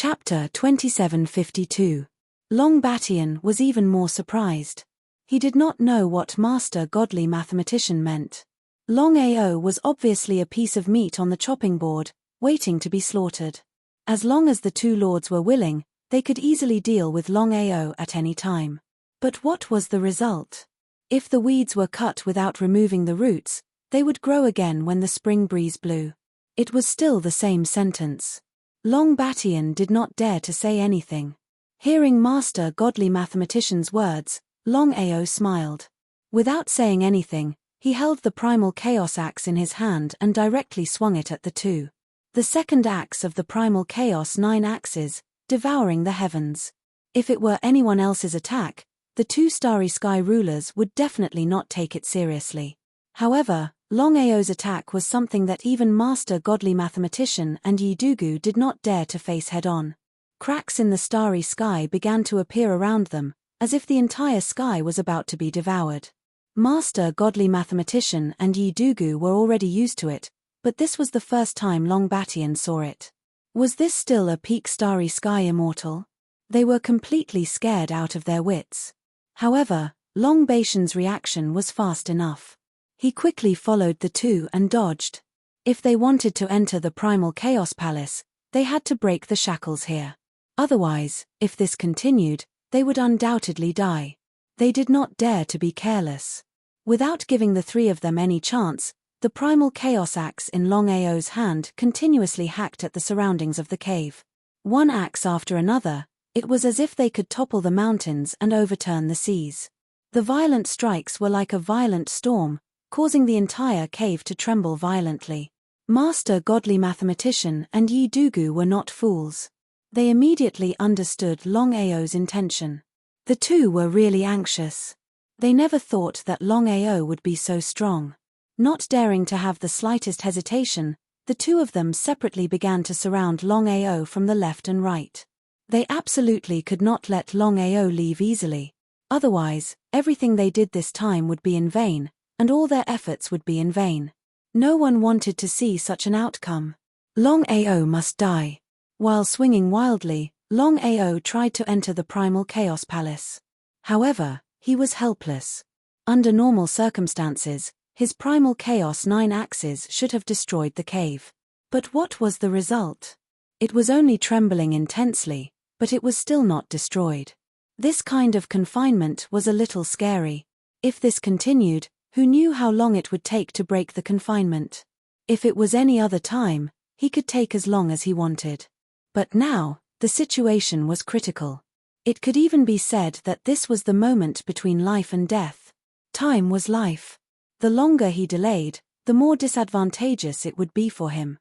Chapter 2752. Long Batian was even more surprised. He did not know what Master Godly Mathematician meant. Longao was obviously a piece of meat on the chopping board, waiting to be slaughtered. As long as the two lords were willing, they could easily deal with Longao at any time. But what was the result? If the weeds were cut without removing the roots, they would grow again when the spring breeze blew. It was still the same sentence. Long Batian did not dare to say anything. Hearing Master Godly Mathematician's words, Longao smiled. Without saying anything, he held the primal chaos axe in his hand and directly swung it at the two. The second axe of the primal chaos 9 axes, devouring the heavens. If it were anyone else's attack, the two starry sky rulers would definitely not take it seriously. However, Longao's attack was something that even Master Godly Mathematician and Yidugu did not dare to face head-on. Cracks in the starry sky began to appear around them, as if the entire sky was about to be devoured. Master Godly Mathematician and Yidugu were already used to it, but this was the first time Long Batian saw it. Was this still a peak starry sky immortal? They were completely scared out of their wits. However, Long Batian's reaction was fast enough. He quickly followed the two and dodged. If they wanted to enter the Primal Chaos Palace, they had to break the shackles here. Otherwise, if this continued, they would undoubtedly die. They did not dare to be careless. Without giving the three of them any chance, the primal chaos axe in Longao's hand continuously hacked at the surroundings of the cave. One axe after another, it was as if they could topple the mountains and overturn the seas. The violent strikes were like a violent storm, causing the entire cave to tremble violently. Master Godly Mathematician and Yidugu were not fools. They immediately understood Longao's intention. The two were really anxious. They never thought that Longao would be so strong. Not daring to have the slightest hesitation, the two of them separately began to surround Longao from the left and right. They absolutely could not let Longao leave easily. Otherwise, everything they did this time would be in vain, and all their efforts would be in vain. No one wanted to see such an outcome. Longao must die. While swinging wildly, Longao tried to enter the Primal Chaos Palace. However, he was helpless. Under normal circumstances, his Primal Chaos 9 axes should have destroyed the cave. But what was the result? It was only trembling intensely, but it was still not destroyed. This kind of confinement was a little scary. If this continued, who knew how long it would take to break the confinement? If it was any other time, he could take as long as he wanted. But now, the situation was critical. It could even be said that this was the moment between life and death. Time was life. The longer he delayed, the more disadvantageous it would be for him.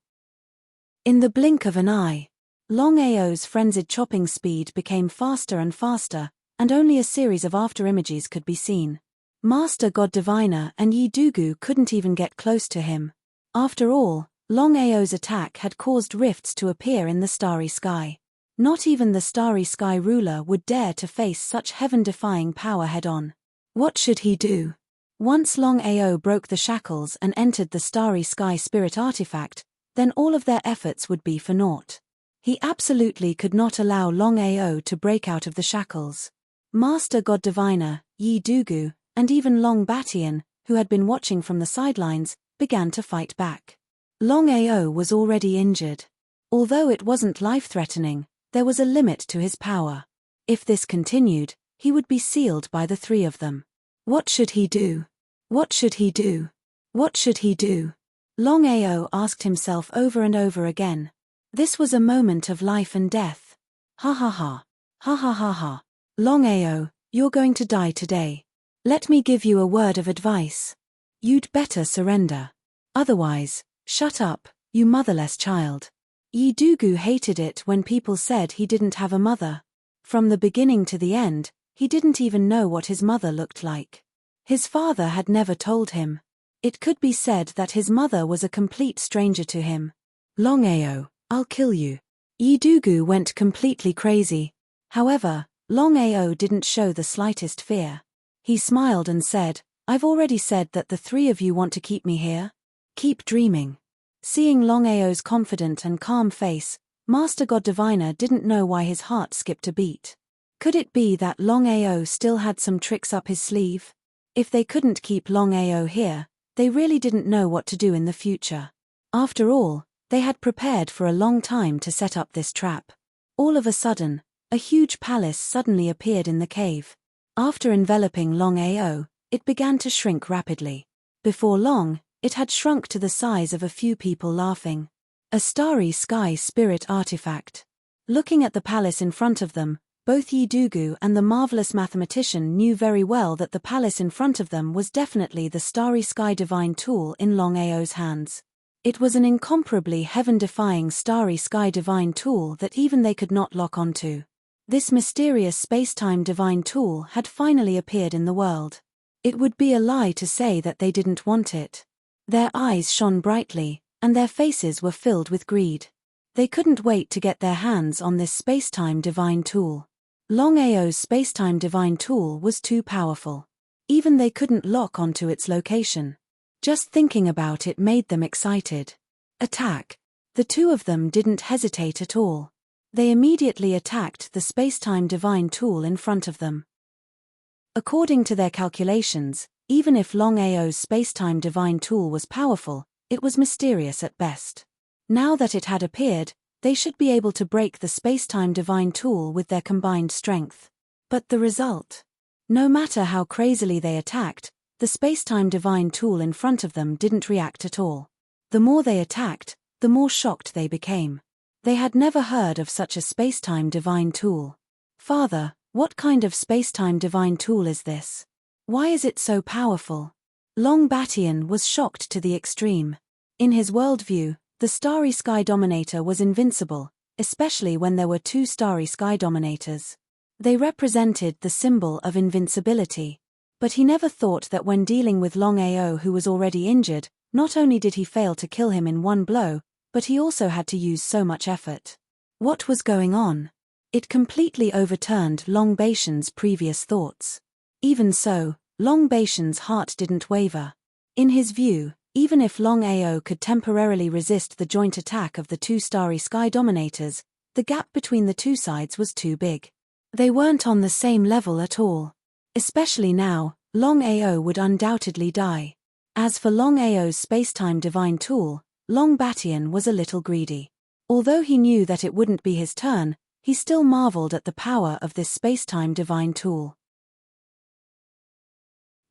In the blink of an eye, Longao's frenzied chopping speed became faster and faster, and only a series of afterimages could be seen. Master God Diviner and Yidugu couldn't even get close to him. After all, Longao's attack had caused rifts to appear in the starry sky. Not even the starry sky ruler would dare to face such heaven-defying power head-on. What should he do? Once Longao broke the shackles and entered the starry sky spirit artifact, then all of their efforts would be for naught. He absolutely could not allow Longao to break out of the shackles. Master God Diviner, Yidugu, and even Long Batian, who had been watching from the sidelines, began to fight back. Longao was already injured. Although it wasn't life-threatening, there was a limit to his power. If this continued, he would be sealed by the three of them. What should he do? What should he do? What should he do? Longao asked himself over and over again. This was a moment of life and death. Ha ha ha. Ha ha ha ha. Longao, you're going to die today. Let me give you a word of advice. You'd better surrender. Otherwise, shut up, you motherless child. Yidugu hated it when people said he didn't have a mother. From the beginning to the end, he didn't even know what his mother looked like. His father had never told him. It could be said that his mother was a complete stranger to him. Longao, I'll kill you. Yidugu went completely crazy. However, Longao didn't show the slightest fear. He smiled and said, I've already said that the three of you want to keep me here. Keep dreaming. Seeing Longao's confident and calm face, Master God Diviner didn't know why his heart skipped a beat. Could it be that Longao still had some tricks up his sleeve? If they couldn't keep Longao here, they really didn't know what to do in the future. After all, they had prepared for a long time to set up this trap. All of a sudden, a huge palace suddenly appeared in the cave. After enveloping Longao, it began to shrink rapidly. Before long, it had shrunk to the size of a few people laughing. A starry sky spirit artifact. Looking at the palace in front of them, both Yi Dugu and the marvelous mathematician knew very well that the palace in front of them was definitely the starry sky divine tool in Longao's hands. It was an incomparably heaven-defying starry sky divine tool that even they could not lock onto. This mysterious space-time divine tool had finally appeared in the world. It would be a lie to say that they didn't want it. Their eyes shone brightly, and their faces were filled with greed. They couldn't wait to get their hands on this space-time divine tool. Longao's space-time divine tool was too powerful. Even they couldn't lock onto its location. Just thinking about it made them excited. Attack! The two of them didn't hesitate at all. They immediately attacked the space-time divine tool in front of them. According to their calculations, even if Longao's space-time divine tool was powerful, it was mysterious at best. Now that it had appeared, they should be able to break the space-time divine tool with their combined strength. But the result? No matter how crazily they attacked, the space-time divine tool in front of them didn't react at all. The more they attacked, the more shocked they became. They had never heard of such a space-time divine tool. Father, what kind of space-time divine tool is this? Why is it so powerful? Longao was shocked to the extreme. In his worldview, the Starry Sky Dominator was invincible, especially when there were two Starry Sky Dominators. They represented the symbol of invincibility. But he never thought that when dealing with Longao, who was already injured, not only did he fail to kill him in one blow, but he also had to use so much effort. What was going on? It completely overturned Longbao's previous thoughts. Even so, Longbao's heart didn't waver. In his view, even if Longao could temporarily resist the joint attack of the two Starry Sky Dominators, the gap between the two sides was too big. They weren't on the same level at all. Especially now, Longao would undoubtedly die. As for Longao's space-time divine tool, Longao was a little greedy. Although he knew that it wouldn't be his turn, he still marveled at the power of this space-time divine tool.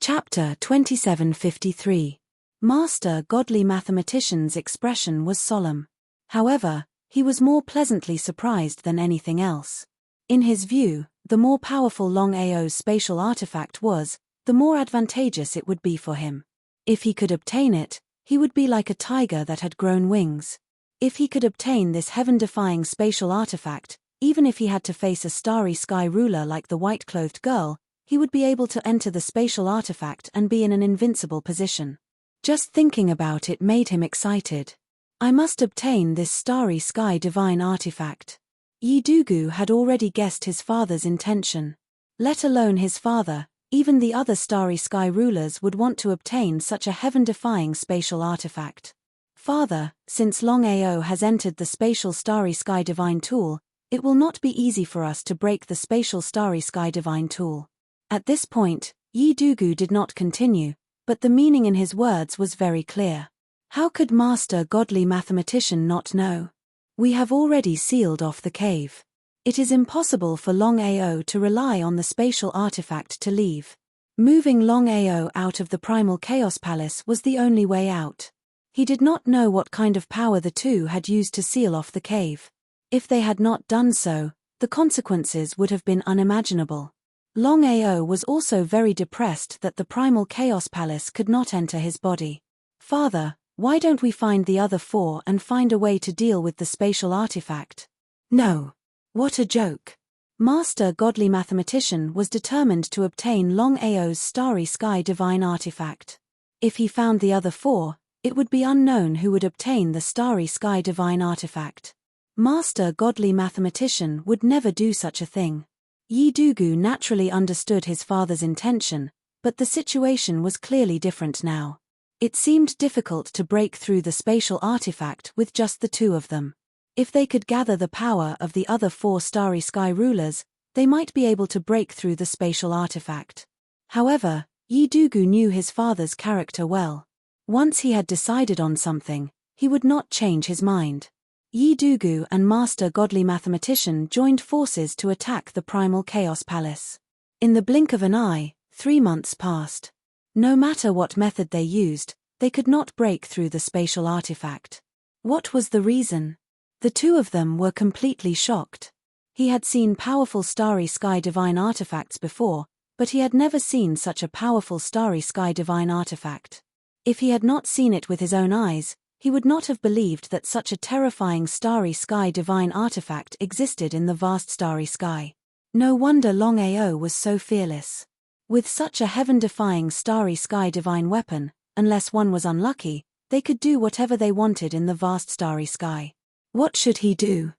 Chapter 2753. Master Godly Mathematician's expression was solemn. However, he was more pleasantly surprised than anything else. In his view, the more powerful Longao's spatial artifact was, the more advantageous it would be for him. If he could obtain it, he would be like a tiger that had grown wings. If he could obtain this heaven-defying spatial artifact, even if he had to face a starry sky ruler like the white-clothed girl, he would be able to enter the spatial artifact and be in an invincible position. Just thinking about it made him excited. I must obtain this starry sky divine artifact. Yi Dugu had already guessed his father's intention. Let alone his father, even the other starry sky rulers would want to obtain such a heaven-defying spatial artifact. Father, since Longao has entered the spatial starry sky divine tool, it will not be easy for us to break the spatial starry sky divine tool. At this point, Yi Dugu did not continue, but the meaning in his words was very clear. How could Master Godly Mathematician not know? We have already sealed off the cave. It is impossible for Longao to rely on the spatial artifact to leave. Moving Longao out of the Primal Chaos Palace was the only way out. He did not know what kind of power the two had used to seal off the cave. If they had not done so, the consequences would have been unimaginable. Longao was also very depressed that the Primal Chaos Palace could not enter his body. Father, why don't we find the other four and find a way to deal with the spatial artifact? No. What a joke. Master Godly Mathematician was determined to obtain Longao's Starry Sky Divine Artifact. If he found the other four, it would be unknown who would obtain the Starry Sky Divine Artifact. Master Godly Mathematician would never do such a thing. Yi Dugu naturally understood his father's intention, but the situation was clearly different now. It seemed difficult to break through the spatial artifact with just the two of them. If they could gather the power of the other 4 starry sky rulers, they might be able to break through the spatial artifact. However, Yi Dugu knew his father's character well. Once he had decided on something, he would not change his mind. Yi Dugu and Master Godly Mathematician joined forces to attack the Primal Chaos Palace. In the blink of an eye, 3 months passed. No matter what method they used, they could not break through the spatial artifact. What was the reason? The two of them were completely shocked. He had seen powerful starry sky divine artifacts before, but he had never seen such a powerful starry sky divine artifact. If he had not seen it with his own eyes, he would not have believed that such a terrifying starry sky divine artifact existed in the vast starry sky. No wonder Longao was so fearless. With such a heaven-defying starry sky divine weapon, unless one was unlucky, they could do whatever they wanted in the vast starry sky. What should he do?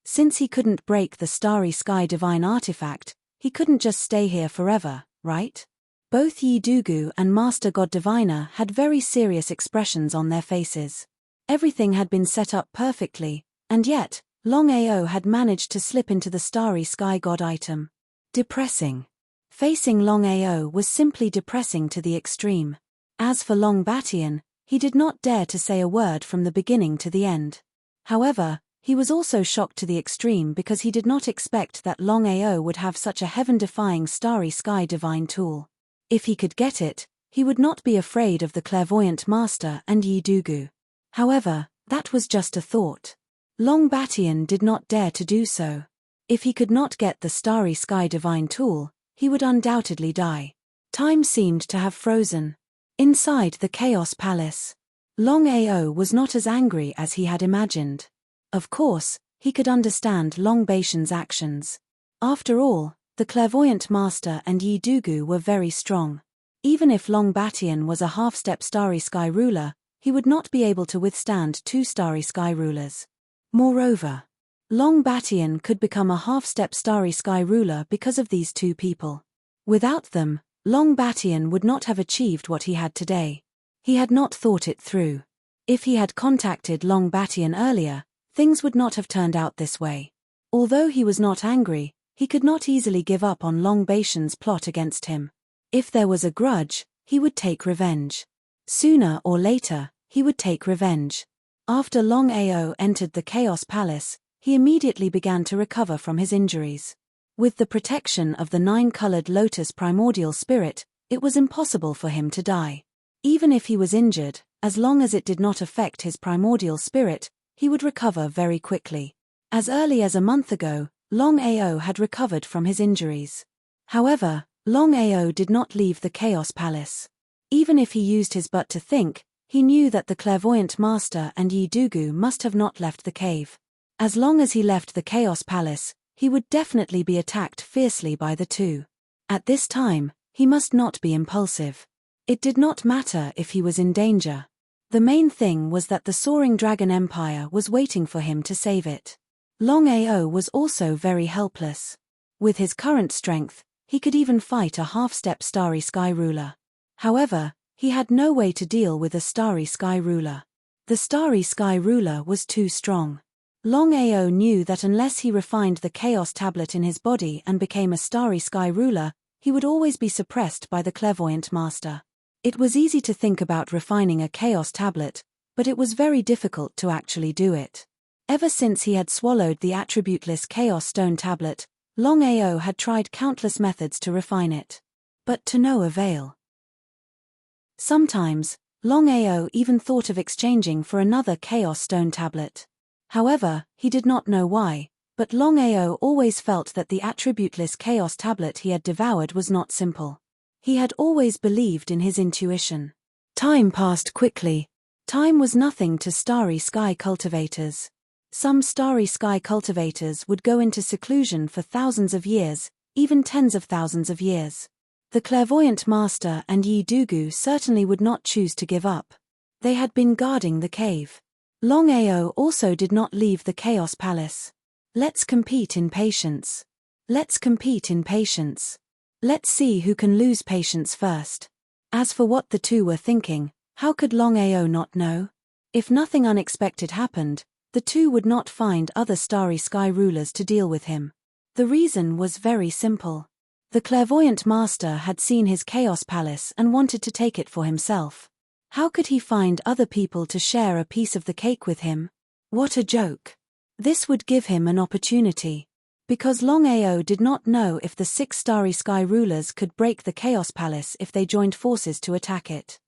Since he couldn't break the starry sky divine artifact, he couldn't just stay here forever, right? Both Yi Dugu and Master God Diviner had very serious expressions on their faces. Everything had been set up perfectly, and yet, Longao had managed to slip into the starry sky god item. Depressing. Facing Longao was simply depressing to the extreme. As for Long Batian, he did not dare to say a word from the beginning to the end. However, he was also shocked to the extreme because he did not expect that Longao would have such a heaven-defying starry sky divine tool. If he could get it, he would not be afraid of the clairvoyant master and Yi Dugu. However, that was just a thought. Long Batian did not dare to do so. If he could not get the starry sky divine tool, he would undoubtedly die. Time seemed to have frozen. Inside the Chaos Palace, Longao was not as angry as he had imagined. Of course, he could understand Long Batian's actions. After all, the clairvoyant master and Yi Dugu were very strong. Even if Long Batian was a half-step starry sky ruler, he would not be able to withstand 2 starry sky rulers. Moreover, Long Batian could become a half-step starry sky ruler because of these 2 people. Without them, Long Batian would not have achieved what he had today. He had not thought it through. If he had contacted Long Batian earlier, things would not have turned out this way. Although he was not angry, he could not easily give up on Long Batian's plot against him. If there was a grudge, he would take revenge. Sooner or later, he would take revenge. After Longao entered the Chaos Palace, he immediately began to recover from his injuries. With the protection of the 9-colored lotus primordial spirit, it was impossible for him to die. Even if he was injured, as long as it did not affect his primordial spirit, he would recover very quickly. As early as a month ago, Longao had recovered from his injuries. However, Longao did not leave the Chaos Palace. Even if he used his butt to think, he knew that the clairvoyant master and Yi Dugu must have not left the cave. As long as he left the Chaos Palace, he would definitely be attacked fiercely by the 2. At this time, he must not be impulsive. It did not matter if he was in danger. The main thing was that the Soaring Dragon Empire was waiting for him to save it. Longao was also very helpless. With his current strength, he could even fight a half-step starry sky ruler. However, he had no way to deal with a starry sky ruler. The starry sky ruler was too strong. Longao knew that unless he refined the chaos tablet in his body and became a starry sky ruler, he would always be suppressed by the clairvoyant master. It was easy to think about refining a chaos tablet, but it was very difficult to actually do it. Ever since he had swallowed the attributeless Chaos Stone tablet, Longao had tried countless methods to refine it. But to no avail. Sometimes, Longao even thought of exchanging for another Chaos Stone tablet. However, he did not know why, but Longao always felt that the attributeless Chaos tablet he had devoured was not simple. He had always believed in his intuition. Time passed quickly. Time was nothing to starry sky cultivators. Some starry sky cultivators would go into seclusion for thousands of years, even tens of thousands of years. The clairvoyant master and Yi Dugu certainly would not choose to give up. They had been guarding the cave. Longao also did not leave the Chaos Palace. Let's compete in patience. Let's compete in patience. Let's see who can lose patience first. As for what the 2 were thinking, how could Longao not know? If nothing unexpected happened, the two would not find other starry sky rulers to deal with him. The reason was very simple. The clairvoyant master had seen his chaos palace and wanted to take it for himself. How could he find other people to share a piece of the cake with him? What a joke. This would give him an opportunity. Because Longao did not know if the 6 starry sky rulers could break the chaos palace if they joined forces to attack it.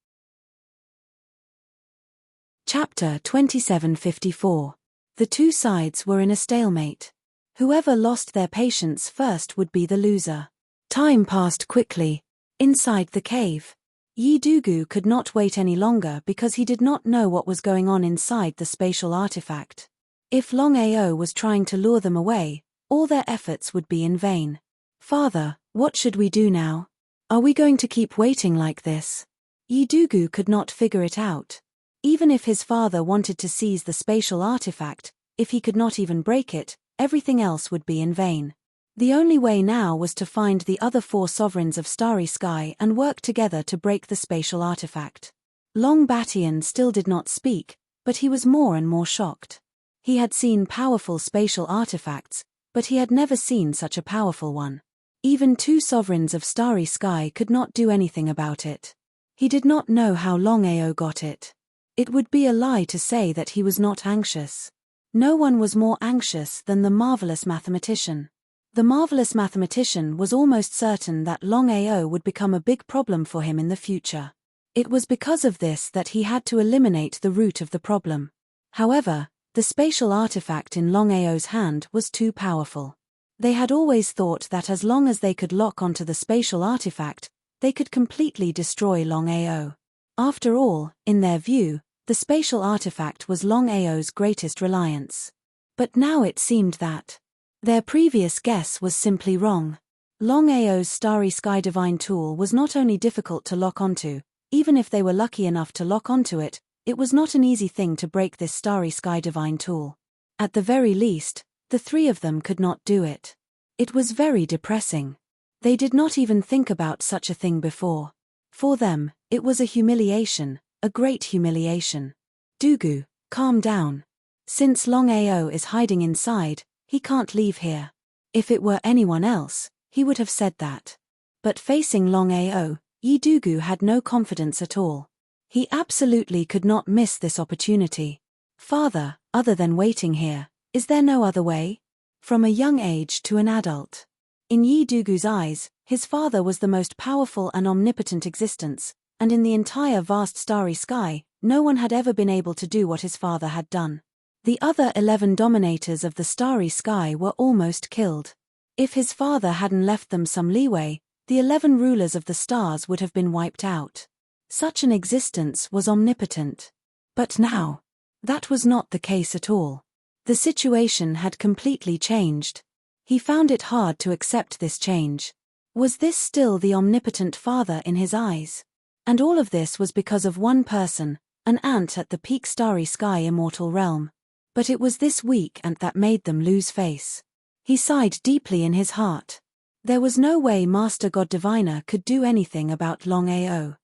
Chapter 2754. The two sides were in a stalemate. Whoever lost their patience first would be the loser. Time passed quickly. Inside the cave, Yi Dugu could not wait any longer because he did not know what was going on inside the spatial artifact. If Longao was trying to lure them away, all their efforts would be in vain. Father, what should we do now? Are we going to keep waiting like this? Yi Dugu could not figure it out. Even if his father wanted to seize the spatial artifact, if he could not even break it, everything else would be in vain. The only way now was to find the other 4 sovereigns of Starry Sky and work together to break the spatial artifact. Longao still did not speak, but he was more and more shocked. He had seen powerful spatial artifacts, but he had never seen such a powerful one. Even 2 sovereigns of Starry Sky could not do anything about it. He did not know how Longao got it. It would be a lie to say that he was not anxious. No one was more anxious than the marvelous mathematician. The marvelous mathematician was almost certain that Longao would become a big problem for him in the future. It was because of this that he had to eliminate the root of the problem. However, the spatial artifact in Longao's hand was too powerful. They had always thought that as long as they could lock onto the spatial artifact, they could completely destroy Longao. After all, in their view, the spatial artifact was Longao's greatest reliance. But now it seemed that their previous guess was simply wrong. Longao's Starry Sky Divine tool was not only difficult to lock onto, even if they were lucky enough to lock onto it, it was not an easy thing to break this Starry Sky Divine tool. At the very least, the 3 of them could not do it. It was very depressing. They did not even think about such a thing before. For them, it was a humiliation, a great humiliation. Dugu, calm down. Since Longao is hiding inside, he can't leave here. If it were anyone else, he would have said that. But facing Longao, Yi Dugu had no confidence at all. He absolutely could not miss this opportunity. Father, other than waiting here, is there no other way? From a young age to an adult. In Yi Dugu's eyes, his father was the most powerful and omnipotent existence, and in the entire vast starry sky, no one had ever been able to do what his father had done. The other 11 dominators of the starry sky were almost killed. If his father hadn't left them some leeway, the 11 rulers of the stars would have been wiped out. Such an existence was omnipotent. But now, that was not the case at all. The situation had completely changed. He found it hard to accept this change. Was this still the omnipotent father in his eyes? And all of this was because of one person, an ant at the peak starry sky immortal realm. But it was this weak ant that made them lose face. He sighed deeply in his heart. There was no way Master God Diviner could do anything about Longao.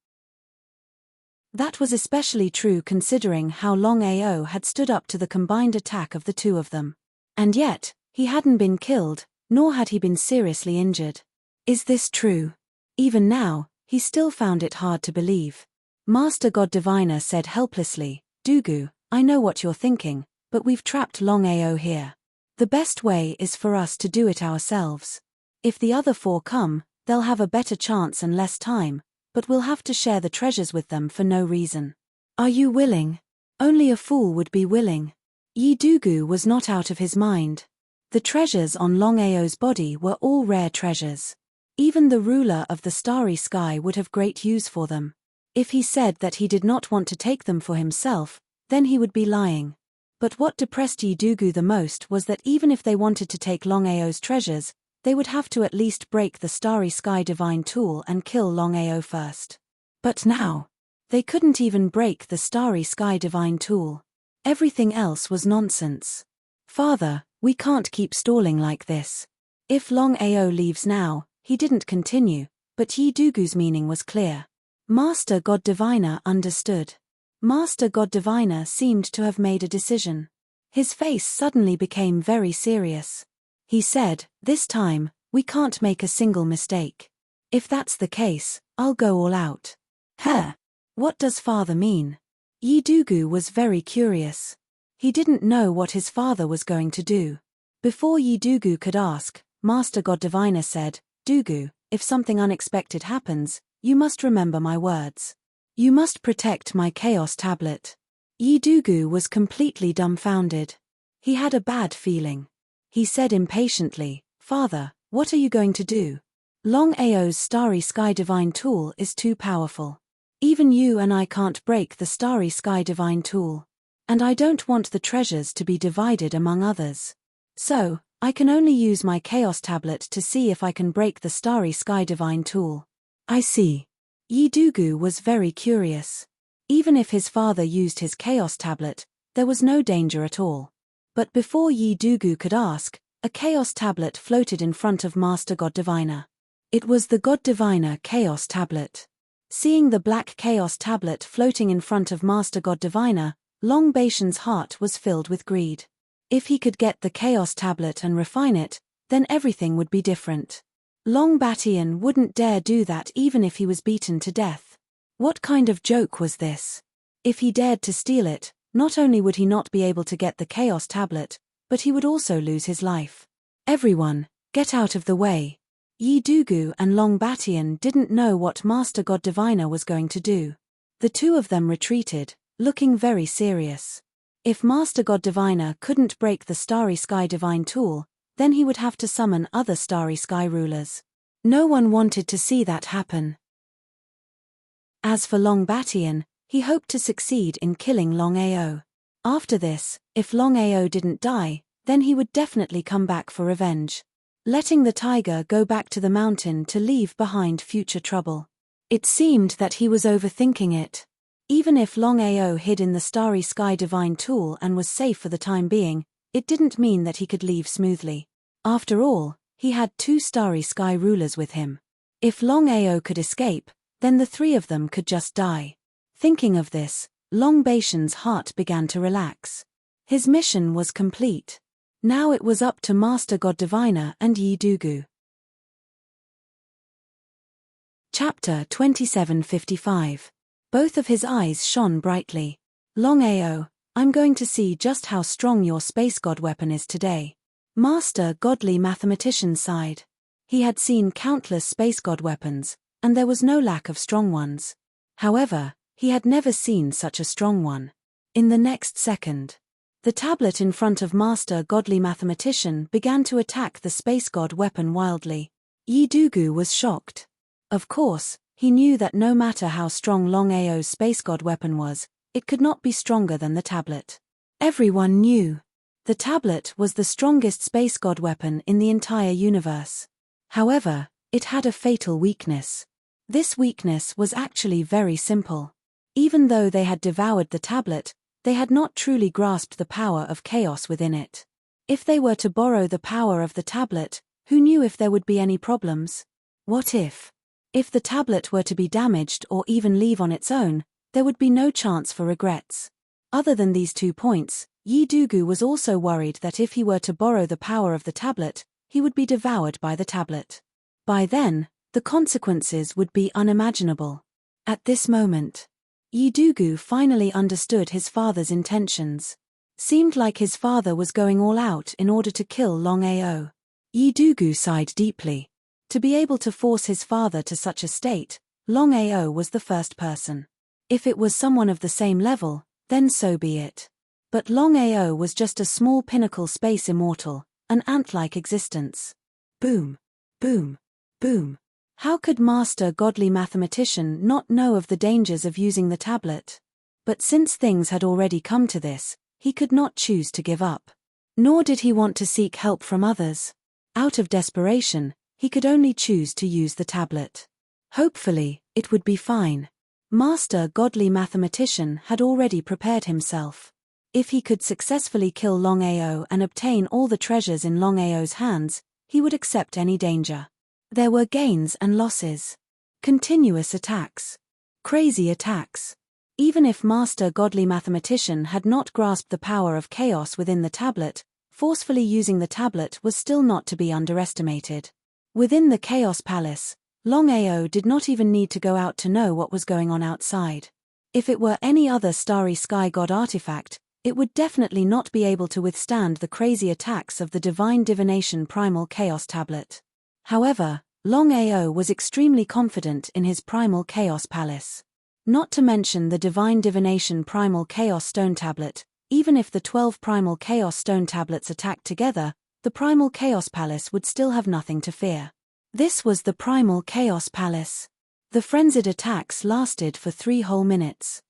That was especially true considering how Longao had stood up to the combined attack of the 2 of them. And yet, he hadn't been killed, nor had he been seriously injured. Is this true? Even now, he still found it hard to believe. Master God Diviner said helplessly, Dugu, I know what you're thinking, but we've trapped Longao here. The best way is for us to do it ourselves. If the other 4 come, they'll have a better chance and less time, but we'll have to share the treasures with them for no reason. Are you willing? Only a fool would be willing. Yi Dugu was not out of his mind. The treasures on Longao's body were all rare treasures. Even the ruler of the starry sky would have great use for them. If he said that he did not want to take them for himself, then he would be lying. But what depressed Yi Dugu the most was that even if they wanted to take Longao's treasures, they would have to at least break the Starry Sky Divine tool and kill Longao first. But now, they couldn't even break the Starry Sky Divine tool. Everything else was nonsense. Father, we can't keep stalling like this. If Longao leaves now, he didn't continue, but Yi Dugu's meaning was clear. Master God Diviner understood. Master God Diviner seemed to have made a decision. His face suddenly became very serious. He said, "This time, we can't make a single mistake. If that's the case, I'll go all out." "Huh? What does father mean?" Yi Dugu was very curious. He didn't know what his father was going to do. Before Yi Dugu could ask, Master God Diviner said, "Dugu, if something unexpected happens, you must remember my words. You must protect my Chaos Tablet." Yi Dugu was completely dumbfounded. He had a bad feeling. He said impatiently, "Father, what are you going to do? Longao's Starry Sky Divine Tool is too powerful. Even you and I can't break the Starry Sky Divine Tool. And I don't want the treasures to be divided among others. So, I can only use my Chaos Tablet to see if I can break the Starry Sky Divine Tool." "I see." Yi Dugu was very curious. Even if his father used his Chaos Tablet, there was no danger at all. But before Yi Dugu could ask, a Chaos Tablet floated in front of Master God Diviner. It was the God Diviner Chaos Tablet. Seeing the black Chaos Tablet floating in front of Master God Diviner, Long Bation's heart was filled with greed. If he could get the Chaos Tablet and refine it, then everything would be different. Long Bation wouldn't dare do that even if he was beaten to death. What kind of joke was this? If he dared to steal it, not only would he not be able to get the Chaos Tablet, but he would also lose his life. "Everyone, get out of the way." Yi Dugu and Long Bation didn't know what Master God Diviner was going to do. The two of them retreated, looking very serious. If Master God Diviner couldn't break the Starry Sky Divine Tool, then he would have to summon other Starry Sky rulers. No one wanted to see that happen. As for Long Bation, he hoped to succeed in killing Longao. After this, if Longao didn't die, then he would definitely come back for revenge. Letting the tiger go back to the mountain to leave behind future trouble. It seemed that he was overthinking it. Even if Longao hid in the Starry Sky Divine Tool and was safe for the time being, it didn't mean that he could leave smoothly. After all, he had two Starry Sky rulers with him. If Longao could escape, then the three of them could just die. Thinking of this, Long Bation's heart began to relax. His mission was complete. Now it was up to Master God Diviner and Yi Dugu. Chapter 2755. Both of his eyes shone brightly. "Longao, I'm going to see just how strong your space god weapon is today." Master Godly Mathematician sighed. He had seen countless space god weapons, and there was no lack of strong ones. However, he had never seen such a strong one. In the next second, the tablet in front of Master Godly Mathematician began to attack the space god weapon wildly. Yi Dugu was shocked. Of course, he knew that no matter how strong Longao's space god weapon was, it could not be stronger than the tablet. Everyone knew. The tablet was the strongest space god weapon in the entire universe. However, it had a fatal weakness. This weakness was actually very simple. Even though they had devoured the tablet, they had not truly grasped the power of chaos within it. If they were to borrow the power of the tablet, who knew if there would be any problems? What if? If the tablet were to be damaged or even leave on its own, there would be no chance for regrets. Other than these 2 points, Yi Dugu was also worried that if he were to borrow the power of the tablet, he would be devoured by the tablet. By then, the consequences would be unimaginable. At this moment, Yi Dugu finally understood his father's intentions. Seemed like his father was going all out in order to kill Longao. Yi Dugu sighed deeply. To be able to force his father to such a state, Longao was the first person. If it was someone of the same level, then so be it. But Longao was just a small pinnacle space immortal, an ant-like existence. Boom, boom, boom. How could Master Godly Mathematician not know of the dangers of using the tablet? But since things had already come to this, he could not choose to give up. Nor did he want to seek help from others. Out of desperation, he could only choose to use the tablet. Hopefully, it would be fine. Master Godly Mathematician had already prepared himself. If he could successfully kill Longao and obtain all the treasures in Longao's hands, he would accept any danger. There were gains and losses. Continuous attacks. Crazy attacks. Even if Master Godly Mathematician had not grasped the power of chaos within the tablet, forcefully using the tablet was still not to be underestimated. Within the Chaos Palace, Longao did not even need to go out to know what was going on outside. If it were any other Starry Sky God artifact, it would definitely not be able to withstand the crazy attacks of the Divine Divination Primal Chaos Tablet. However, Longao was extremely confident in his Primal Chaos Palace. Not to mention the Divine Divination Primal Chaos Stone Tablet, even if the 12 Primal Chaos Stone Tablets attacked together, the Primal Chaos Palace would still have nothing to fear. This was the Primal Chaos Palace. The frenzied attacks lasted for 3 whole minutes.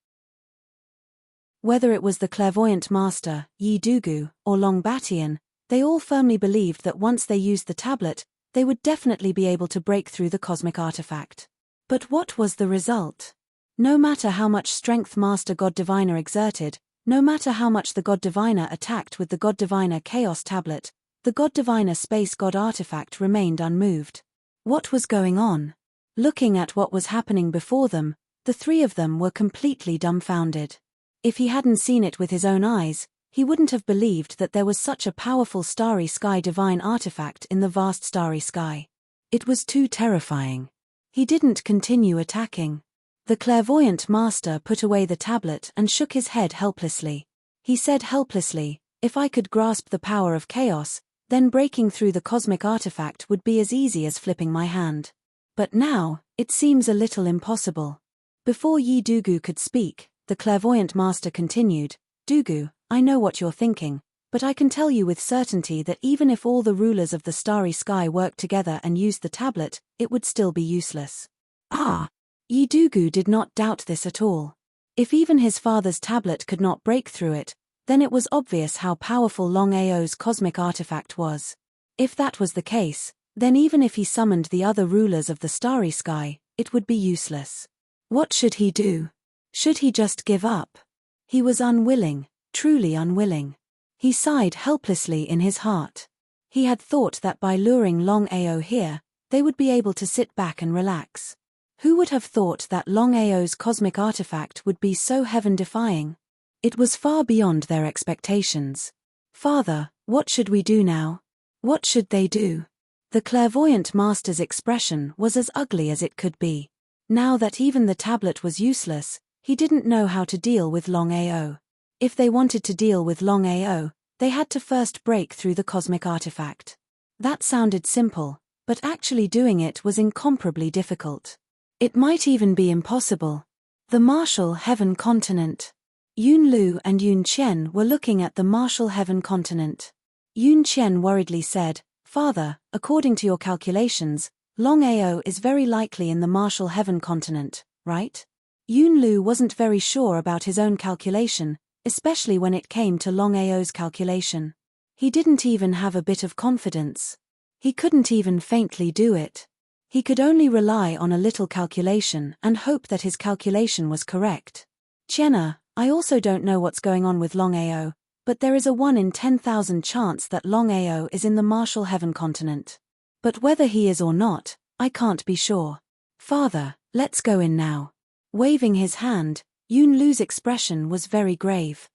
Whether it was the Clairvoyant Master, Yi Dugu, or Long Batian, they all firmly believed that once they used the tablet, they would definitely be able to break through the cosmic artifact. But what was the result? No matter how much strength Master God Diviner exerted, no matter how much the God Diviner attacked with the God Diviner Chaos Tablet, the God Diviner Space God artifact remained unmoved. What was going on? Looking at what was happening before them, the 3 of them were completely dumbfounded. If he hadn't seen it with his own eyes, he wouldn't have believed that there was such a powerful Starry Sky divine artifact in the vast Starry Sky. It was too terrifying. He didn't continue attacking. The Clairvoyant Master put away the tablet and shook his head helplessly. He said helplessly, "If I could grasp the power of chaos, then breaking through the cosmic artifact would be as easy as flipping my hand. But now, it seems a little impossible." Before Yi Dugu could speak, the Clairvoyant Master continued, "Dugu, I know what you're thinking, but I can tell you with certainty that even if all the rulers of the Starry Sky worked together and used the tablet, it would still be useless." Ah! Yi Dugu did not doubt this at all. If even his father's tablet could not break through it, then it was obvious how powerful Longao's cosmic artifact was. If that was the case, then even if he summoned the other rulers of the Starry Sky, it would be useless. What should he do? Should he just give up? He was unwilling, truly unwilling. He sighed helplessly in his heart. He had thought that by luring Longao here, they would be able to sit back and relax. Who would have thought that Longao's cosmic artifact would be so heaven-defying? It was far beyond their expectations. "Father, what should we do now? What should they do?" The Clairvoyant Master's expression was as ugly as it could be. Now that even the tablet was useless, he didn't know how to deal with Longao. If they wanted to deal with Longao, they had to first break through the cosmic artifact. That sounded simple, but actually doing it was incomparably difficult. It might even be impossible. The Martial Heaven Continent. Yun Lu and Yun Qian were looking at the Martial Heaven Continent. Yun Qian worriedly said, "Father, according to your calculations, Longao is very likely in the Martial Heaven Continent, right?" Yun Lu wasn't very sure about his own calculation, especially when it came to Longao's calculation. He didn't even have a bit of confidence. He couldn't even faintly do it. He could only rely on a little calculation and hope that his calculation was correct. "Qianna, I also don't know what's going on with Longao, but there is a 1 in 10,000 chance that Longao is in the Martial Heaven Continent. But whether he is or not, I can't be sure. Father, let's go in now." Waving his hand, Yun Lu's expression was very grave.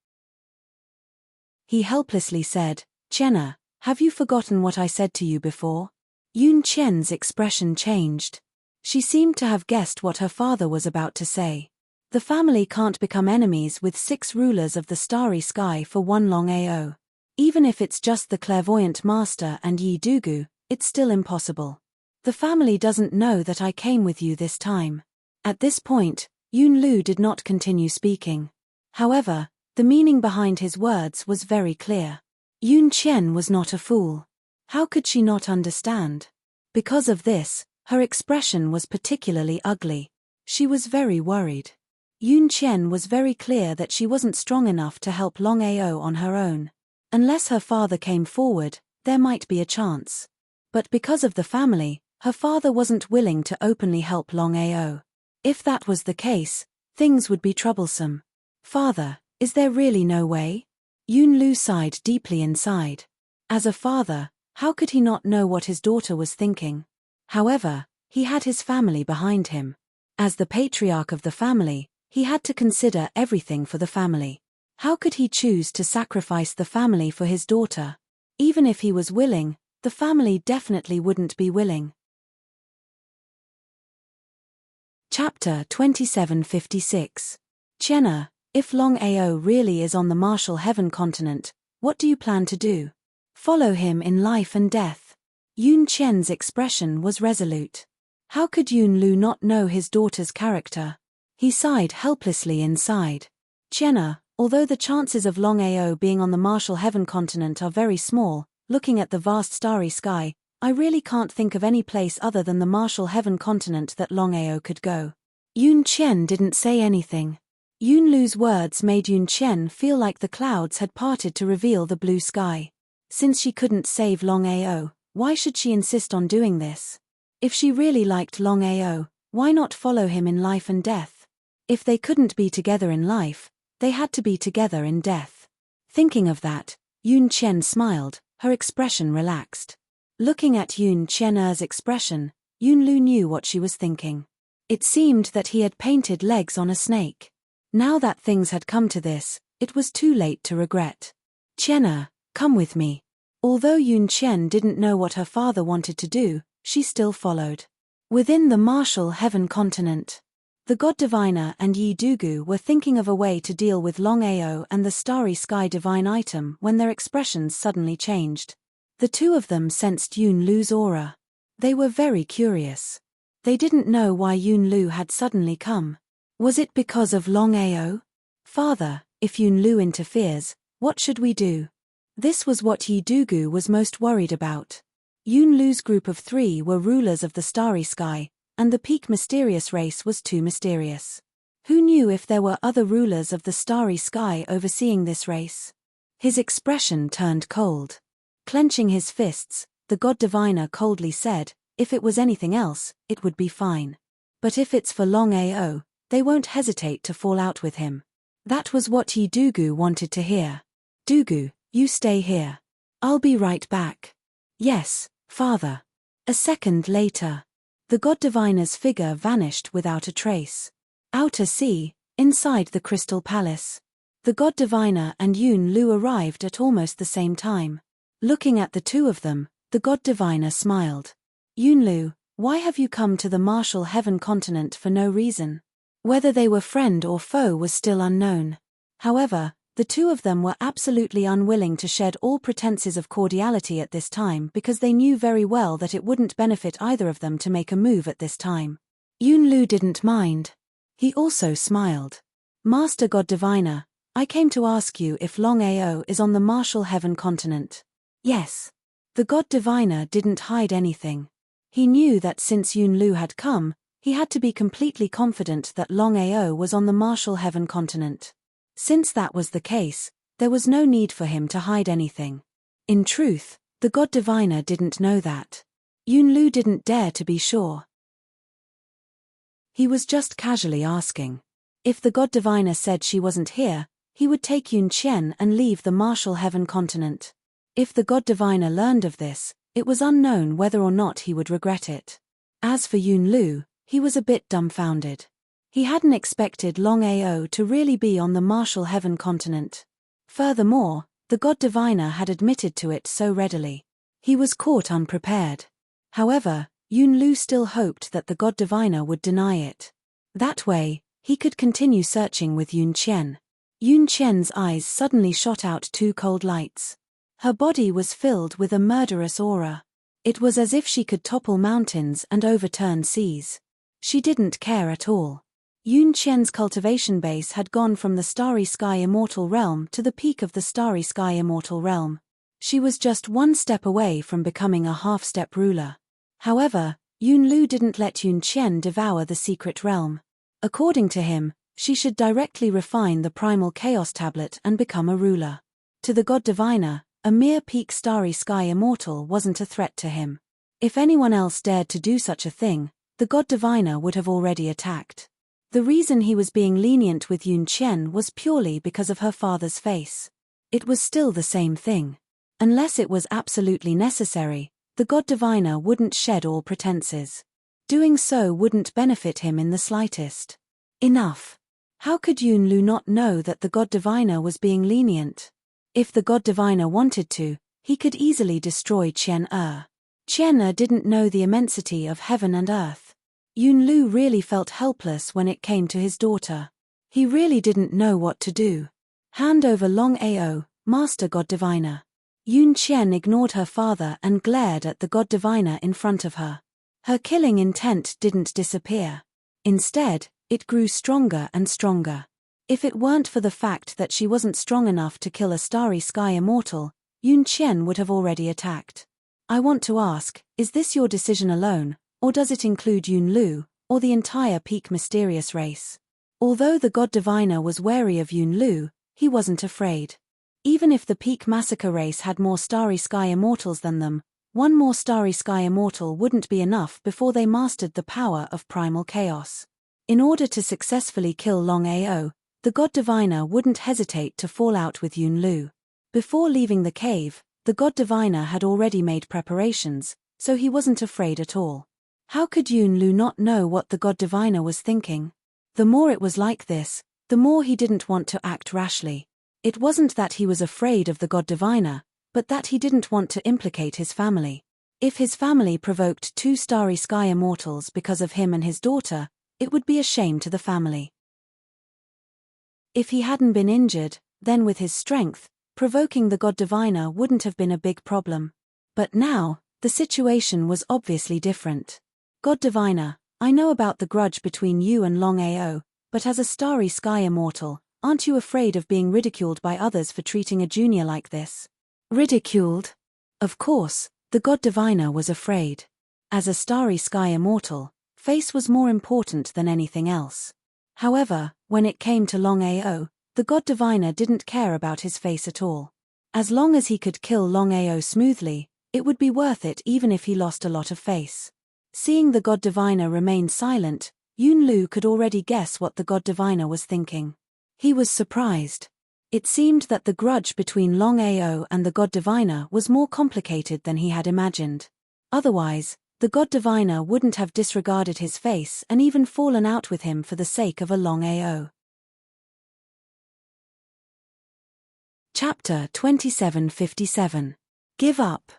He helplessly said, "Qianna, have you forgotten what I said to you before?" Yun Qian's expression changed. She seemed to have guessed what her father was about to say. The family can't become enemies with 6 rulers of the Starry Sky for one Longao. Even if it's just the Clairvoyant Master and Yi Dugu, it's still impossible. The family doesn't know that I came with you this time. At this point, Yun Lu did not continue speaking. However, the meaning behind his words was very clear. Yun Qian was not a fool. How could she not understand? Because of this, her expression was particularly ugly. She was very worried. Yun Qian was very clear that she wasn't strong enough to help Longao on her own. Unless her father came forward, there might be a chance. But because of the family, her father wasn't willing to openly help Longao. If that was the case, things would be troublesome. "Father, is there really no way?" Yun Lu sighed deeply inside. As a father, how could he not know what his daughter was thinking? However, he had his family behind him. As the patriarch of the family, He had to consider everything for the family. How could he choose to sacrifice the family for his daughter? Even if he was willing, the family definitely wouldn't be willing. Chapter 2756. Chenna, if Longao really is on the martial heaven continent, what do you plan to do? Follow him in life and death. Yun Qian's expression was resolute. How could Yun Lu not know his daughter's character? He sighed helplessly inside. Chenna, although the chances of Longao being on the martial heaven continent are very small, looking at the vast starry sky, I really can't think of any place other than the martial heaven continent that Longao could go. Yun Qian didn't say anything. Yun Lu's words made Yun Qian feel like the clouds had parted to reveal the blue sky. Since she couldn't save Longao, why should she insist on doing this? If she really liked Longao, why not follow him in life and death? If they couldn't be together in life, they had to be together in death. Thinking of that, Yun Qian smiled, her expression relaxed. Looking at Yun Qian's expression, Yun Lu knew what she was thinking. It seemed that he had painted legs on a snake. Now that things had come to this, it was too late to regret. Chenna, come with me. Although Yun Qian didn't know what her father wanted to do, she still followed. Within the martial heaven continent, the god diviner and Yi Dugu were thinking of a way to deal with Longao and the starry sky divine item when their expressions suddenly changed. The two of them sensed Yun Lu's aura. They were very curious. They didn't know why Yun Lu had suddenly come. Was it because of Longao? Father, if Yun Lu interferes, what should we do? This was what Yi Dugu was most worried about. Yun Lu's group of 3 were rulers of the starry sky, and the peak mysterious race was too mysterious. Who knew if there were other rulers of the starry sky overseeing this race? His expression turned cold. Clenching his fists, the god diviner coldly said, if it was anything else, it would be fine. But if it's for Longao, they won't hesitate to fall out with him. That was what Yi Dugu wanted to hear. Dugu, you stay here. I'll be right back. Yes, father. A second later, the god diviner's figure vanished without a trace. Outer sea, inside the crystal palace. The god diviner and Yun Lu arrived at almost the same time. Looking at the two of them, the god diviner smiled. Yun Lu, why have you come to the martial heaven continent for no reason? Whether they were friend or foe was still unknown. However, the two of them were absolutely unwilling to shed all pretenses of cordiality at this time because they knew very well that it wouldn't benefit either of them to make a move at this time. Yun Lu didn't mind. He also smiled. Master God Diviner, I came to ask you if Longao is on the martial heaven continent. Yes. The God Diviner didn't hide anything. He knew that since Yun Lu had come, he had to be completely confident that Longao was on the martial heaven continent. Since that was the case, there was no need for him to hide anything. In truth, the god diviner didn't know that. Yun Lu didn't dare to be sure. He was just casually asking. If the god diviner said she wasn't here, he would take Yun Qian and leave the martial heaven continent. If the god diviner learned of this, it was unknown whether or not he would regret it. As for Yun Lu, he was a bit dumbfounded. He hadn't expected Longao to really be on the martial heaven continent. Furthermore, the god diviner had admitted to it so readily. He was caught unprepared. However, Yun Lu still hoped that the god diviner would deny it. That way, he could continue searching with Yun Qian. Yun Qian's eyes suddenly shot out 2 cold lights. Her body was filled with a murderous aura. It was as if she could topple mountains and overturn seas. She didn't care at all. Yun Qian's cultivation base had gone from the Starry Sky Immortal Realm to the peak of the Starry Sky Immortal Realm. She was just 1 step away from becoming a half-step ruler. However, Yun Lu didn't let Yun Qian devour the secret realm. According to him, she should directly refine the primal chaos tablet and become a ruler. To the god diviner, a mere peak Starry Sky Immortal wasn't a threat to him. If anyone else dared to do such a thing, the god diviner would have already attacked. The reason he was being lenient with Yun Qian was purely because of her father's face. It was still the same thing. Unless it was absolutely necessary, the god diviner wouldn't shed all pretenses. Doing so wouldn't benefit him in the slightest. Enough. How could Yunlu not know that the God Diviner was being lenient? If the God Diviner wanted to, he could easily destroy Qian-Er. Qian-Er didn't know the immensity of heaven and earth. Yunlu really felt helpless when it came to his daughter. He really didn't know what to do. Hand over Longao, Master God Diviner. Yun Qian ignored her father and glared at the God Diviner in front of her. Her killing intent didn't disappear. Instead, it grew stronger and stronger. If it weren't for the fact that she wasn't strong enough to kill a starry sky immortal, Yun Qian would have already attacked. I want to ask, is this your decision alone, or does it include Yunlu, or the entire Peak Mysterious race? Although the God Diviner was wary of Yunlu, he wasn't afraid. Even if the Peak Massacre race had more starry sky immortals than them, one more starry sky immortal wouldn't be enough before they mastered the power of primal chaos. In order to successfully kill Longao, the God Diviner wouldn't hesitate to fall out with Yunlu. Before leaving the cave, the God Diviner had already made preparations, so he wasn't afraid at all. How could Yunlu not know what the God Diviner was thinking? The more it was like this, the more he didn't want to act rashly. It wasn't that he was afraid of the God Diviner, but that he didn't want to implicate his family. If his family provoked two starry sky immortals because of him and his daughter, it would be a shame to the family. If he hadn't been injured, then with his strength, provoking the God Diviner wouldn't have been a big problem. But now, the situation was obviously different. God Diviner, I know about the grudge between you and Longao, but as a starry sky immortal, aren't you afraid of being ridiculed by others for treating a junior like this? Ridiculed? Of course, the God Diviner was afraid. As a starry sky immortal, face was more important than anything else. However, when it came to Longao, the God Diviner didn't care about his face at all. As long as he could kill Longao smoothly, it would be worth it even if he lost a lot of face. Seeing the God Diviner remain silent, Yunlu could already guess what the God Diviner was thinking. He was surprised. It seemed that the grudge between Longao and the God Diviner was more complicated than he had imagined. Otherwise, the God Diviner wouldn't have disregarded his face and even fallen out with him for the sake of a Longao. Chapter 2757. Give up.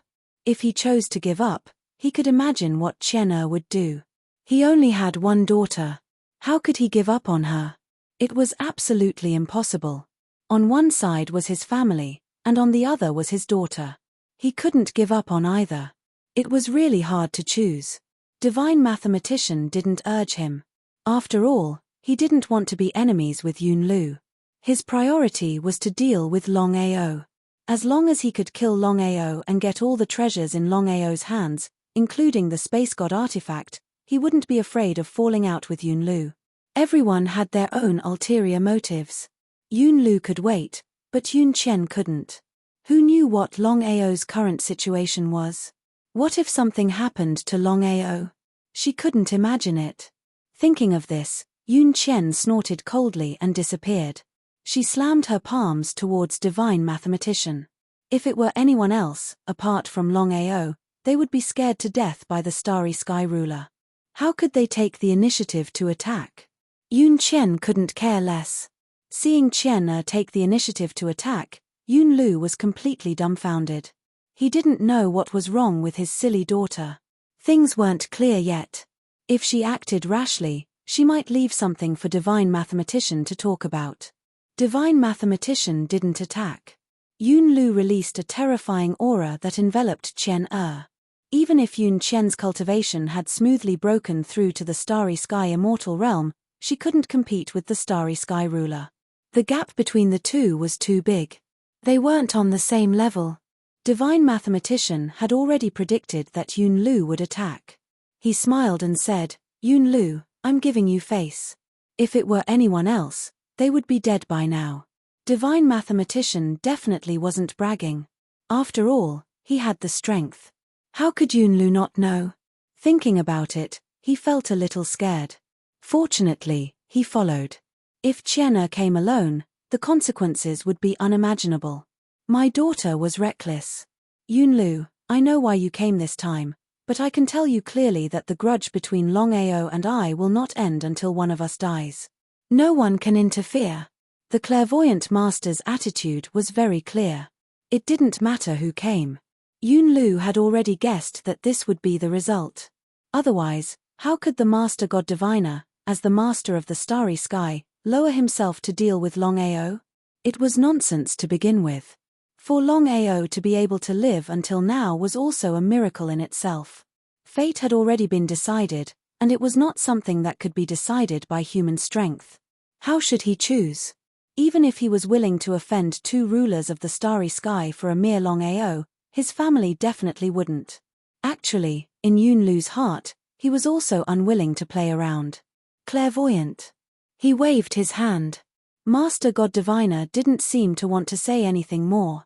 If he chose to give up, he could imagine what Qian-Er would do. He only had one daughter. How could he give up on her? It was absolutely impossible. On one side was his family, and on the other was his daughter. He couldn't give up on either. It was really hard to choose. Divine Mathematician didn't urge him. After all, he didn't want to be enemies with Yunlu. His priority was to deal with Longao. As long as he could kill Longao and get all the treasures in Longao's hands, including the space god artifact, he wouldn't be afraid of falling out with Yunlu. Everyone had their own ulterior motives. Yunlu could wait, but Yun Qian couldn't. Who knew what Longao's current situation was? What if something happened to Longao? She couldn't imagine it. Thinking of this, Yun Qian snorted coldly and disappeared. She slammed her palms towards Divine Mathematician. If it were anyone else, apart from Longao, they would be scared to death by the starry sky ruler. How could they take the initiative to attack? Yun Qian couldn't care less. Seeing Qian-Er take the initiative to attack, Yunlu was completely dumbfounded. He didn't know what was wrong with his silly daughter. Things weren't clear yet. If she acted rashly, she might leave something for Divine Mathematician to talk about. Divine Mathematician didn't attack. Yunlu released a terrifying aura that enveloped Qian-Er. Even if Yun Qian's cultivation had smoothly broken through to the starry sky immortal realm, she couldn't compete with the starry sky ruler. The gap between the two was too big. They weren't on the same level. Divine Mathematician had already predicted that Yunlu would attack. He smiled and said, "Yunlu, I'm giving you face. If it were anyone else, they would be dead by now." Divine Mathematician definitely wasn't bragging. After all, he had the strength. How could Yunlu not know? Thinking about it, he felt a little scared. Fortunately, he followed. If Qian-Er came alone, the consequences would be unimaginable. My daughter was reckless. Yunlu, I know why you came this time, but I can tell you clearly that the grudge between Longao and I will not end until one of us dies. No one can interfere. The clairvoyant master's attitude was very clear. It didn't matter who came. Yunlu had already guessed that this would be the result. Otherwise, how could the Master God Diviner, as the master of the starry sky, lower himself to deal with Longao? It was nonsense to begin with. For Longao to be able to live until now was also a miracle in itself. Fate had already been decided, and it was not something that could be decided by human strength. How should he choose? Even if he was willing to offend two rulers of the starry sky for a mere Longao, his family definitely wouldn't. Actually, in Yunlu's heart, he was also unwilling to play around. Clairvoyant. He waved his hand. Master God Diviner didn't seem to want to say anything more.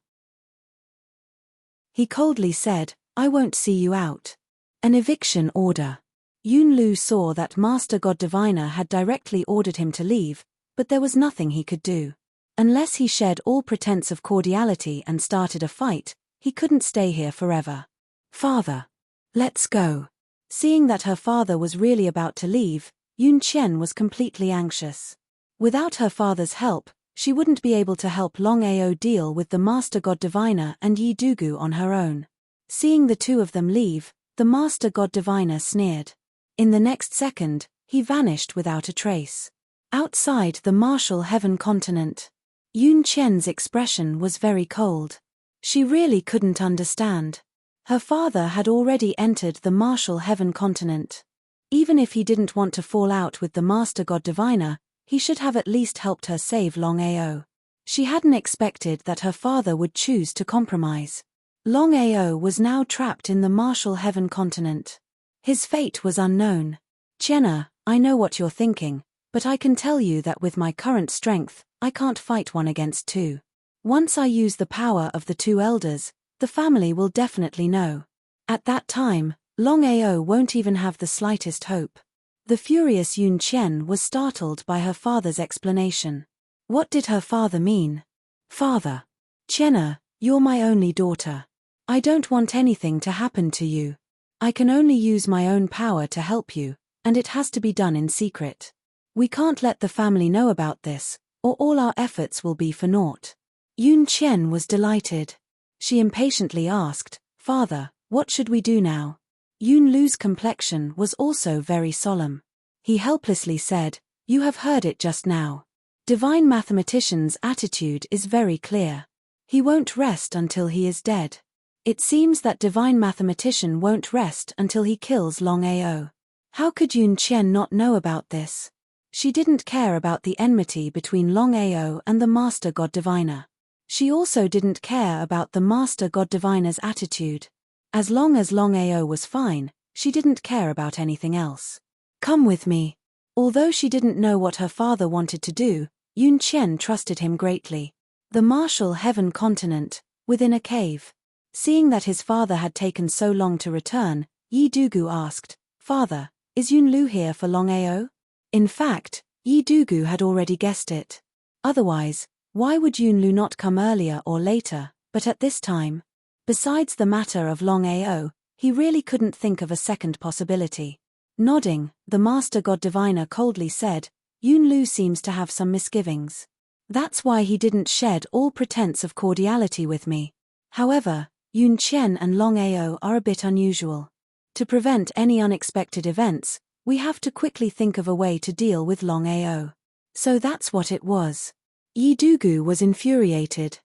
He coldly said, "I won't see you out." An eviction order. Yunlu saw that Master God Diviner had directly ordered him to leave, but there was nothing he could do. Unless he shed all pretense of cordiality and started a fight, he couldn't stay here forever. "Father. Let's go." Seeing that her father was really about to leave, Yun Qian was completely anxious. Without her father's help, she wouldn't be able to help Longao deal with the Master God Diviner and Yi Dugu on her own. Seeing the two of them leave, the Master God Diviner sneered. In the next second, he vanished without a trace. Outside the martial heaven continent, Yun Qian's expression was very cold. She really couldn't understand. Her father had already entered the martial heaven continent. Even if he didn't want to fall out with the Master God Diviner, he should have at least helped her save Longao. She hadn't expected that her father would choose to compromise. Longao was now trapped in the martial heaven continent. His fate was unknown. "Chenna, I know what you're thinking, but I can tell you that with my current strength, I can't fight one against two. Once I use the power of the two elders, the family will definitely know. At that time, Longao won't even have the slightest hope." The furious Yun Qian was startled by her father's explanation. What did her father mean? "Father. Chenna, you're my only daughter. I don't want anything to happen to you. I can only use my own power to help you, and it has to be done in secret. We can't let the family know about this, or all our efforts will be for naught." Yun Qian was delighted. She impatiently asked, "Father, what should we do now?" Yunlu's complexion was also very solemn. He helplessly said, "You have heard it just now. Divine Mathematician's attitude is very clear. He won't rest until he is dead. It seems that Divine Mathematician won't rest until he kills Longao." How could Yun Qian not know about this? She didn't care about the enmity between Longao and the Master God Diviner. She also didn't care about the Master God Diviner's attitude. As long as Longao was fine, she didn't care about anything else. "Come with me." Although she didn't know what her father wanted to do, Yun Qian trusted him greatly. The martial heaven continent, within a cave. Seeing that his father had taken so long to return, Yi Dugu asked, "Father, is Yunlu here for Longao?" In fact, Yi Dugu had already guessed it. Otherwise, why would Yunlu not come earlier or later, but at this time? Besides the matter of Longao, he really couldn't think of a second possibility. Nodding, the Master God Diviner coldly said, "Yunlu seems to have some misgivings. That's why he didn't shed all pretense of cordiality with me. However, Yun Qian and Longao are a bit unusual. To prevent any unexpected events, we have to quickly think of a way to deal with Longao." So that's what it was. Yi Dugu was infuriated.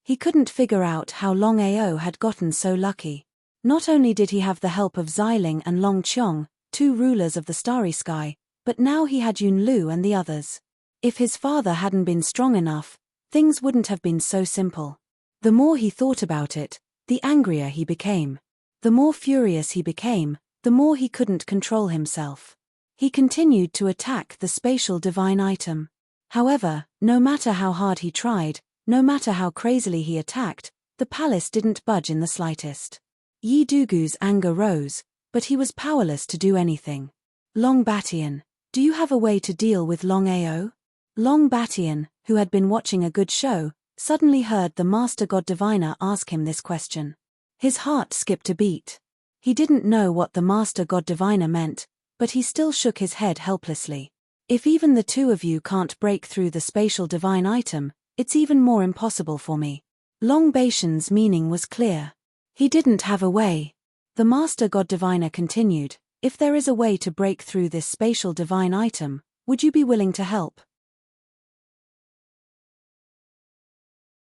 He couldn't figure out how Longao had gotten so lucky. Not only did he have the help of Xiling and Long Qiong, two rulers of the starry sky, but now he had Yunlu and the others. If his father hadn't been strong enough, things wouldn't have been so simple. The more he thought about it, the angrier he became. The more furious he became, the more he couldn't control himself. He continued to attack the spatial divine item. However, no matter how hard he tried, no matter how crazily he attacked, the palace didn't budge in the slightest. Yi Dugu's anger rose, but he was powerless to do anything. "Long Batian, do you have a way to deal with Longao?" Long Batian, who had been watching a good show, suddenly heard the Master God Diviner ask him this question. His heart skipped a beat. He didn't know what the Master God Diviner meant, but he still shook his head helplessly. If even the two of you can't break through the spatial divine item, it's even more impossible for me. Longbation's meaning was clear. He didn't have a way. The Master God Diviner continued, if there is a way to break through this spatial divine item, would you be willing to help?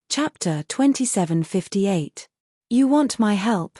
Chapter 2758. You want my help?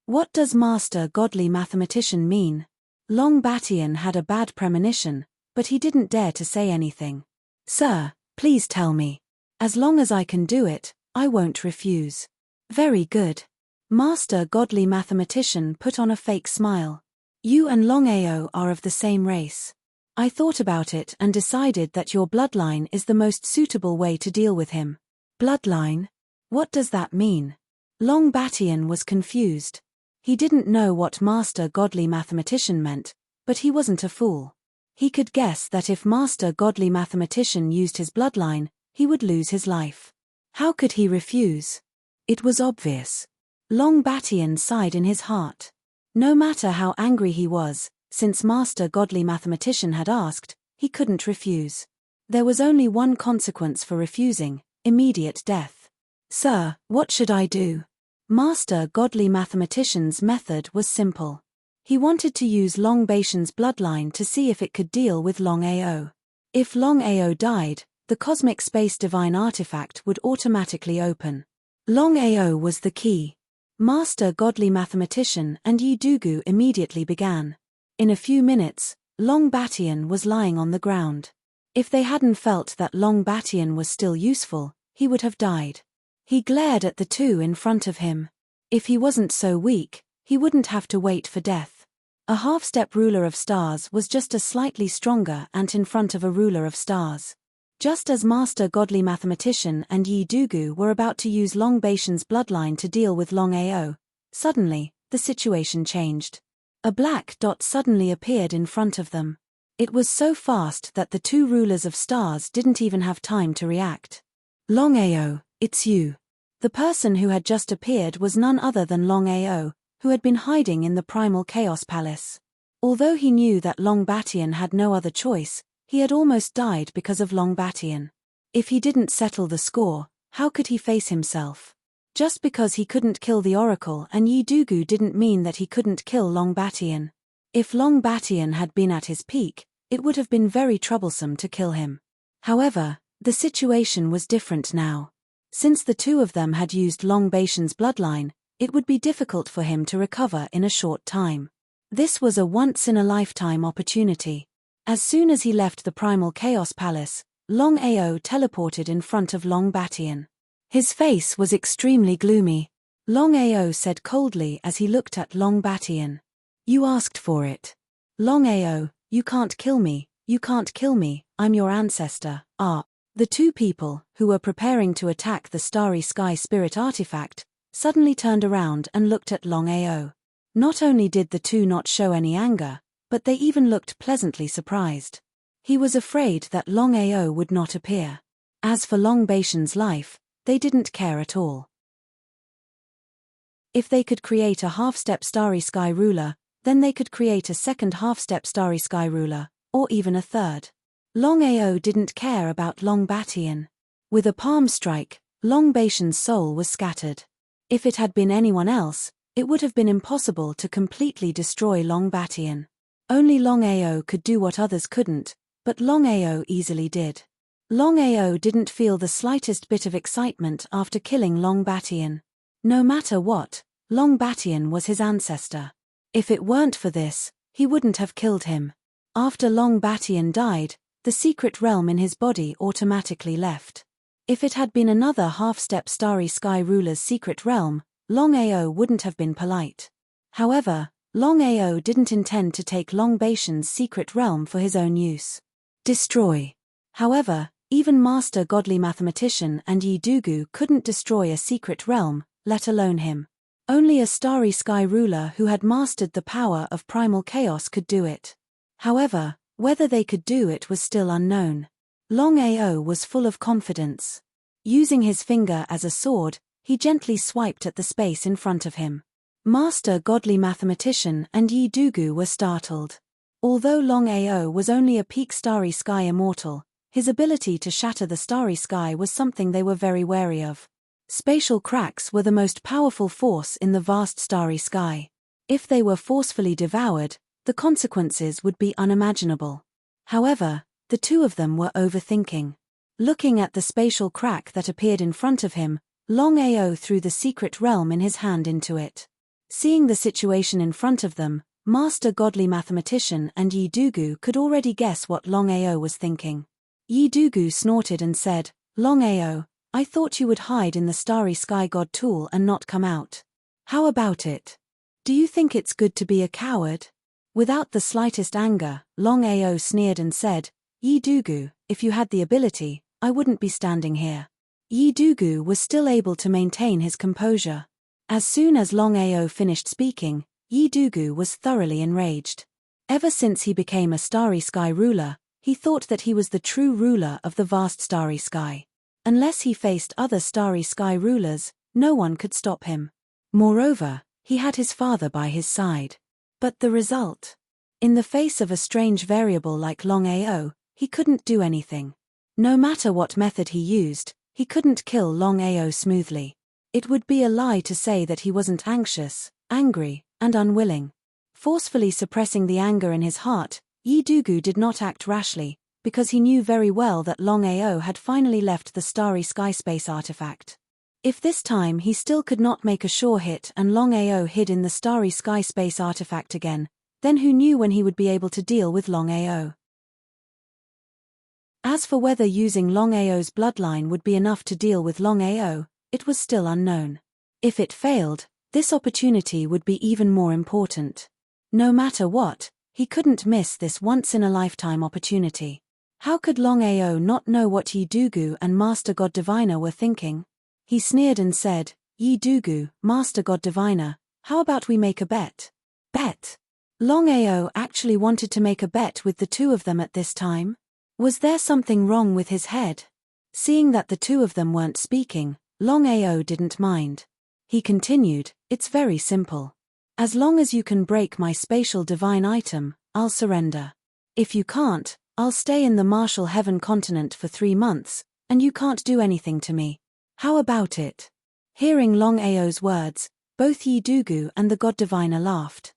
What does Master Godly Mathematician mean? Longbation had a bad premonition, but he didn't dare to say anything. Sir, please tell me. As long as I can do it, I won't refuse. Very good. Master Godly Mathematician put on a fake smile. You and Longao are of the same race. I thought about it and decided that your bloodline is the most suitable way to deal with him. Bloodline? What does that mean? Longbation was confused. He didn't know what Master Godly Mathematician meant, but he wasn't a fool. He could guess that if Master Godly Mathematician used his bloodline, he would lose his life. How could he refuse? It was obvious. Longbation sighed in his heart. No matter how angry he was, since Master Godly Mathematician had asked, he couldn't refuse. There was only one consequence for refusing: immediate death. Sir, what should I do? Master Godly Mathematician's method was simple. He wanted to use Longbation's bloodline to see if it could deal with Longao. If Longao died, the cosmic space divine artifact would automatically open. Longao was the key. Master Godly Mathematician and Yidugu immediately began. In a few minutes, Longbation was lying on the ground. If they hadn't felt that Longbation was still useful, he would have died. He glared at the two in front of him. If he wasn't so weak, he wouldn't have to wait for death. A half-step ruler of stars was just a slightly stronger ant in front of a ruler of stars. Just as Master Godly Mathematician and Yidugu were about to use Longbation's bloodline to deal with Longao, suddenly, the situation changed. A black dot suddenly appeared in front of them. It was so fast that the two rulers of stars didn't even have time to react. Longao, it's you. The person who had just appeared was none other than Longao, who had been hiding in the Primal Chaos Palace. Although he knew that Longbation had no other choice, he had almost died because of Longbation. If he didn't settle the score, how could he face himself? Just because he couldn't kill the Oracle and Yidugu didn't mean that he couldn't kill Longbation. If Longbation had been at his peak, it would have been very troublesome to kill him. However, the situation was different now. Since the two of them had used Longbation's bloodline, it would be difficult for him to recover in a short time. This was a once-in-a-lifetime opportunity. As soon as he left the Primal Chaos Palace, Longao teleported in front of Longbation. His face was extremely gloomy. Longao said coldly as he looked at Longbation. You asked for it. Longao, you can't kill me, I'm your ancestor. The two people, who were preparing to attack the Starry Sky Spirit artifact, suddenly turned around and looked at Longao. Not only did the two not show any anger, but they even looked pleasantly surprised. He was afraid that Longao would not appear. As for Longbation's life, they didn't care at all. If they could create a half-step Starry Sky ruler, then they could create a second half-step Starry Sky ruler, or even a third. Longao didn't care about Longbation. With a palm strike, Longbation's soul was scattered. If it had been anyone else, it would have been impossible to completely destroy Longbation. Only Longao could do what others couldn't, but Longao easily did. Longao didn't feel the slightest bit of excitement after killing Longbation. No matter what, Longbation was his ancestor. If it weren't for this, he wouldn't have killed him. After Longbation died, the secret realm in his body automatically left. If it had been another half-step Starry Sky ruler's secret realm, Longao wouldn't have been polite. However, Longao didn't intend to take Longbation's secret realm for his own use. Destroy. However, even Master Godly Mathematician and Yidugu couldn't destroy a secret realm, let alone him. Only a Starry Sky ruler who had mastered the power of primal chaos could do it. However, whether they could do it was still unknown. Longao was full of confidence. Using his finger as a sword, he gently swiped at the space in front of him. Master Godly Mathematician and Yidugu were startled. Although Longao was only a peak starry sky immortal, his ability to shatter the starry sky was something they were very wary of. Spatial cracks were the most powerful force in the vast starry sky. If they were forcefully devoured, the consequences would be unimaginable. However, the two of them were overthinking. Looking at the spatial crack that appeared in front of him, Longao threw the secret realm in his hand into it. Seeing the situation in front of them, Master Godly Mathematician and Yi Dugu could already guess what Longao was thinking. Yi Dugu snorted and said, "Longao, I thought you would hide in the starry sky god tool and not come out. How about it? Do you think it's good to be a coward?" Without the slightest anger, Longao sneered and said, "Yi Dugu, if you had the ability, I wouldn't be standing here." Yi Dugu was still able to maintain his composure. As soon as Longao finished speaking, Yi Dugu was thoroughly enraged. Ever since he became a starry sky ruler, he thought that he was the true ruler of the vast starry sky. Unless he faced other starry sky rulers, no one could stop him. Moreover, he had his father by his side. But the result? In the face of a strange variable like Longao, he couldn't do anything. No matter what method he used, he couldn't kill Longao smoothly. It would be a lie to say that he wasn't anxious, angry, and unwilling. Forcefully suppressing the anger in his heart, Yi Dugu did not act rashly, because he knew very well that Longao had finally left the starry sky space artifact. If this time he still could not make a sure hit and Longao hid in the starry sky space artifact again, then who knew when he would be able to deal with Longao? As for whether using Longao's bloodline would be enough to deal with Longao, it was still unknown. If it failed, this opportunity would be even more important. No matter what, he couldn't miss this once-in-a-lifetime opportunity. How could Longao not know what Yi Dugu and Master God Diviner were thinking? He sneered and said, "Yi Dugu, Master God Diviner, how about we make a bet?" Bet? Longao actually wanted to make a bet with the two of them at this time? Was there something wrong with his head? Seeing that the two of them weren't speaking, Longao didn't mind. He continued, "It's very simple. As long as you can break my spatial divine item, I'll surrender. If you can't, I'll stay in the Martial Heaven continent for 3 months, and you can't do anything to me. How about it?" Hearing Longao's words, both Yi Dugu and the God Diviner laughed.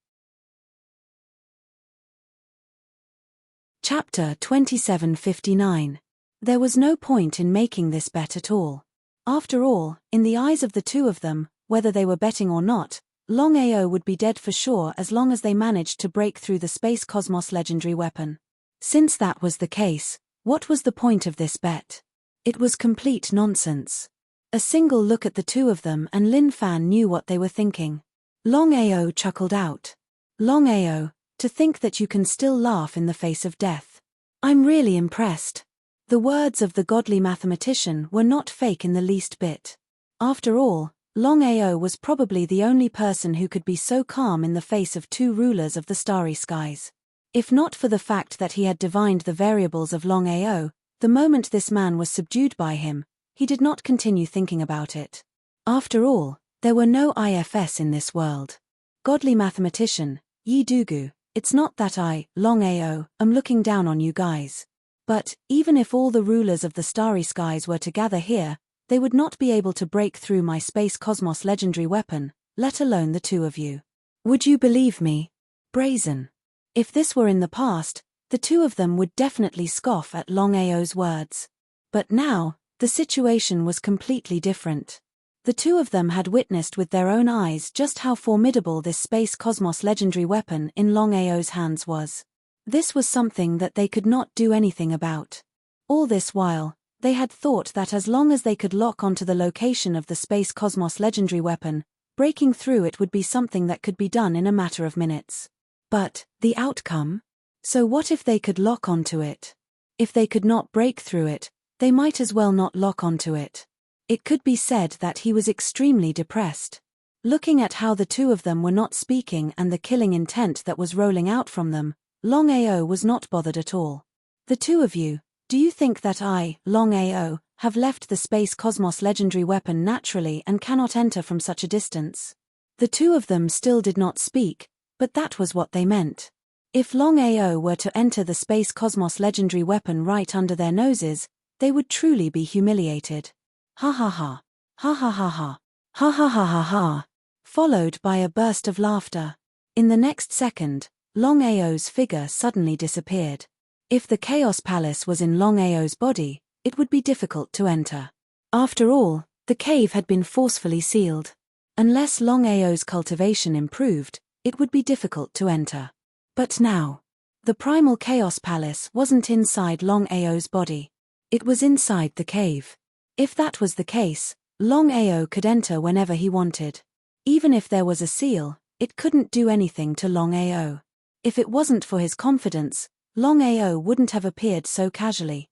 Chapter 2759. There was no point in making this bet at all. After all, in the eyes of the two of them, whether they were betting or not, Longao would be dead for sure as long as they managed to break through the Space Cosmos legendary weapon. Since that was the case, what was the point of this bet? It was complete nonsense. A single look at the two of them and Lin Fan knew what they were thinking. Longao chuckled out. "Longao, to think that you can still laugh in the face of death. I'm really impressed." The words of the godly mathematician were not fake in the least bit. After all, Longao was probably the only person who could be so calm in the face of two rulers of the starry skies. If not for the fact that he had divined the variables of Longao, the moment this man was subdued by him, he did not continue thinking about it. After all, there were no IFS in this world. Godly mathematician, Yi Dugu, it's not that I, Longao, am looking down on you guys. But, even if all the rulers of the starry skies were to gather here, they would not be able to break through my Space Cosmos legendary weapon, let alone the two of you. Would you believe me? Brazen. If this were in the past, the two of them would definitely scoff at Longao's words. But now, the situation was completely different. The two of them had witnessed with their own eyes just how formidable this Space Cosmos legendary weapon in Longao's hands was. This was something that they could not do anything about. All this while, they had thought that as long as they could lock onto the location of the Space Cosmos legendary weapon, breaking through it would be something that could be done in a matter of minutes. But, the outcome? So what if they could lock onto it? If they could not break through it, they might as well not lock onto it. It could be said that he was extremely depressed. Looking at how the two of them were not speaking and the killing intent that was rolling out from them, Longao was not bothered at all. "The two of you, do you think that I, Longao, have left the Space Cosmos legendary weapon naturally and cannot enter from such a distance?" The two of them still did not speak, but that was what they meant. If Longao were to enter the space cosmos legendary weapon right under their noses, they would truly be humiliated. Ha ha ha. Ha ha ha ha. Ha ha ha ha ha. Followed by a burst of laughter. In the next second, Longao's figure suddenly disappeared. If the Chaos Palace was in Longao's body, it would be difficult to enter. After all, the cave had been forcefully sealed. Unless Longao's cultivation improved, it would be difficult to enter. But now, the primal Chaos Palace wasn't inside Longao's body. It was inside the cave. If that was the case, Longao could enter whenever he wanted. Even if there was a seal, it couldn't do anything to Longao. If it wasn't for his confidence, Longao wouldn't have appeared so casually.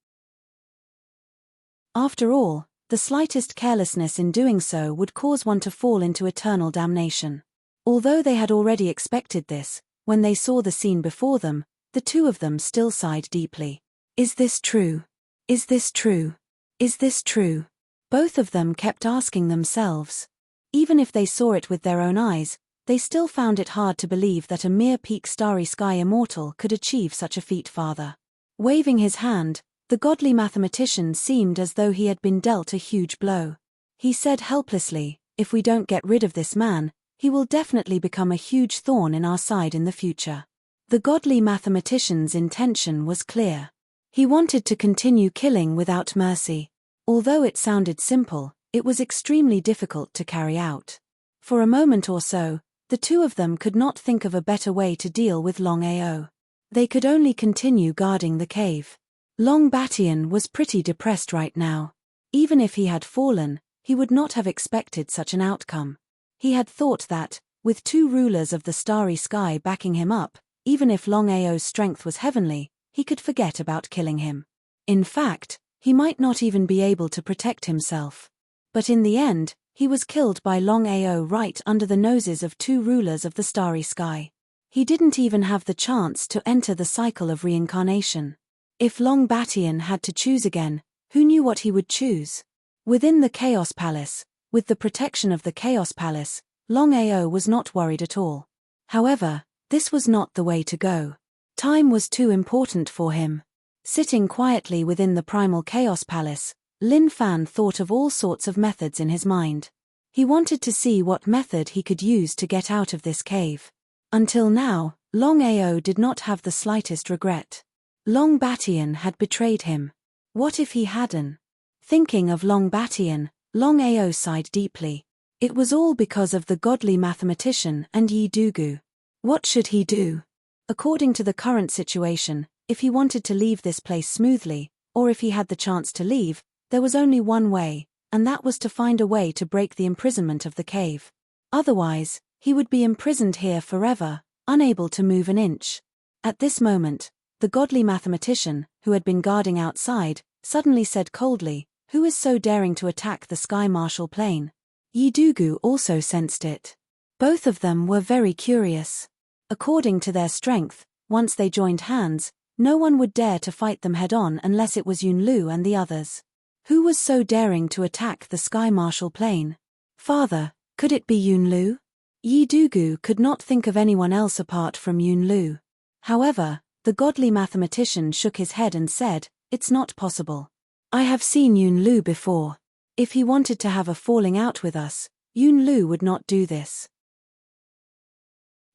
After all, the slightest carelessness in doing so would cause one to fall into eternal damnation. Although they had already expected this, when they saw the scene before them, the two of them still sighed deeply. Is this true? Is this true? Is this true? Both of them kept asking themselves. Even if they saw it with their own eyes, they still found it hard to believe that a mere peak starry sky immortal could achieve such a feat. Father. Waving his hand, the godly mathematician seemed as though he had been dealt a huge blow. He said helplessly, if we don't get rid of this man, he will definitely become a huge thorn in our side in the future. The godly mathematician's intention was clear. He wanted to continue killing without mercy. Although it sounded simple, it was extremely difficult to carry out. For a moment or so, the two of them could not think of a better way to deal with Longao. They could only continue guarding the cave. Long Batian was pretty depressed right now. Even if he had fallen, he would not have expected such an outcome. He had thought that, with two rulers of the starry sky backing him up, even if Longao's strength was heavenly, he could forget about killing him. In fact, he might not even be able to protect himself. But in the end, he was killed by Longao right under the noses of two rulers of the starry sky. He didn't even have the chance to enter the cycle of reincarnation. If Long Batian had to choose again, who knew what he would choose? Within the Chaos Palace, with the protection of the Chaos Palace, Longao was not worried at all. However, this was not the way to go. Time was too important for him. Sitting quietly within the primal Chaos Palace, Lin Fan thought of all sorts of methods in his mind. He wanted to see what method he could use to get out of this cave. Until now, Longao did not have the slightest regret. Long Batian had betrayed him. What if he hadn't? Thinking of Long Batian, Longao sighed deeply. It was all because of the godly mathematician and Yi Dugu. What should he do? According to the current situation, if he wanted to leave this place smoothly, or if he had the chance to leave, there was only one way, and that was to find a way to break the imprisonment of the cave. Otherwise, he would be imprisoned here forever, unable to move an inch. At this moment, the godly mathematician, who had been guarding outside, suddenly said coldly, "Who is so daring to attack the sky martial plane?" Yi Dugu also sensed it. Both of them were very curious. According to their strength, once they joined hands, no one would dare to fight them head-on unless it was Yunlu and the others. Who was so daring to attack the sky martial plane? Father, could it be Yunlu? Yi Dugu could not think of anyone else apart from Yunlu. However, the godly mathematician shook his head and said, "It's not possible. I have seen Yunlu before. If he wanted to have a falling out with us, Yunlu would not do this.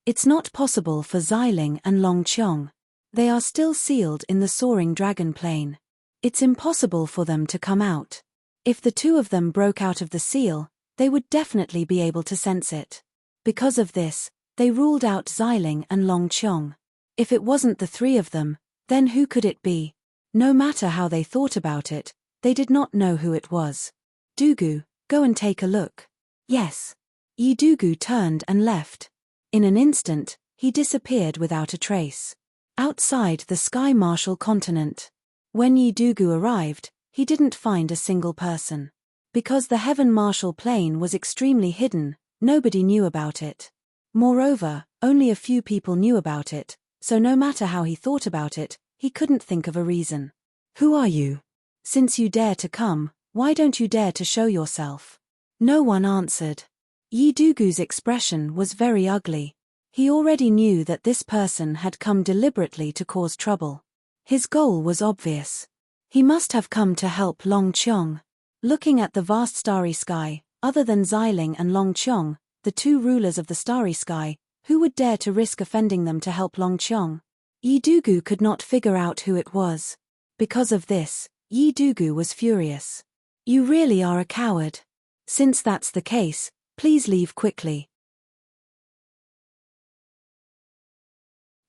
It's not possible for Xiling and Longqiong. They are still sealed in the soaring dragon plane. It's impossible for them to come out. If the two of them broke out of the seal, they would definitely be able to sense it. Because of this, they ruled out Xiling and Longqiong. If it wasn't the three of them, then who could it be? No matter how they thought about it, they did not know who it was. Dugu, go and take a look." "Yes." Yi Dugu turned and left. In an instant, he disappeared without a trace. Outside the Sky Martial continent. When Yi Dugu arrived, he didn't find a single person. Because the Heaven Martial plane was extremely hidden, nobody knew about it. Moreover, only a few people knew about it, so no matter how he thought about it, he couldn't think of a reason. "Who are you? Since you dare to come, why don't you dare to show yourself?" No one answered. Yi Dugu's expression was very ugly. He already knew that this person had come deliberately to cause trouble. His goal was obvious. He must have come to help Long Qiong. Looking at the vast starry sky, other than Xiling and Long Qiong, the two rulers of the starry sky, who would dare to risk offending them to help Long Qiong? Yi Dugu could not figure out who it was. Because of this, Yi Dugu was furious. You really are a coward. Since that's the case, please leave quickly.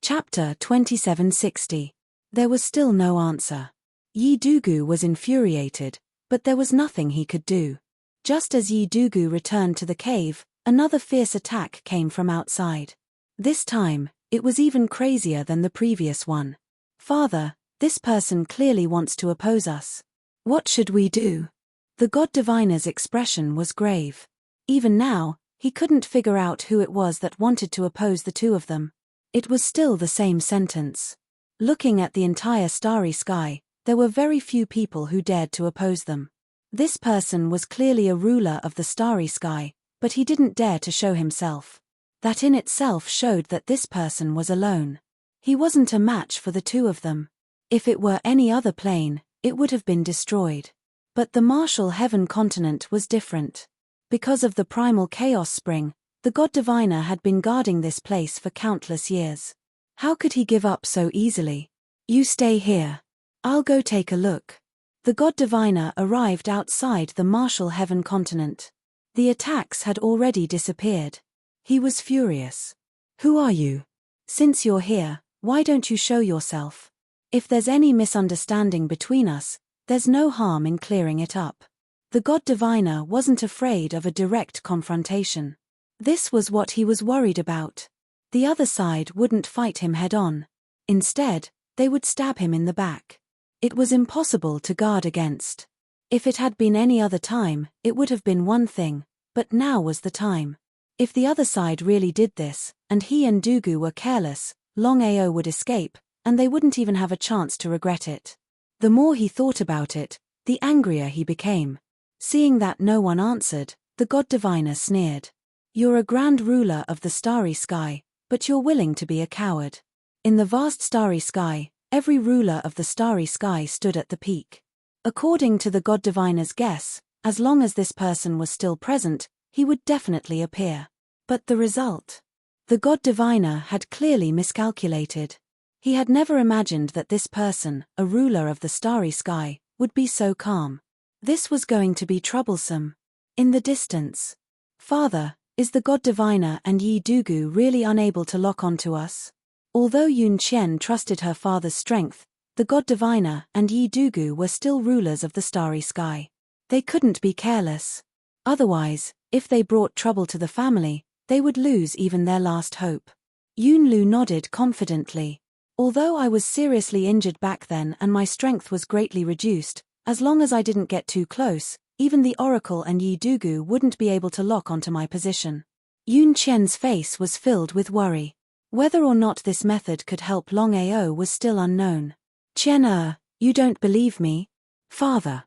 Chapter 2760. There was still no answer. Yi Dugu was infuriated, but there was nothing he could do. Just as Yi Dugu returned to the cave, another fierce attack came from outside. This time, it was even crazier than the previous one. Father, this person clearly wants to oppose us. What should we do? The God Diviner's expression was grave. Even now, he couldn't figure out who it was that wanted to oppose the two of them. It was still the same sentence. Looking at the entire starry sky, there were very few people who dared to oppose them. This person was clearly a ruler of the starry sky, but he didn't dare to show himself. That in itself showed that this person was alone. He wasn't a match for the two of them. If it were any other plane, it would have been destroyed. But the martial heaven continent was different. Because of the primal chaos spring, the God Diviner had been guarding this place for countless years. How could he give up so easily? You stay here. I'll go take a look. The God Diviner arrived outside the martial heaven continent. The attacks had already disappeared. He was furious. Who are you? Since you're here, why don't you show yourself? If there's any misunderstanding between us, there's no harm in clearing it up. The God Diviner wasn't afraid of a direct confrontation. This was what he was worried about. The other side wouldn't fight him head-on. Instead, they would stab him in the back. It was impossible to guard against. If it had been any other time, it would have been one thing, but now was the time. If the other side really did this, and he and Dugu were careless, Longao would escape, and they wouldn't even have a chance to regret it. The more he thought about it, the angrier he became. Seeing that no one answered, the God Diviner sneered. You're a grand ruler of the starry sky, but you're willing to be a coward. In the vast starry sky, every ruler of the starry sky stood at the peak. According to the God Diviner's guess, as long as this person was still present, he would definitely appear. But the result? The God Diviner had clearly miscalculated. He had never imagined that this person, a ruler of the starry sky, would be so calm. This was going to be troublesome. In the distance. Father, is the God Diviner and Yi Dugu really unable to lock onto us? Although Yun Qian trusted her father's strength, the God Diviner and Yi Dugu were still rulers of the starry sky. They couldn't be careless. Otherwise, if they brought trouble to the family, they would lose even their last hope. Yun Lu nodded confidently. Although I was seriously injured back then and my strength was greatly reduced, as long as I didn't get too close, even the Oracle and Yi Dugu wouldn't be able to lock onto my position. Yun Qian's face was filled with worry. Whether or not this method could help Longao was still unknown. Qian, you don't believe me? Father.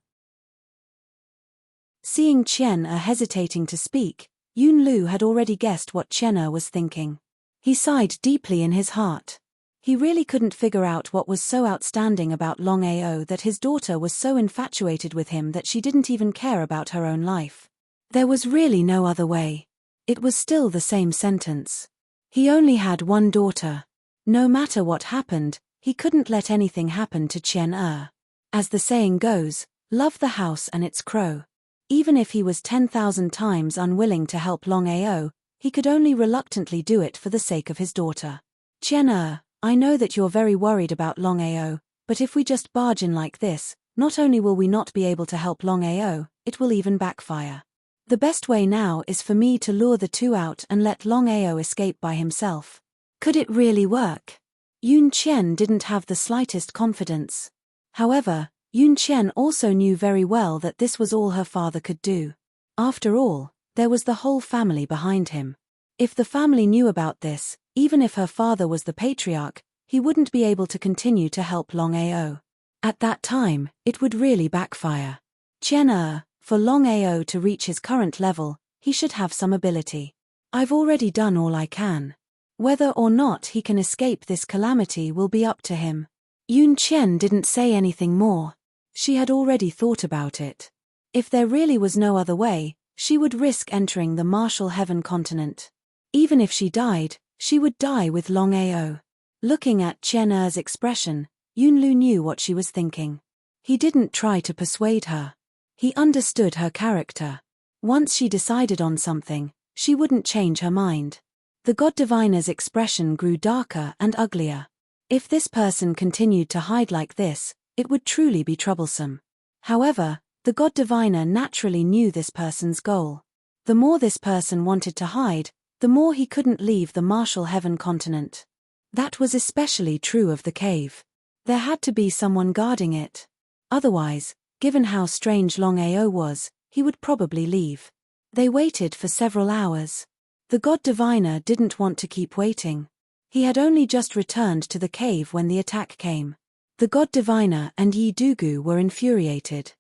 Seeing Qian hesitating to speak, Yun Lu had already guessed what Qian was thinking. He sighed deeply in his heart. He really couldn't figure out what was so outstanding about Longao that his daughter was so infatuated with him that she didn't even care about her own life. There was really no other way. It was still the same sentence. He only had one daughter. No matter what happened, he couldn't let anything happen to Qian. As the saying goes, love the house and its crow. Even if he was 10,000 times unwilling to help Longao, he could only reluctantly do it for the sake of his daughter. Qian, I know that you're very worried about Longao, but if we just barge in like this, not only will we not be able to help Longao, it will even backfire. The best way now is for me to lure the two out and let Longao escape by himself. Could it really work? Yun Qian didn't have the slightest confidence. However, Yun Qian also knew very well that this was all her father could do. After all, there was the whole family behind him. If the family knew about this, even if her father was the patriarch, he wouldn't be able to continue to help Longao. At that time, it would really backfire. Qian, for Longao to reach his current level, he should have some ability. I've already done all I can. Whether or not he can escape this calamity will be up to him. Yun Qian didn't say anything more. She had already thought about it. If there really was no other way, she would risk entering the martial heaven continent. Even if she died, she would die with Longao. Looking at Qian Er's expression, Yunlu knew what she was thinking. He didn't try to persuade her. He understood her character. Once she decided on something, she wouldn't change her mind. The god diviner's expression grew darker and uglier. If this person continued to hide like this, it would truly be troublesome. However, the god diviner naturally knew this person's goal. The more this person wanted to hide, the more he couldn't leave the martial heaven continent. That was especially true of the cave. There had to be someone guarding it. Otherwise, given how strange Longao was, he would probably leave. They waited for several hours. The god diviner didn't want to keep waiting. He had only just returned to the cave when the attack came. The god diviner and Yi Dugu were infuriated.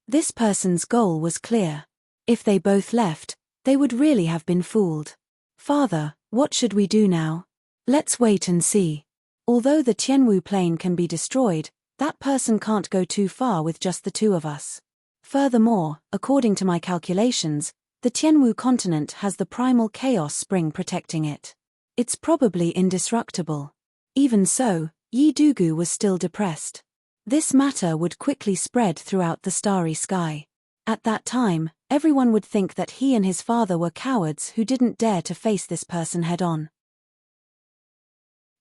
This person's goal was clear. If they both left, they would really have been fooled. Father, what should we do now? Let's wait and see. Although the Tianwu plane can be destroyed, that person can't go too far with just the two of us. Furthermore, according to my calculations, the Tianwu continent has the primal chaos spring protecting it. It's probably indestructible. Even so, Yi Dugu was still depressed. This matter would quickly spread throughout the starry sky. At that time, everyone would think that he and his father were cowards who didn't dare to face this person head-on.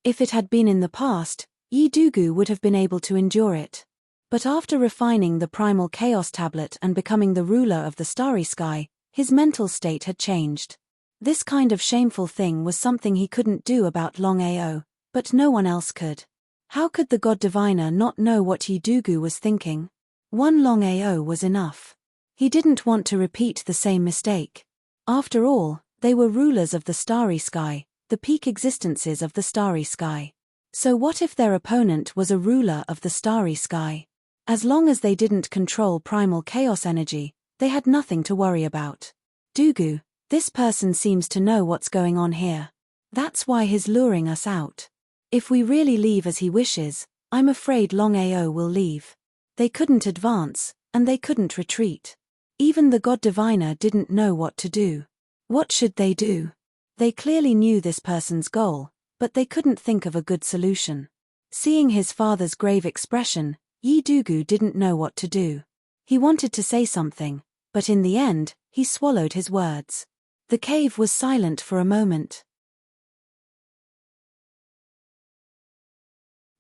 If it had been in the past, Yi Dugu would have been able to endure it. But after refining the primal chaos tablet and becoming the ruler of the starry sky, his mental state had changed. This kind of shameful thing was something he couldn't do about Longao, but no one else could. How could the god diviner not know what Yi Dugu was thinking? One Longao was enough. He didn't want to repeat the same mistake. After all, they were rulers of the starry sky, the peak existences of the starry sky. So what if their opponent was a ruler of the starry sky? As long as they didn't control primal chaos energy, they had nothing to worry about. Dugu, this person seems to know what's going on here. That's why he's luring us out. If we really leave as he wishes, I'm afraid Longao will leave. They couldn't advance, and they couldn't retreat. Even the god diviner didn't know what to do. What should they do? They clearly knew this person's goal, but they couldn't think of a good solution. Seeing his father's grave expression, Yi Dugu didn't know what to do. He wanted to say something, but in the end, he swallowed his words. The cave was silent for a moment.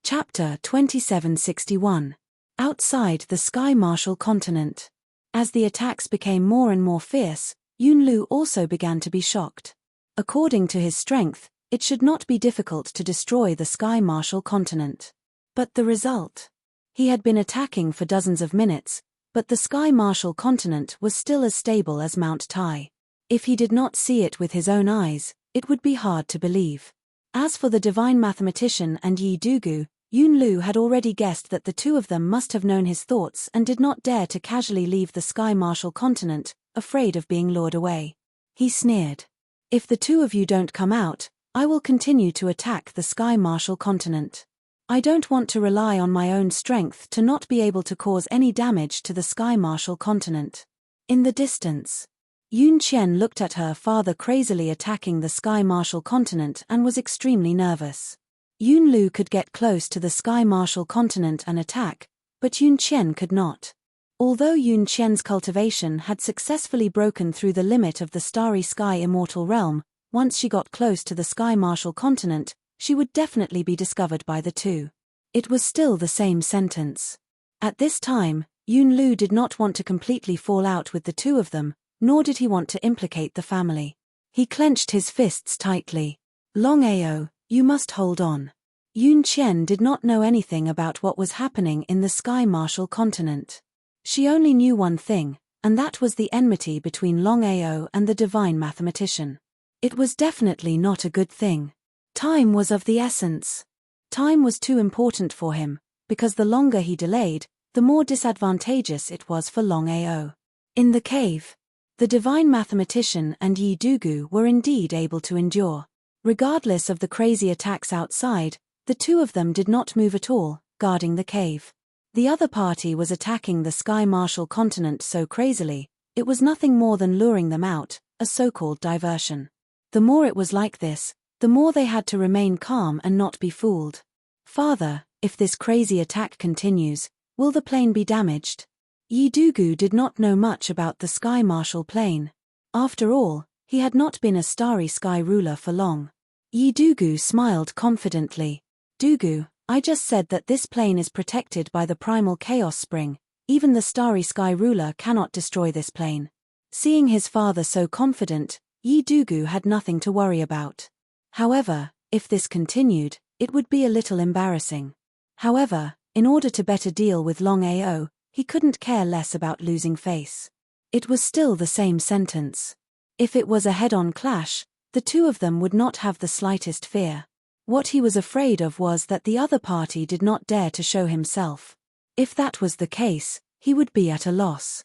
Chapter 2761. Outside the Sky Martial Continent. As the attacks became more and more fierce, Yunlu also began to be shocked. According to his strength, it should not be difficult to destroy the Sky Martial Continent. But the result? He had been attacking for dozens of minutes, but the Sky Martial Continent was still as stable as Mount Tai. If he did not see it with his own eyes, it would be hard to believe. As for the divine mathematician and Yi Dugu, Yunlu had already guessed that the two of them must have known his thoughts and did not dare to casually leave the Sky Martial Continent, afraid of being lured away. He sneered. If the two of you don't come out, I will continue to attack the Sky Martial Continent. I don't want to rely on my own strength to not be able to cause any damage to the Sky Martial Continent. In the distance, Yun Qian looked at her father crazily attacking the Sky Martial Continent and was extremely nervous. Yun Lu could get close to the Sky Martial Continent and attack, but Yun Qian could not. Although Yun Qian's cultivation had successfully broken through the limit of the Starry Sky Immortal Realm, once she got close to the Sky Martial Continent, she would definitely be discovered by the two. It was still the same sentence. At this time, Yun Lu did not want to completely fall out with the two of them, nor did he want to implicate the family. He clenched his fists tightly. Longao, you must hold on. Yun Qian did not know anything about what was happening in the Sky Martial Continent. She only knew one thing, and that was the enmity between Longao and the divine mathematician. It was definitely not a good thing. Time was of the essence. Time was too important for him, because the longer he delayed, the more disadvantageous it was for Longao. In the cave, the divine mathematician and Yi Dugu were indeed able to endure. Regardless of the crazy attacks outside, the two of them did not move at all, guarding the cave. The other party was attacking the Sky Marshal continent so crazily, it was nothing more than luring them out, a so-called diversion. The more it was like this, the more they had to remain calm and not be fooled. Father, if this crazy attack continues, will the plane be damaged? Yi Dugu did not know much about the Sky Marshal plane. After all, he had not been a starry sky ruler for long. Yi Dugu smiled confidently. Dugu, I just said that this plane is protected by the primal chaos spring. Even the starry sky ruler cannot destroy this plane. Seeing his father so confident, Yi Dugu had nothing to worry about. However, if this continued, it would be a little embarrassing. However, in order to better deal with Longao, he couldn't care less about losing face. It was still the same sentence. If it was a head-on clash, the two of them would not have the slightest fear. What he was afraid of was that the other party did not dare to show himself. If that was the case, he would be at a loss.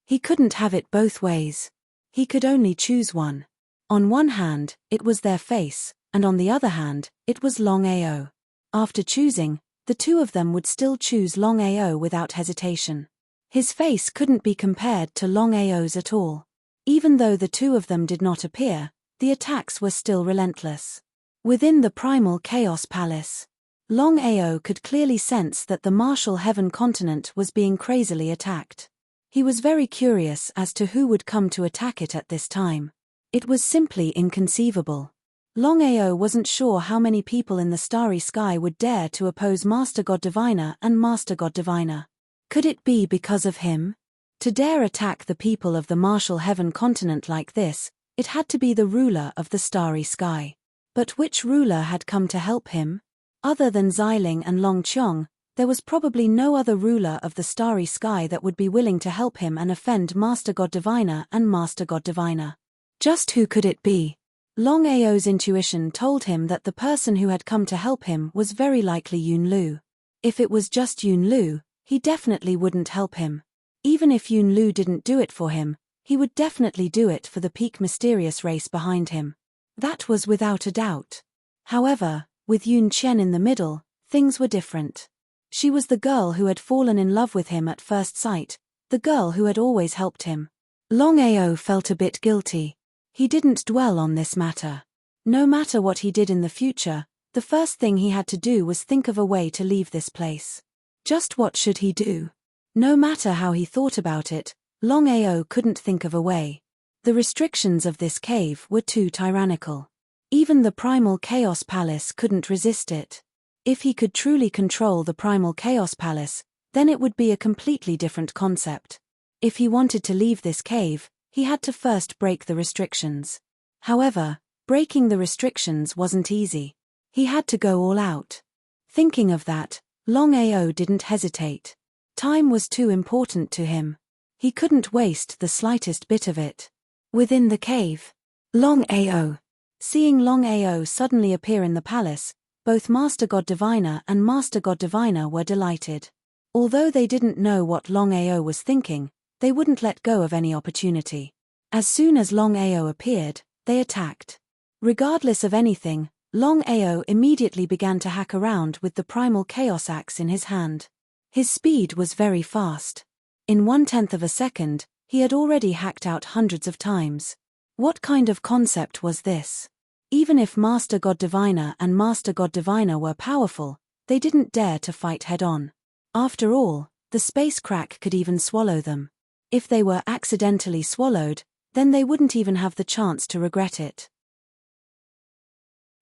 He couldn't have it both ways. He could only choose one. On one hand, it was their face, and on the other hand, it was Longao. After choosing, the two of them would still choose Longao without hesitation. His face couldn't be compared to Longao's at all. Even though the two of them did not appear, the attacks were still relentless. Within the primal chaos palace, Longao could clearly sense that the Martial Heaven continent was being crazily attacked. He was very curious as to who would come to attack it at this time. It was simply inconceivable. Longao wasn't sure how many people in the starry sky would dare to oppose Master God Diviner and Master God Diviner. Could it be because of him? To dare attack the people of the Martial Heaven continent like this, it had to be the ruler of the starry sky. But which ruler had come to help him? Other than Xiling and Long Qiong, there was probably no other ruler of the starry sky that would be willing to help him and offend Master God Diviner and Master God Diviner. Just who could it be? Longao's intuition told him that the person who had come to help him was very likely Yun Lu. If it was just Yun Lu, he definitely wouldn't help him. Even if Yun Lu didn't do it for him, he would definitely do it for the peak mysterious race behind him. That was without a doubt. However, with Yun Chen in the middle, things were different. She was the girl who had fallen in love with him at first sight, the girl who had always helped him. Longao felt a bit guilty. He didn't dwell on this matter. No matter what he did in the future, the first thing he had to do was think of a way to leave this place. Just what should he do? No matter how he thought about it, Longao couldn't think of a way. The restrictions of this cave were too tyrannical. Even the Primal Chaos Palace couldn't resist it. If he could truly control the Primal Chaos Palace, then it would be a completely different concept. If he wanted to leave this cave, he had to first break the restrictions. However, breaking the restrictions wasn't easy. He had to go all out. Thinking of that, Longao didn't hesitate. Time was too important to him. He couldn't waste the slightest bit of it. Within the cave, Longao. Seeing Longao suddenly appear in the palace, both Master God Diviner and Master God Diviner were delighted. Although they didn't know what Longao was thinking, they wouldn't let go of any opportunity. As soon as Longao appeared, they attacked. Regardless of anything, Longao immediately began to hack around with the primal chaos axe in his hand. His speed was very fast. In 1/10 of a second, he had already hacked out hundreds of times. What kind of concept was this? Even if Master God Diviner and Master God Diviner were powerful, they didn't dare to fight head-on. After all, the space crack could even swallow them. If they were accidentally swallowed, then they wouldn't even have the chance to regret it.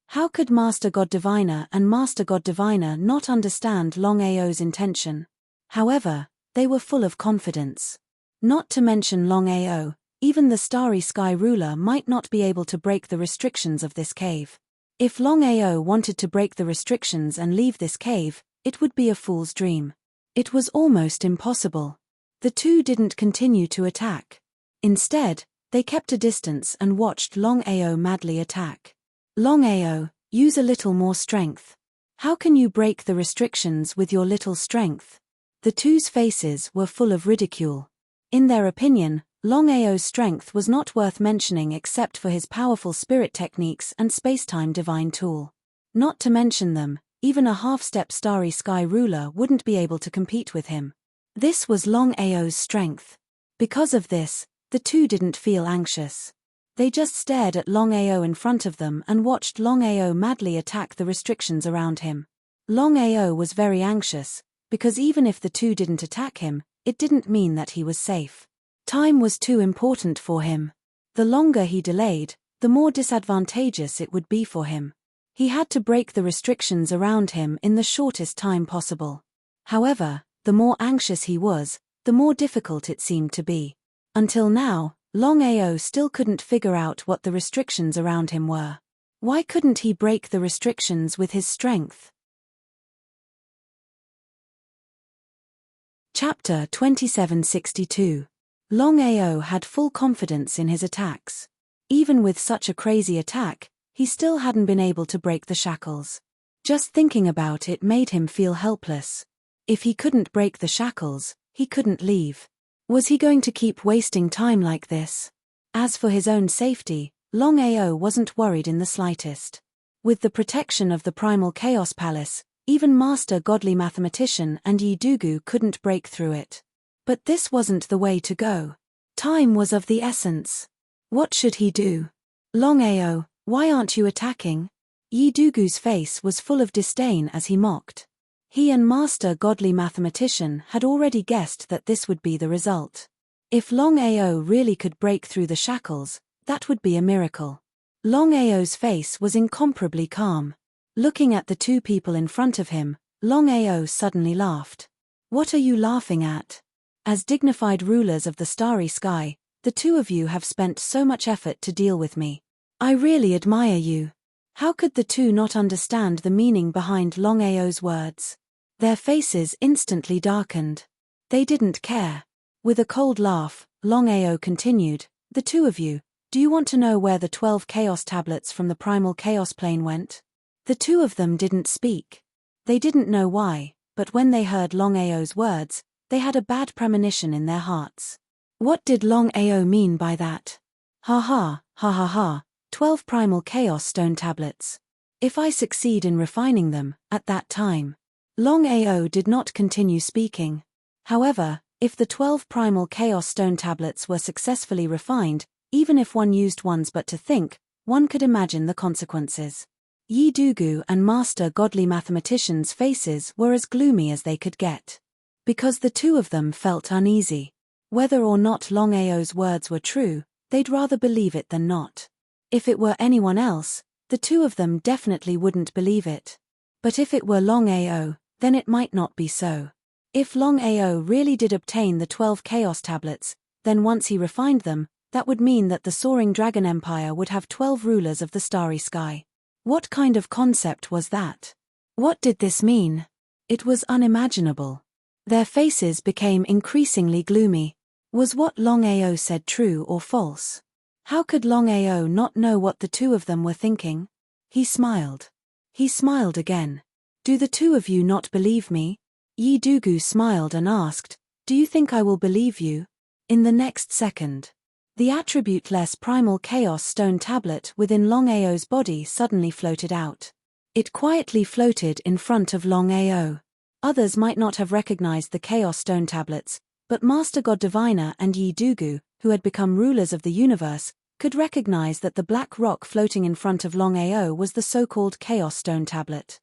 How could Master God Diviner and Master God Diviner not understand Longao's intention? However, they were full of confidence. Not to mention Longao, even the Starry Sky Ruler might not be able to break the restrictions of this cave. If Longao wanted to break the restrictions and leave this cave, it would be a fool's dream. It was almost impossible. The two didn't continue to attack. Instead, they kept a distance and watched Longao madly attack. Longao, use a little more strength. How can you break the restrictions with your little strength? The two's faces were full of ridicule. In their opinion, Longao's strength was not worth mentioning except for his powerful spirit techniques and spacetime divine tool. Not to mention them, even a half-step starry sky ruler wouldn't be able to compete with him. This was Longao's strength. Because of this, the two didn't feel anxious. They just stared at Longao in front of them and watched Longao madly attack the restrictions around him. Longao was very anxious, because even if the two didn't attack him, it didn't mean that he was safe. Time was too important for him. The longer he delayed, the more disadvantageous it would be for him. He had to break the restrictions around him in the shortest time possible. However, the more anxious he was, the more difficult it seemed to be. Until now, Longao still couldn't figure out what the restrictions around him were. Why couldn't he break the restrictions with his strength? Chapter 2762. Longao had full confidence in his attacks. Even with such a crazy attack, he still hadn't been able to break the shackles. Just thinking about it made him feel helpless. If he couldn't break the shackles, he couldn't leave. Was he going to keep wasting time like this? As for his own safety, Longao wasn't worried in the slightest. With the protection of the Primal Chaos Palace, even Master Godly Mathematician and Yi Dugu couldn't break through it. But this wasn't the way to go. Time was of the essence. What should he do? Longao, why aren't you attacking? Yi Dugu's face was full of disdain as he mocked. He and Master Godly Mathematician had already guessed that this would be the result. If Longao really could break through the shackles, that would be a miracle. Longao's face was incomparably calm. Looking at the two people in front of him, Longao suddenly laughed. What are you laughing at? As dignified rulers of the starry sky, the two of you have spent so much effort to deal with me. I really admire you. How could the two not understand the meaning behind Longao's words? Their faces instantly darkened. They didn't care. With a cold laugh, Longao continued, the two of you, do you want to know where the 12 chaos tablets from the primal chaos plane went? The two of them didn't speak. They didn't know why, but when they heard Longao's words, they had a bad premonition in their hearts. What did Longao mean by that? Ha ha, ha ha ha, 12 primal chaos stone tablets. If I succeed in refining them, at that time. Longao did not continue speaking. However, if the 12 primal chaos stone tablets were successfully refined, even if one used ones but to think, one could imagine the consequences. Yi Dugu and Master Godly Mathematician's faces were as gloomy as they could get. Because the two of them felt uneasy. Whether or not Longao's words were true, they'd rather believe it than not. If it were anyone else, the two of them definitely wouldn't believe it. But if it were Longao, then it might not be so. If Longao really did obtain the 12 chaos tablets, then once he refined them, that would mean that the soaring dragon empire would have 12 rulers of the starry sky. What kind of concept was that? What did this mean? It was unimaginable. Their faces became increasingly gloomy. Was what Longao said true or false? How could Longao not know what the two of them were thinking? He smiled. He smiled again. Do the two of you not believe me? Yi Dugu smiled and asked, do you think I will believe you? In the next second, the attribute-less primal chaos stone tablet within Longao's body suddenly floated out. It quietly floated in front of Longao. Others might not have recognized the chaos stone tablets, but Master God Diviner and Yi Dugu, who had become rulers of the universe, could recognize that the black rock floating in front of Longao was the so-called chaos stone tablet.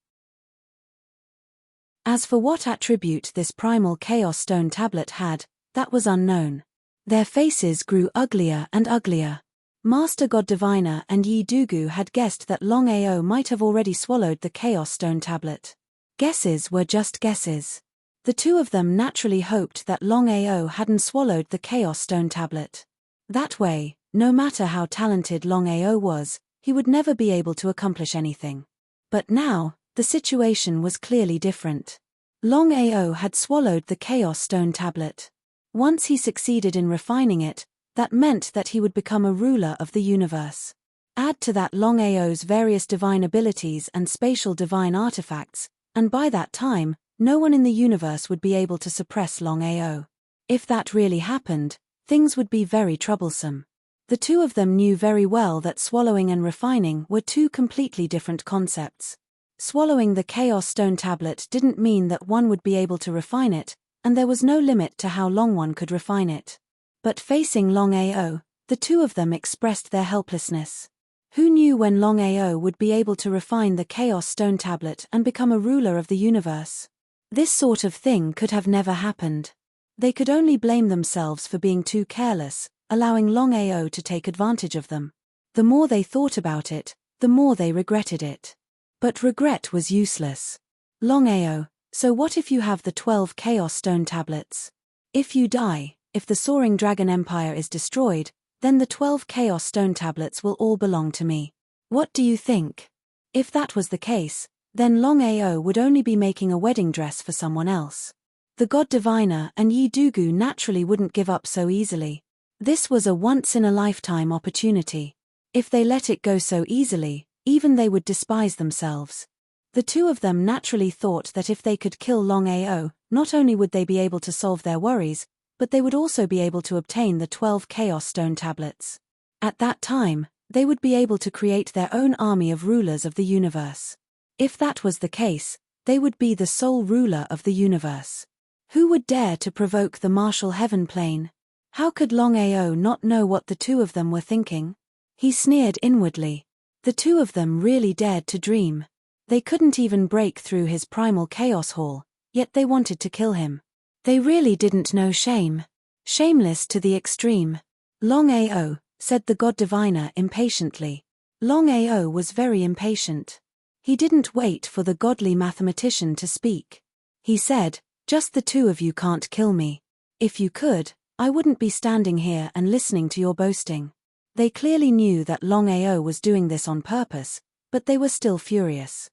As for what attribute this primal chaos stone tablet had, that was unknown. Their faces grew uglier and uglier. Master God Diviner and Yi Dugu had guessed that Longao might have already swallowed the chaos stone tablet. Guesses were just guesses. The two of them naturally hoped that Longao hadn't swallowed the chaos stone tablet. That way, no matter how talented Longao was, he would never be able to accomplish anything. But now, the situation was clearly different. Longao had swallowed the chaos stone tablet. Once he succeeded in refining it, that meant that he would become a ruler of the universe. Add to that Longao's various divine abilities and spatial divine artifacts, and by that time, no one in the universe would be able to suppress Longao. If that really happened, things would be very troublesome. The two of them knew very well that swallowing and refining were two completely different concepts. Swallowing the Chaos Stone tablet didn't mean that one would be able to refine it, and there was no limit to how long one could refine it. But facing Longao, the two of them expressed their helplessness. Who knew when Longao would be able to refine the Chaos Stone tablet and become a ruler of the universe? This sort of thing could have never happened. They could only blame themselves for being too careless, allowing Longao to take advantage of them. The more they thought about it, the more they regretted it. But regret was useless. Longao, so what if you have the 12 Chaos Stone tablets? If you die, if the Soaring Dragon Empire is destroyed, then the 12 Chaos Stone tablets will all belong to me. What do you think? If that was the case, then Longao would only be making a wedding dress for someone else. The God Diviner and Yi Dugu naturally wouldn't give up so easily. This was a once-in-a-lifetime opportunity. If they let it go so easily, even they would despise themselves. The two of them naturally thought that if they could kill Longao, not only would they be able to solve their worries, but they would also be able to obtain the 12 Chaos Stone tablets. At that time, they would be able to create their own army of rulers of the universe. If that was the case, they would be the sole ruler of the universe. Who would dare to provoke the martial heaven plane? How could Longao not know what the two of them were thinking? He sneered inwardly. The two of them really dared to dream. They couldn't even break through his primal chaos hall, yet they wanted to kill him. They really didn't know shame. Shameless to the extreme. Longao, said the God Diviner impatiently. Longao was very impatient. He didn't wait for the godly mathematician to speak. He said, "Just the two of you can't kill me. If you could, I wouldn't be standing here and listening to your boasting." They clearly knew that Longao was doing this on purpose, but they were still furious.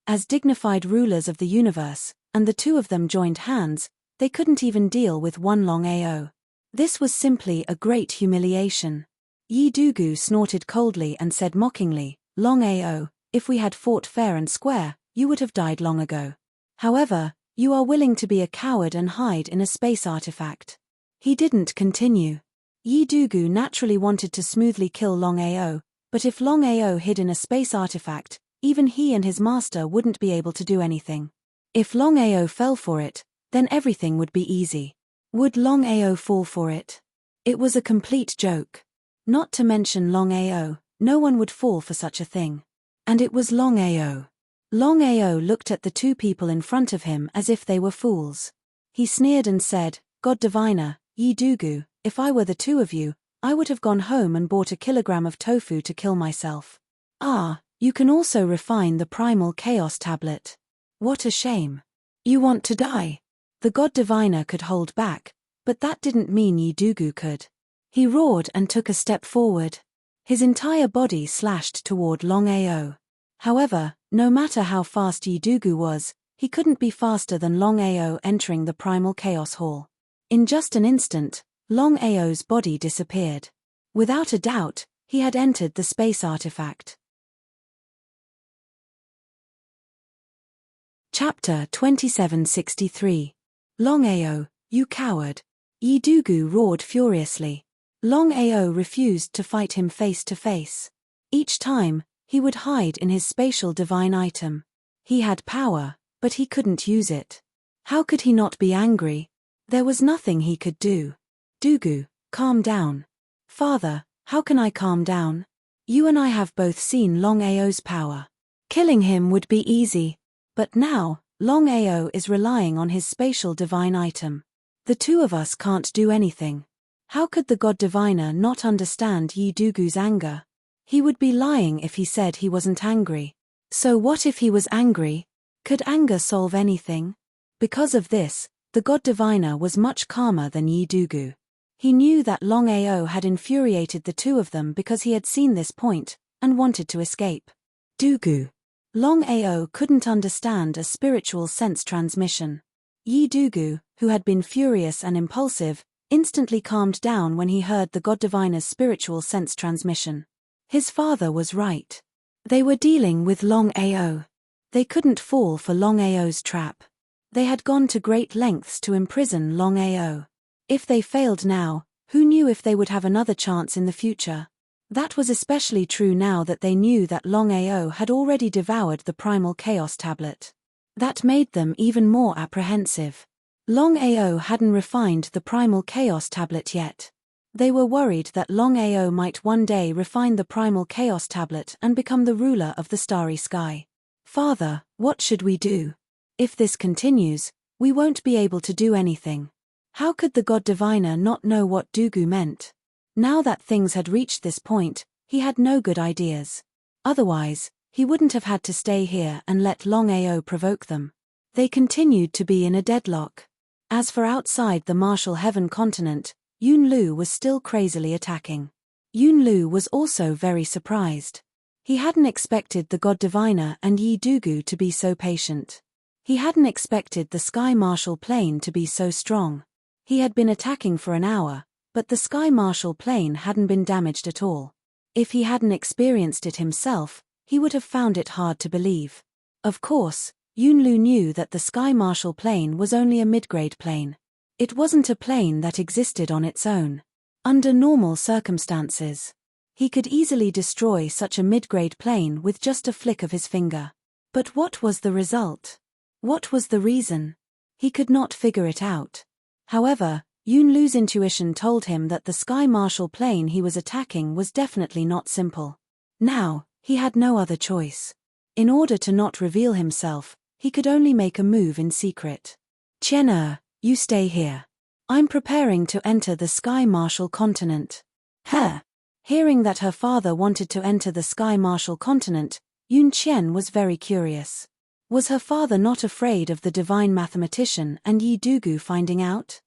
As dignified rulers of the universe, and the two of them joined hands, they couldn't even deal with one Longao. This was simply a great humiliation. Yi Dugu snorted coldly and said mockingly, "Longao, if we had fought fair and square, you would have died long ago. However, you are willing to be a coward and hide in a space artifact." He didn't continue. Yi Dugu naturally wanted to smoothly kill Longao, but if Longao hid in a space artifact, even he and his master wouldn't be able to do anything. If Longao fell for it, then everything would be easy. Would Longao fall for it? It was a complete joke. Not to mention Longao, no one would fall for such a thing. And it was Longao. Longao looked at the two people in front of him as if they were fools. He sneered and said, "God Diviner, Yi Dugu, if I were the two of you, I would have gone home and bought a kilogram of tofu to kill myself. Ah, you can also refine the primal chaos tablet. What a shame. You want to die." The God Diviner could hold back, but that didn't mean Yi Dugu could. He roared and took a step forward. His entire body slashed toward Longao. However, no matter how fast Yi Dugu was, he couldn't be faster than Longao entering the primal chaos hall. In just an instant, Longao's body disappeared. Without a doubt, he had entered the space artifact. Chapter 2763. Longao, you coward. Yi Dugu roared furiously. Longao refused to fight him face to face. Each time, he would hide in his spatial divine item. He had power, but he couldn't use it. How could he not be angry? There was nothing he could do. "Dugu, calm down." "Father, how can I calm down? You and I have both seen Longao's power. Killing him would be easy. But now, Longao is relying on his spatial divine item. The two of us can't do anything." How could the God Diviner not understand Yi Dugu's anger? He would be lying if he said he wasn't angry. So what if he was angry? Could anger solve anything? Because of this, the God Diviner was much calmer than Yi Dugu. He knew that Longao had infuriated the two of them because he had seen this point, and wanted to escape. Dugu. Longao couldn't understand a spiritual sense transmission. Yi Dugu, who had been furious and impulsive, instantly calmed down when he heard the God Diviner's spiritual sense transmission. His father was right. They were dealing with Longao. They couldn't fall for Longao's trap. They had gone to great lengths to imprison Longao. If they failed now, who knew if they would have another chance in the future? That was especially true now that they knew that Longao had already devoured the primal chaos tablet. That made them even more apprehensive. Longao hadn't refined the primal chaos tablet yet. They were worried that Longao might one day refine the primal chaos tablet and become the ruler of the starry sky. Father, what should we do? If this continues, we won't be able to do anything. How could the god diviner not know what Dugu meant? Now that things had reached this point, he had no good ideas. Otherwise, he wouldn't have had to stay here and let Longao provoke them. They continued to be in a deadlock. As for outside the martial heaven continent, Yunlu was still crazily attacking. Yunlu was also very surprised. He hadn't expected the god diviner and Yi Dugu to be so patient. He hadn't expected the sky martial plane to be so strong. He had been attacking for an hour, but the sky martial plane hadn't been damaged at all. If he hadn't experienced it himself, he would have found it hard to believe. Of course, Yunlu knew that the sky martial plane was only a mid-grade plane. It wasn't a plane that existed on its own. Under normal circumstances, he could easily destroy such a mid-grade plane with just a flick of his finger. But what was the result? What was the reason? He could not figure it out. However, Yunlu's intuition told him that the sky martial plane he was attacking was definitely not simple. Now, he had no other choice. In order to not reveal himself, he could only make a move in secret. Qian, you stay here. I'm preparing to enter the sky martial continent. Her. Hearing that her father wanted to enter the sky martial continent, Yun Qian was very curious. Was her father not afraid of the divine mathematician and Yi Dugu finding out?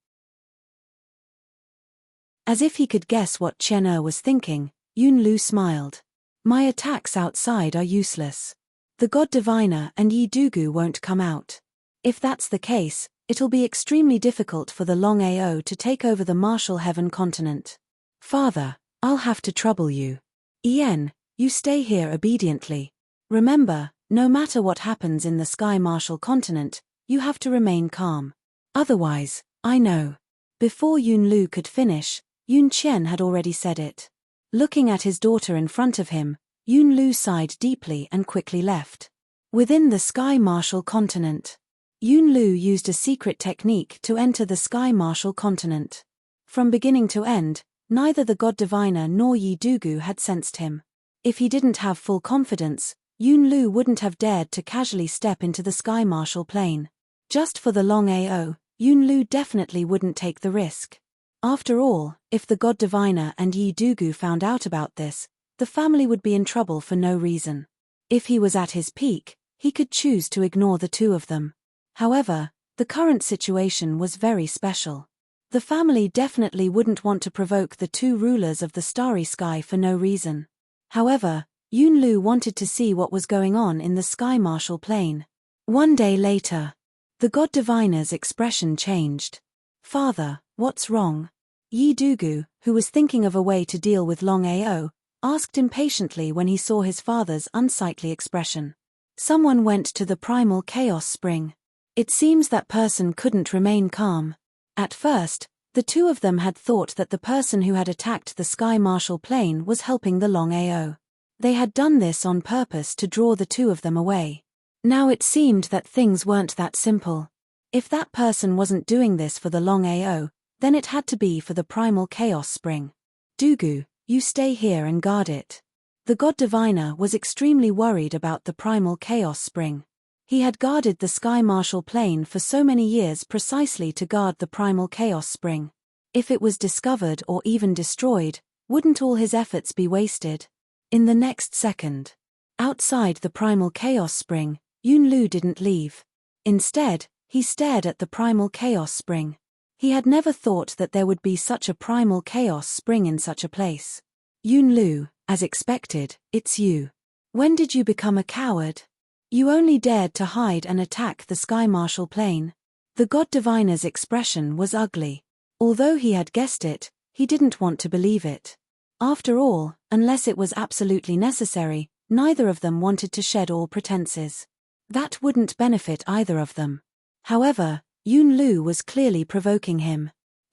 As if he could guess what Qian was thinking, Yunlu smiled. My attacks outside are useless. The god diviner and Yi Dugu won't come out. If that's the case, it'll be extremely difficult for the Longao to take over the martial heaven continent. Father, I'll have to trouble you. Ian, you stay here obediently. Remember, no matter what happens in the sky martial continent, you have to remain calm. Otherwise, I know. Before Yunlu could finish, Yun Qian had already said it. Looking at his daughter in front of him, Yunlu sighed deeply and quickly left. Within the sky martial continent, Yunlu used a secret technique to enter the sky martial continent. From beginning to end, neither the god diviner nor Yi Dugu had sensed him. If he didn't have full confidence, Yunlu wouldn't have dared to casually step into the sky martial plane. Just for the Longao, Yunlu definitely wouldn't take the risk. After all, if the god diviner and Yi Dugu found out about this, the family would be in trouble for no reason. If he was at his peak, he could choose to ignore the two of them. However, the current situation was very special. The family definitely wouldn't want to provoke the two rulers of the starry sky for no reason. However, Yunlu wanted to see what was going on in the sky martial plane. One day later, the god diviner's expression changed. Father, what's wrong? Yi Dugu, who was thinking of a way to deal with Longao, asked impatiently when he saw his father's unsightly expression. Someone went to the primal chaos spring. It seems that person couldn't remain calm. At first, the two of them had thought that the person who had attacked the sky martial plane was helping the Longao. They had done this on purpose to draw the two of them away. Now it seemed that things weren't that simple. If that person wasn't doing this for the Longao, then it had to be for the primal chaos spring. Dugu, you stay here and guard it. The god diviner was extremely worried about the primal chaos spring. He had guarded the sky martial plane for so many years precisely to guard the primal chaos spring. If it was discovered or even destroyed, wouldn't all his efforts be wasted? In the next second, outside the primal chaos spring, Yunlu didn't leave. Instead, he stared at the primal chaos spring. He had never thought that there would be such a primal chaos spring in such a place. Yunlu, as expected, it's you. When did you become a coward? You only dared to hide and attack the sky martial plane. The god diviner's expression was ugly. Although he had guessed it, he didn't want to believe it. After all, unless it was absolutely necessary, neither of them wanted to shed all pretenses. That wouldn't benefit either of them. However, Yunlu was clearly provoking him.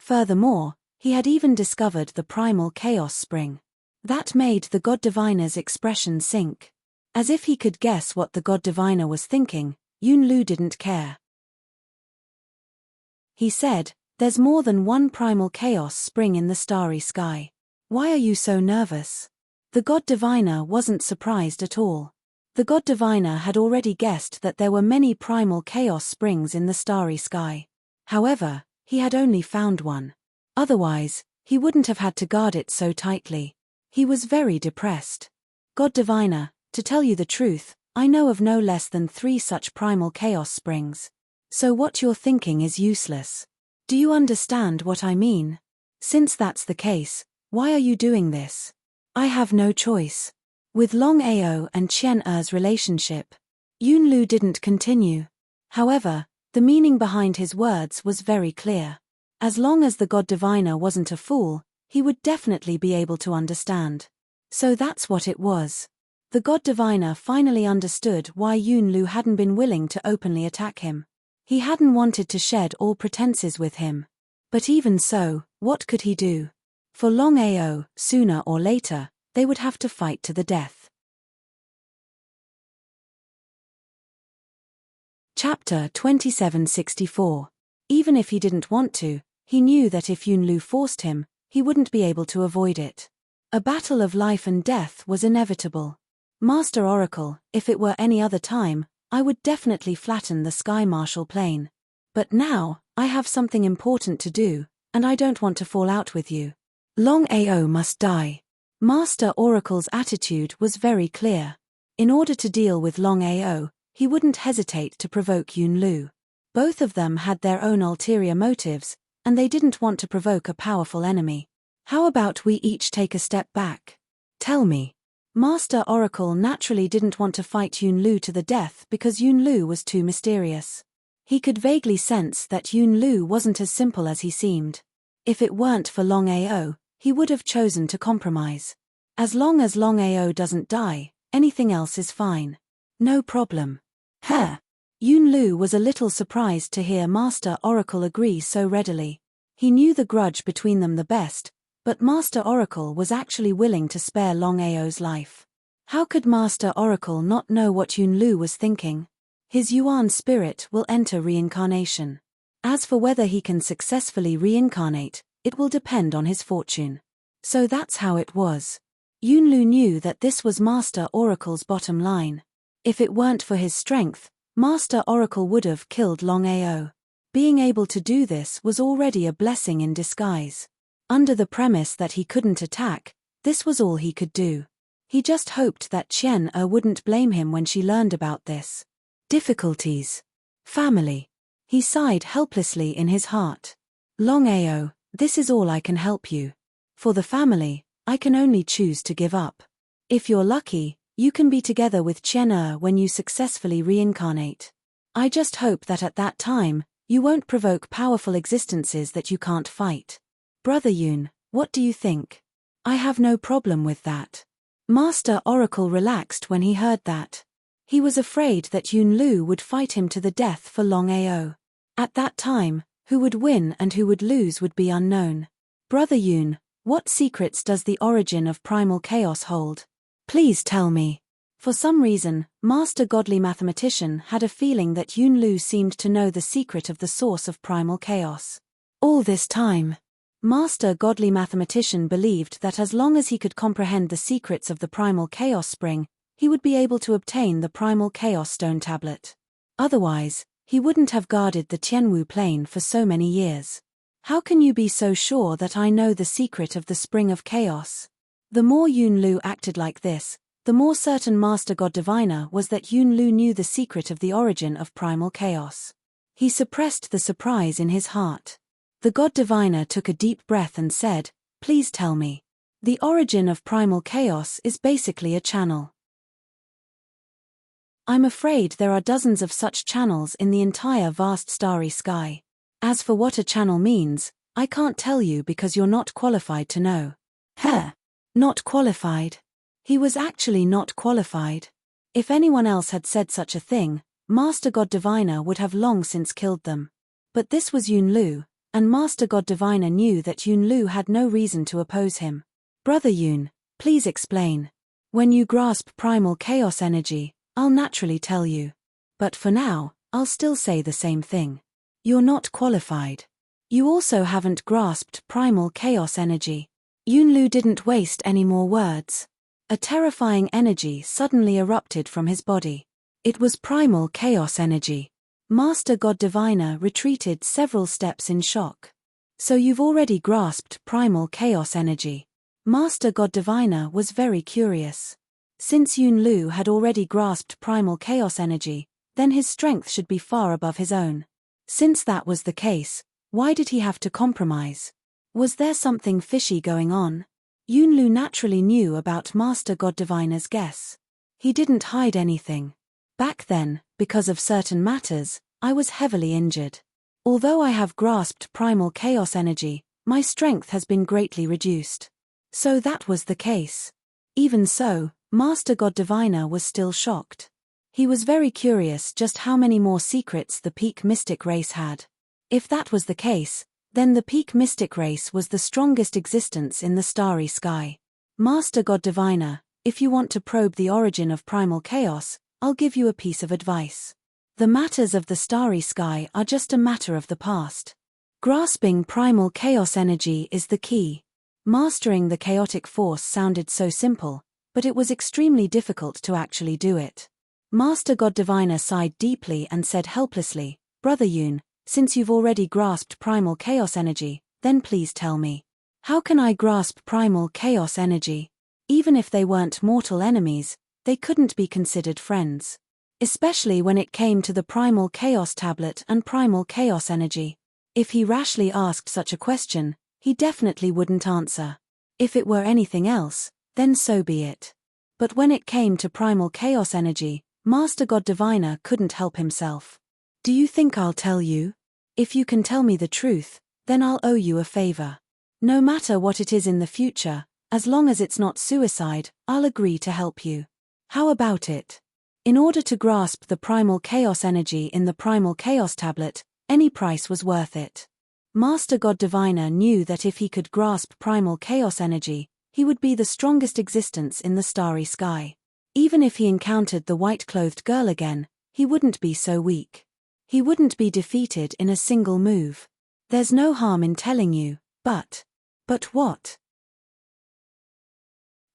Furthermore, he had even discovered the primal chaos spring. That made the God Diviner's expression sink. As if he could guess what the God Diviner was thinking, Yunlu didn't care. He said, "There's more than one primal chaos spring in the starry sky. Why are you so nervous?" The God Diviner wasn't surprised at all. The God Diviner had already guessed that there were many primal chaos springs in the starry sky. However, he had only found one. Otherwise, he wouldn't have had to guard it so tightly. He was very depressed. "God Diviner, to tell you the truth, I know of no less than 3 such primal chaos springs. So what you're thinking is useless. Do you understand what I mean? Since that's the case, why are you doing this?" "I have no choice." With Longao and Qian-Er's relationship, Yunlu didn't continue. However, the meaning behind his words was very clear. As long as the God Diviner wasn't a fool, he would definitely be able to understand. So that's what it was. The God Diviner finally understood why Yunlu hadn't been willing to openly attack him. He hadn't wanted to shed all pretenses with him. But even so, what could he do? For Longao, sooner or later, they would have to fight to the death. Chapter 2764. Even if he didn't want to, he knew that if Yunlu forced him, he wouldn't be able to avoid it. A battle of life and death was inevitable. "Master Oracle, if it were any other time, I would definitely flatten the Sky Marshal plane. But now, I have something important to do, and I don't want to fall out with you. Longao must die." Master Oracle's attitude was very clear. In order to deal with Longao, he wouldn't hesitate to provoke Yunlu. Both of them had their own ulterior motives, and they didn't want to provoke a powerful enemy. "How about we each take a step back? Tell me." Master Oracle naturally didn't want to fight Yunlu to the death because Yunlu was too mysterious. He could vaguely sense that Yunlu wasn't as simple as he seemed. If it weren't for Longao, he would have chosen to compromise. As long as Longao doesn't die, anything else is fine. No problem. Yunlu was a little surprised to hear Master Oracle agree so readily. He knew the grudge between them the best, but Master Oracle was actually willing to spare Longao's life. How could Master Oracle not know what Yunlu was thinking? His Yuan spirit will enter reincarnation. As for whether he can successfully reincarnate, it will depend on his fortune. So that's how it was. Yunlu knew that this was Master Oracle's bottom line. If it weren't for his strength, Master Oracle would have killed Longao. Being able to do this was already a blessing in disguise. Under the premise that he couldn't attack, this was all he could do. He just hoped that Qian-Er wouldn't blame him when she learned about this. Difficulties. Family. He sighed helplessly in his heart. "Longao, this is all I can help you. For the family, I can only choose to give up. If you're lucky, you can be together with Qian-Er when you successfully reincarnate. I just hope that at that time, you won't provoke powerful existences that you can't fight. Brother Yun, what do you think?" "I have no problem with that." Master Oracle relaxed when he heard that. He was afraid that Yunlu would fight him to the death for Longao. At that time, who would win and who would lose would be unknown. "Brother Yun, what secrets does the origin of primal chaos hold? Please tell me." For some reason, Master Godly Mathematician had a feeling that Yunlu seemed to know the secret of the source of primal chaos. All this time, Master Godly Mathematician believed that as long as he could comprehend the secrets of the primal chaos spring, he would be able to obtain the primal chaos stone tablet. Otherwise, he wouldn't have guarded the Tianwu plane for so many years. "How can you be so sure that I know the secret of the spring of chaos?" The more Yunlu acted like this, the more certain Master God Diviner was that Yunlu knew the secret of the origin of primal chaos. He suppressed the surprise in his heart. The God Diviner took a deep breath and said, "Please tell me. The origin of primal chaos is basically a channel. I'm afraid there are dozens of such channels in the entire vast starry sky. As for what a channel means, I can't tell you because you're not qualified to know." Not qualified. He was actually not qualified. If anyone else had said such a thing, Master God Diviner would have long since killed them. But this was Yunlu, and Master God Diviner knew that Yunlu had no reason to oppose him. Brother Yun, please explain. When you grasp primal chaos energy, I'll naturally tell you. But for now, I'll still say the same thing. You're not qualified. You also haven't grasped primal chaos energy. Yunlu didn't waste any more words. A terrifying energy suddenly erupted from his body. It was primal chaos energy. Master God Diviner retreated several steps in shock. So you've already grasped primal chaos energy. Master God Diviner was very curious. Since Yunlu had already grasped primal chaos energy, then his strength should be far above his own. Since that was the case, why did he have to compromise? Was there something fishy going on? Yunlu naturally knew about Master God Diviner's guess. He didn't hide anything. Back then, because of certain matters, I was heavily injured. Although I have grasped primal chaos energy, my strength has been greatly reduced. So that was the case. Even so, Master God Diviner was still shocked. He was very curious just how many more secrets the peak mystic race had. If that was the case, then the peak mystic race was the strongest existence in the starry sky. Master God Diviner, if you want to probe the origin of primal chaos, I'll give you a piece of advice. The matters of the starry sky are just a matter of the past. Grasping primal chaos energy is the key. Mastering the chaotic force sounded so simple, but it was extremely difficult to actually do it. Master God Diviner sighed deeply and said helplessly, Brother Yun, since you've already grasped primal chaos energy, then please tell me. How can I grasp primal chaos energy? Even if they weren't mortal enemies, they couldn't be considered friends. Especially when it came to the primal chaos tablet and primal chaos energy. If he rashly asked such a question, he definitely wouldn't answer. If it were anything else, then so be it. But when it came to primal chaos energy, Master God Diviner couldn't help himself. Do you think I'll tell you? If you can tell me the truth, then I'll owe you a favor. No matter what it is in the future, as long as it's not suicide, I'll agree to help you. How about it? In order to grasp the primal chaos energy in the primal chaos tablet, any price was worth it. Master God Diviner knew that if he could grasp primal chaos energy, he would be the strongest existence in the starry sky. Even if he encountered the white-clothed girl again, he wouldn't be so weak. He wouldn't be defeated in a single move. There's no harm in telling you, but what?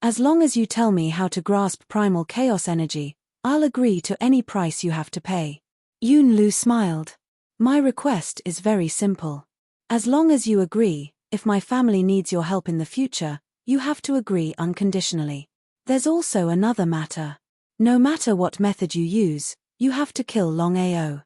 As long as you tell me how to grasp primal chaos energy, I'll agree to any price you have to pay. Yunlu smiled. My request is very simple. As long as you agree, if my family needs your help in the future, you have to agree unconditionally. There's also another matter. No matter what method you use, you have to kill Longao.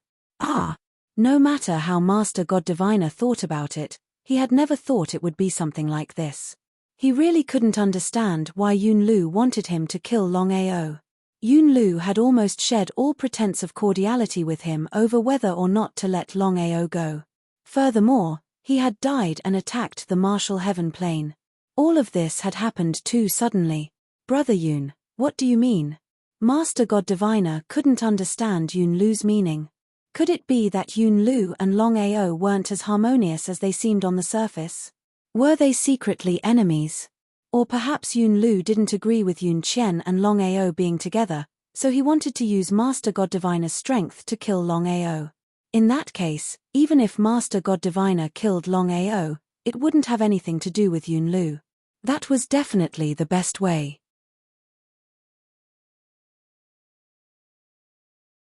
No matter how Master God Diviner thought about it, he had never thought it would be something like this. He really couldn't understand why Yunlu wanted him to kill Longao. Yunlu had almost shed all pretense of cordiality with him over whether or not to let Longao go. Furthermore, he had died and attacked the martial heaven plane. All of this had happened too suddenly. Brother Yun, what do you mean? Master God Diviner couldn't understand Yunlu's meaning. Could it be that Yunlu and Longao weren't as harmonious as they seemed on the surface? Were they secretly enemies? Or perhaps Yunlu didn't agree with Yun Qian and Longao being together, so he wanted to use Master God Diviner's strength to kill Longao. In that case, even if Master God Diviner killed Longao, it wouldn't have anything to do with Yunlu. That was definitely the best way.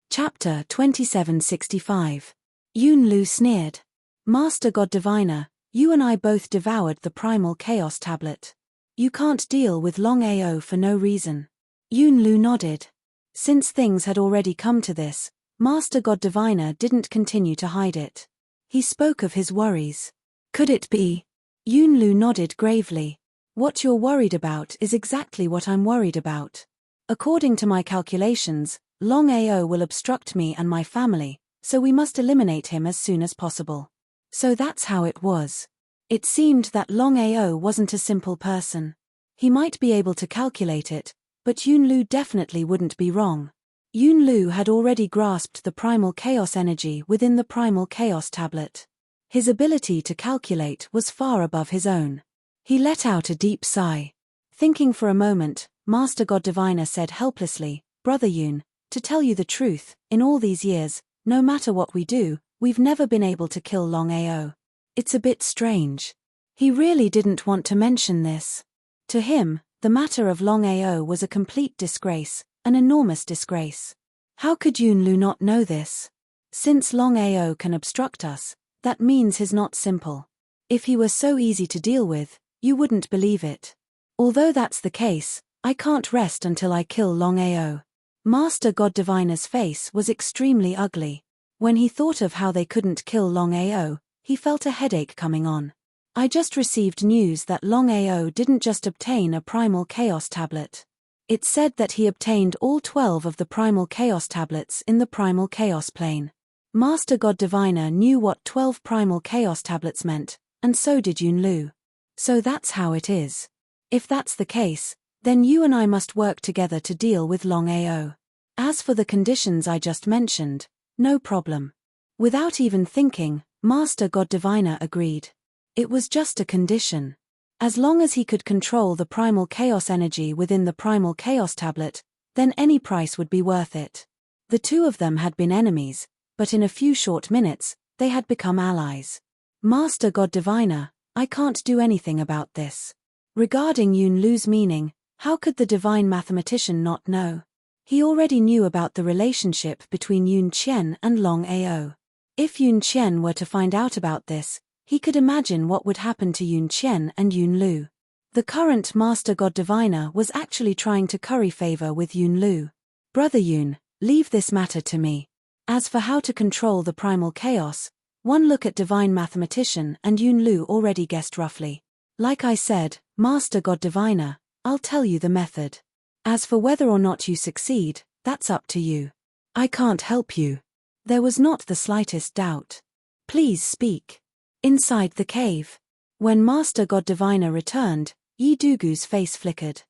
Chapter 2765. Yunlu sneered. Master God Diviner, you and I both devoured the primal chaos tablet. You can't deal with Longao for no reason. Yunlu nodded. Since things had already come to this, Master God Diviner didn't continue to hide it. He spoke of his worries. Could it be? Yunlu nodded gravely. What you're worried about is exactly what I'm worried about. According to my calculations, Longao will obstruct me and my family, so we must eliminate him as soon as possible. So that's how it was. It seemed that Longao wasn't a simple person. He might be able to calculate it, but Yunlu definitely wouldn't be wrong. Yunlu had already grasped the primal chaos energy within the primal chaos tablet. His ability to calculate was far above his own. He let out a deep sigh. Thinking for a moment, Master God Diviner said helplessly, "Brother Yun, to tell you the truth, in all these years, no matter what we do, we've never been able to kill Longao. It's a bit strange." He really didn't want to mention this. To him, the matter of Longao was a complete disgrace, an enormous disgrace. How could Yunlu not know this? Since Longao can obstruct us, that means he's not simple. If he were so easy to deal with, you wouldn't believe it. Although that's the case, I can't rest until I kill Longao. Master God Diviner's face was extremely ugly. When he thought of how they couldn't kill Longao, he felt a headache coming on. I just received news that Longao didn't just obtain a primal chaos tablet. It said that he obtained all 12 of the primal chaos tablets in the primal chaos plane. Master God Diviner knew what 12 primal chaos tablets meant, and so did Yunlu. So that's how it is. If that's the case, then you and I must work together to deal with Longao. As for the conditions I just mentioned, no problem. Without even thinking, Master God Diviner agreed. It was just a condition. As long as he could control the primal chaos energy within the primal chaos tablet, then any price would be worth it. The two of them had been enemies, but in a few short minutes, they had become allies. Master God Diviner, I can't do anything about this. Regarding Yunlu's meaning, how could the divine mathematician not know? He already knew about the relationship between Yun Qian and Longao. If Yun Qian were to find out about this, he could imagine what would happen to Yun Qian and Yunlu. The current Master God Diviner was actually trying to curry favor with Yunlu. Brother Yun, leave this matter to me. As for how to control the primal chaos, one look at divine mathematician and Yunlu already guessed roughly. Like I said, Master God Diviner, I'll tell you the method. As for whether or not you succeed, that's up to you. I can't help you. There was not the slightest doubt. Please speak. Inside the cave. When Master God Diviner returned, Yi Dugu's face flickered.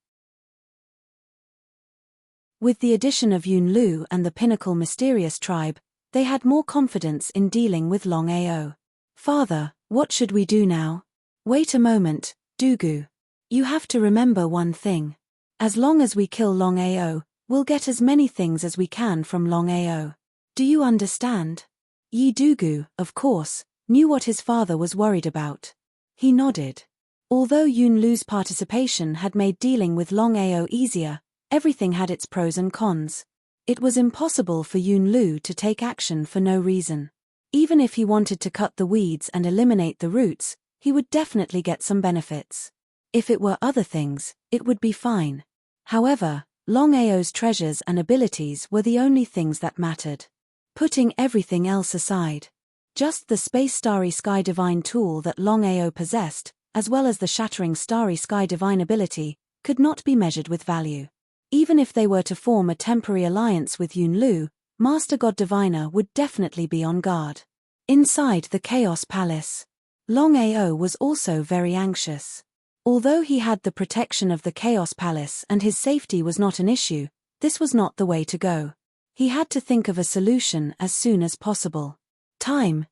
With the addition of Yunlu and the Pinnacle Mysterious Tribe, they had more confidence in dealing with Longao. Father, what should we do now? Wait a moment, Dugu. You have to remember one thing. As long as we kill Longao, we'll get as many things as we can from Longao. Do you understand? Yi Dugu, of course, knew what his father was worried about. He nodded. Although Yunlu's participation had made dealing with Longao easier, everything had its pros and cons. It was impossible for Yunlu to take action for no reason. Even if he wanted to cut the weeds and eliminate the roots, he would definitely get some benefits. If it were other things, it would be fine. However, Longao's treasures and abilities were the only things that mattered. Putting everything else aside, just the Space Starry Sky Divine tool that Longao possessed, as well as the Shattering Starry Sky Divine ability, could not be measured with value. Even if they were to form a temporary alliance with Yunlu, Master God Diviner would definitely be on guard. Inside the Chaos Palace, Longao was also very anxious. Although he had the protection of the Chaos Palace and his safety was not an issue, this was not the way to go. He had to think of a solution as soon as possible. Time,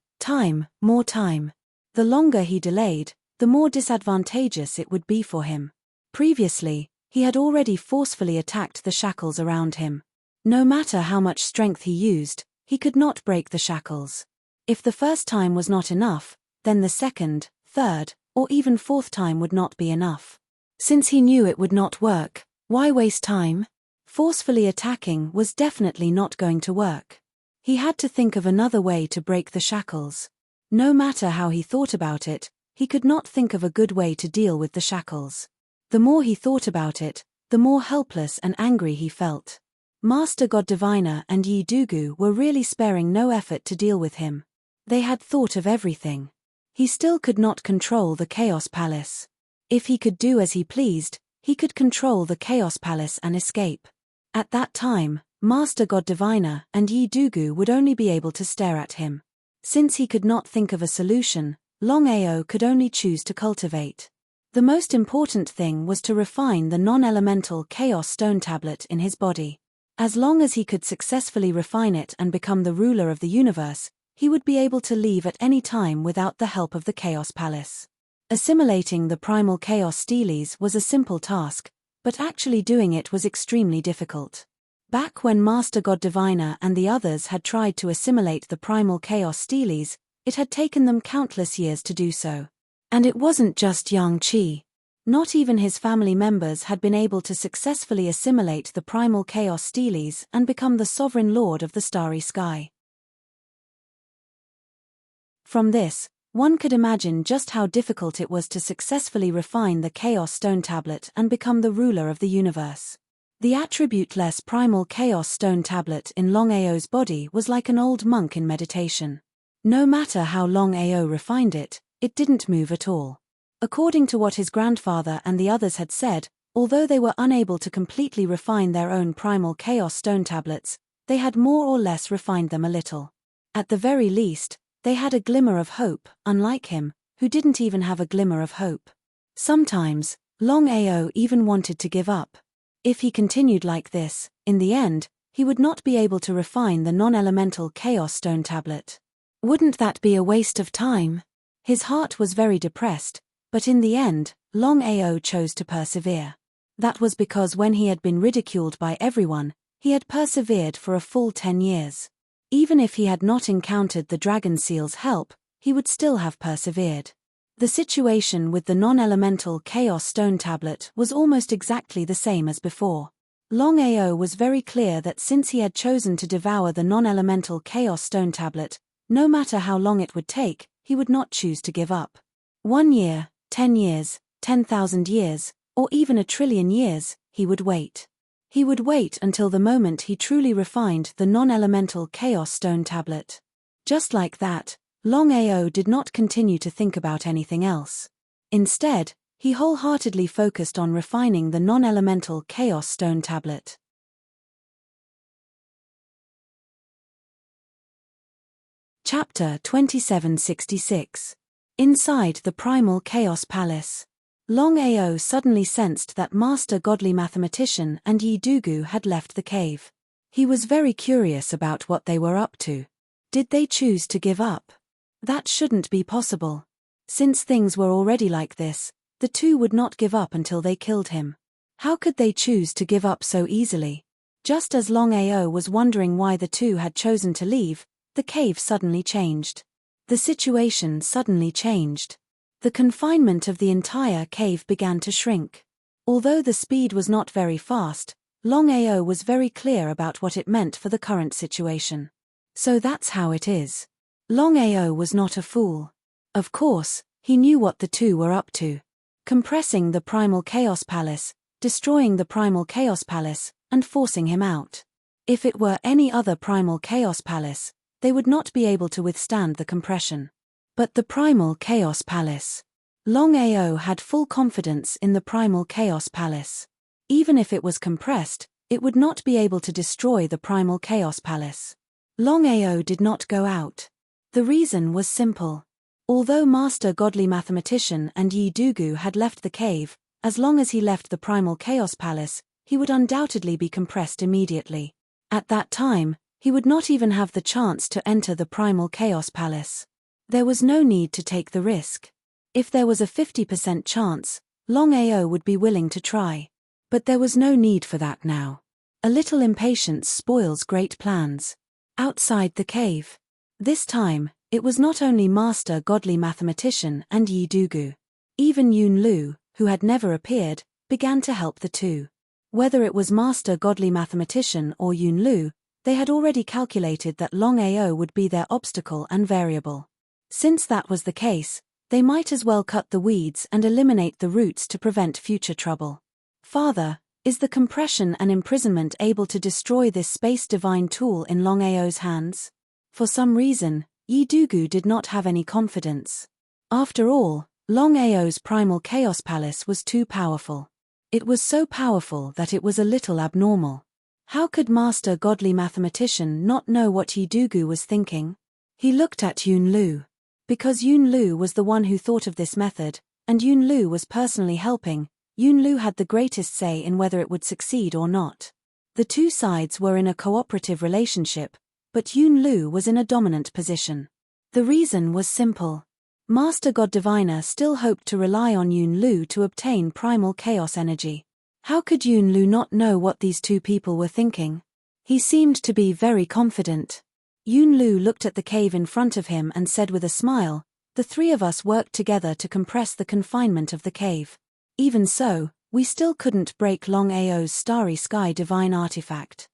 more time. The longer he delayed, the more disadvantageous it would be for him. Previously, he had already forcefully attacked the shackles around him. No matter how much strength he used, he could not break the shackles. If the first time was not enough, then the second, third, or even fourth time would not be enough. Since he knew it would not work, why waste time? Forcefully attacking was definitely not going to work. He had to think of another way to break the shackles. No matter how he thought about it, he could not think of a good way to deal with the shackles. The more he thought about it, the more helpless and angry he felt. Master God Diviner and Yi Dugu were really sparing no effort to deal with him. They had thought of everything. He still could not control the Chaos Palace. If he could do as he pleased, he could control the Chaos Palace and escape. At that time, Master God Diviner and Yi Dugu would only be able to stare at him. Since he could not think of a solution, Longao could only choose to cultivate. The most important thing was to refine the non-elemental Chaos Stone Tablet in his body. As long as he could successfully refine it and become the ruler of the universe, he would be able to leave at any time without the help of the Chaos Palace. Assimilating the primal chaos steles was a simple task, but actually doing it was extremely difficult. Back when Master God Diviner and the others had tried to assimilate the primal chaos steles, it had taken them countless years to do so. And it wasn't just Yang Qi. Not even his family members had been able to successfully assimilate the primal chaos steles and become the sovereign lord of the starry sky. From this, one could imagine just how difficult it was to successfully refine the Chaos Stone Tablet and become the ruler of the universe. The attribute-less primal Chaos Stone Tablet in Longao's body was like an old monk in meditation. No matter how Longao refined it, it didn't move at all. According to what his grandfather and the others had said, although they were unable to completely refine their own primal Chaos Stone Tablets, they had more or less refined them a little. At the very least, they had a glimmer of hope, unlike him, who didn't even have a glimmer of hope. Sometimes, Longao even wanted to give up. If he continued like this, in the end, he would not be able to refine the non-elemental Chaos Stone Tablet. Wouldn't that be a waste of time? His heart was very depressed, but in the end, Longao chose to persevere. That was because when he had been ridiculed by everyone, he had persevered for a full 10 years. Even if he had not encountered the Dragon Seal's help, he would still have persevered. The situation with the non-elemental Chaos Stone Tablet was almost exactly the same as before. Longao was very clear that since he had chosen to devour the non-elemental Chaos Stone Tablet, no matter how long it would take, he would not choose to give up. 1 year, 10 years, 10,000 years, or even 1,000,000,000,000 years, he would wait. He would wait until the moment he truly refined the non-elemental Chaos Stone Tablet. Just like that, Longao did not continue to think about anything else. Instead, he wholeheartedly focused on refining the non-elemental Chaos Stone Tablet. Chapter 2766. Inside the Primal Chaos Palace. Longao suddenly sensed that Master Godly Mathematician and Yi Dugu had left the cave. He was very curious about what they were up to. Did they choose to give up? That shouldn't be possible. Since things were already like this, the two would not give up until they killed him. How could they choose to give up so easily? Just as Longao was wondering why the two had chosen to leave, the cave suddenly changed. The situation suddenly changed. The confinement of the entire cave began to shrink. Although the speed was not very fast, Longao was very clear about what it meant for the current situation. So that's how it is. Longao was not a fool. Of course, he knew what the two were up to. Compressing the Primal Chaos Palace, destroying the Primal Chaos Palace, and forcing him out. If it were any other Primal Chaos Palace, they would not be able to withstand the compression. But the Primal Chaos Palace. Longao had full confidence in the Primal Chaos Palace. Even if it was compressed, it would not be able to destroy the Primal Chaos Palace. Longao did not go out. The reason was simple. Although Master Godly Mathematician and Yi Dugu had left the cave, as long as he left the Primal Chaos Palace, he would undoubtedly be compressed immediately. At that time, he would not even have the chance to enter the Primal Chaos Palace. There was no need to take the risk. If there was a 50% chance, Longao would be willing to try. But there was no need for that now. A little impatience spoils great plans. Outside the cave. This time, it was not only Master Godly Mathematician and Yi Dugu. Even Yun Lu, who had never appeared, began to help the two. Whether it was Master Godly Mathematician or Yun Lu, they had already calculated that Longao would be their obstacle and variable. Since that was the case, they might as well cut the weeds and eliminate the roots to prevent future trouble. Father, is the compression and imprisonment able to destroy this space divine tool in Longao's hands? For some reason, Yi Dugu did not have any confidence. After all, Longao's Primal Chaos Palace was too powerful. It was so powerful that it was a little abnormal. How could Master Godly Mathematician not know what Yi Dugu was thinking? He looked at Yun Lu. Because Yun Lu was the one who thought of this method, and Yun Lu was personally helping, Yun Lu had the greatest say in whether it would succeed or not. The two sides were in a cooperative relationship, But Yun Lu was in a dominant position. The reason was simple. Master God Diviner still hoped to rely on Yun Lu to obtain primal chaos energy. How could Yun Lu not know what these two people were thinking? He seemed to be very confident. Yun Lu looked at the cave in front of him and said with a smile, "The three of us worked together to compress the confinement of the cave. Even so, we still couldn't break Longao's starry sky divine artifact.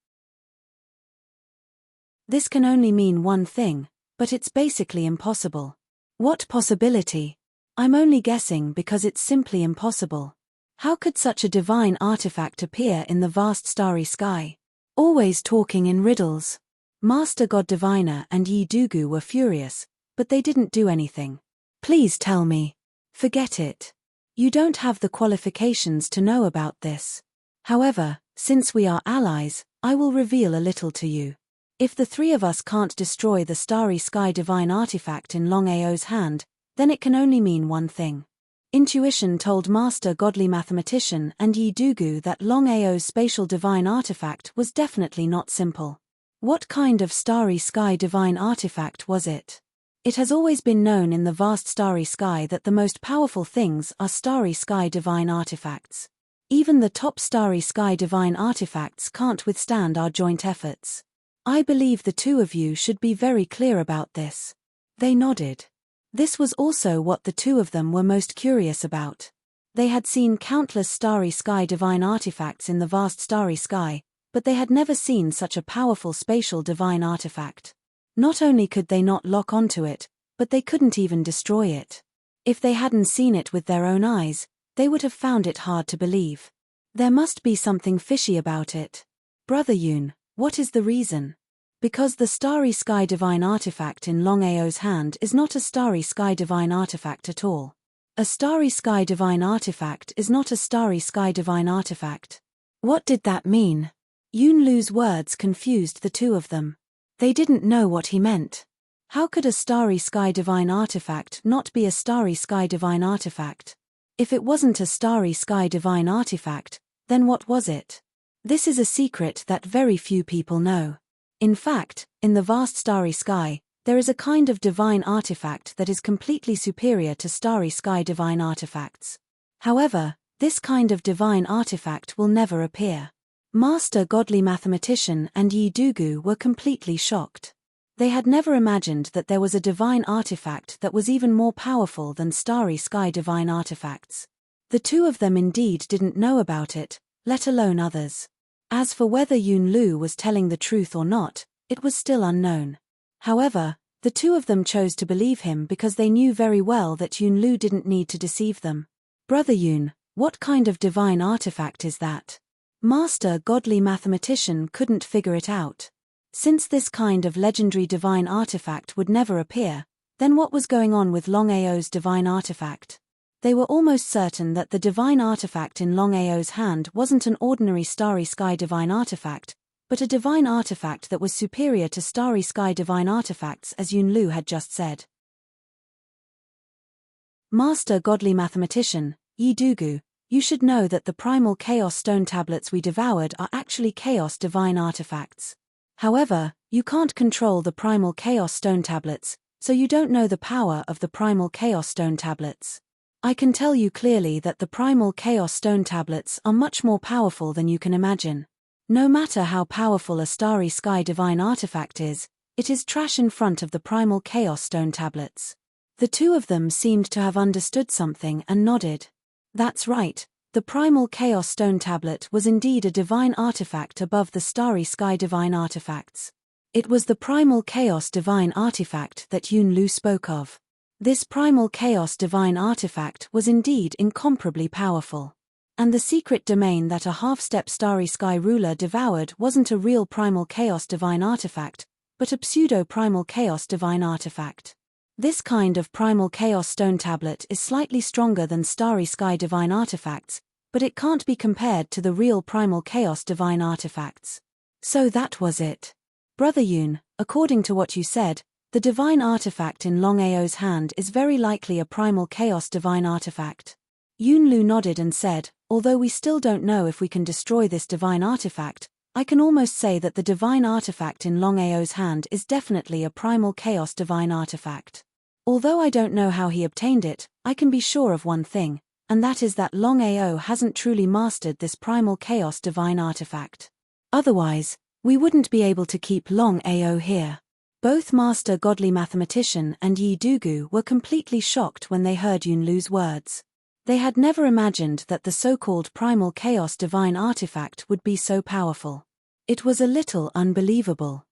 This can only mean one thing, but it's basically impossible." What possibility? I'm only guessing because it's simply impossible. How could such a divine artifact appear in the vast starry sky? Always talking in riddles. Master God Diviner and Yi Dugu were furious, but they didn't do anything. Please tell me. Forget it. You don't have the qualifications to know about this. However, since we are allies, I will reveal a little to you. If the three of us can't destroy the starry sky divine artifact in Longao's hand, then it can only mean one thing. Intuition told Master Godly Mathematician and Yi Dugu that Longao's spatial divine artifact was definitely not simple. What kind of starry sky divine artifact was it? It has always been known in the vast starry sky that the most powerful things are starry sky divine artifacts. Even the top starry sky divine artifacts can't withstand our joint efforts. I believe the two of you should be very clear about this. They nodded. This was also what the two of them were most curious about. They had seen countless starry sky divine artifacts in the vast starry sky, but they had never seen such a powerful spatial divine artifact. Not only could they not lock onto it, but they couldn't even destroy it. If they hadn't seen it with their own eyes, they would have found it hard to believe. There must be something fishy about it. Brother Yun, what is the reason? Because the starry sky divine artifact in Longao's hand is not a starry sky divine artifact at all. A starry sky divine artifact is not a starry sky divine artifact. What did that mean? Yun Lu's words confused the two of them. They didn't know what he meant. How could a starry sky divine artifact not be a starry sky divine artifact? If it wasn't a starry sky divine artifact, then what was it? This is a secret that very few people know. In fact, in the vast starry sky, there is a kind of divine artifact that is completely superior to starry sky divine artifacts. However, this kind of divine artifact will never appear. Master Godly Mathematician and Yi Dugu were completely shocked. They had never imagined that there was a divine artifact that was even more powerful than starry sky divine artifacts. The two of them indeed didn't know about it, let alone others. As for whether Yun Lu was telling the truth or not, it was still unknown. However, the two of them chose to believe him because they knew very well that Yun Lu didn't need to deceive them. Brother Yun, what kind of divine artifact is that? Master Godly Mathematician couldn't figure it out. Since this kind of legendary divine artifact would never appear, then what was going on with Longao's divine artifact? They were almost certain that the divine artifact in Longao's hand wasn't an ordinary starry sky divine artifact, but a divine artifact that was superior to starry sky divine artifacts, as Yun Lu had just said. Master Godly Mathematician, Yi Dugu, you should know that the primal chaos stone tablets we devoured are actually chaos divine artifacts. However, you can't control the primal chaos stone tablets, so you don't know the power of the primal chaos stone tablets. I can tell you clearly that the primal chaos stone tablets are much more powerful than you can imagine. No matter how powerful a starry sky divine artifact is, it is trash in front of the primal chaos stone tablets. The two of them seemed to have understood something and nodded. That's right, the primal chaos stone tablet was indeed a divine artifact above the starry sky divine artifacts. It was the primal chaos divine artifact that Yun Lu spoke of. This primal chaos divine artifact was indeed incomparably powerful. And the secret domain that a half-step starry sky ruler devoured wasn't a real primal chaos divine artifact, but a pseudo-primal chaos divine artifact. This kind of primal chaos stone tablet is slightly stronger than starry sky divine artifacts, but it can't be compared to the real primal chaos divine artifacts. So that was it. Brother Yun, according to what you said, the divine artifact in Longao's hand is very likely a primal chaos divine artifact. Yun Lu nodded and said, although we still don't know if we can destroy this divine artifact, I can almost say that the divine artifact in Longao's hand is definitely a primal chaos divine artifact. Although I don't know how he obtained it, I can be sure of one thing, and that is that Longao hasn't truly mastered this primal chaos divine artifact. Otherwise, we wouldn't be able to keep Longao here. Both Master Godly Mathematician and Yi Dugu were completely shocked when they heard Yunlu's words. They had never imagined that the so-called primal chaos divine artifact would be so powerful. It was a little unbelievable.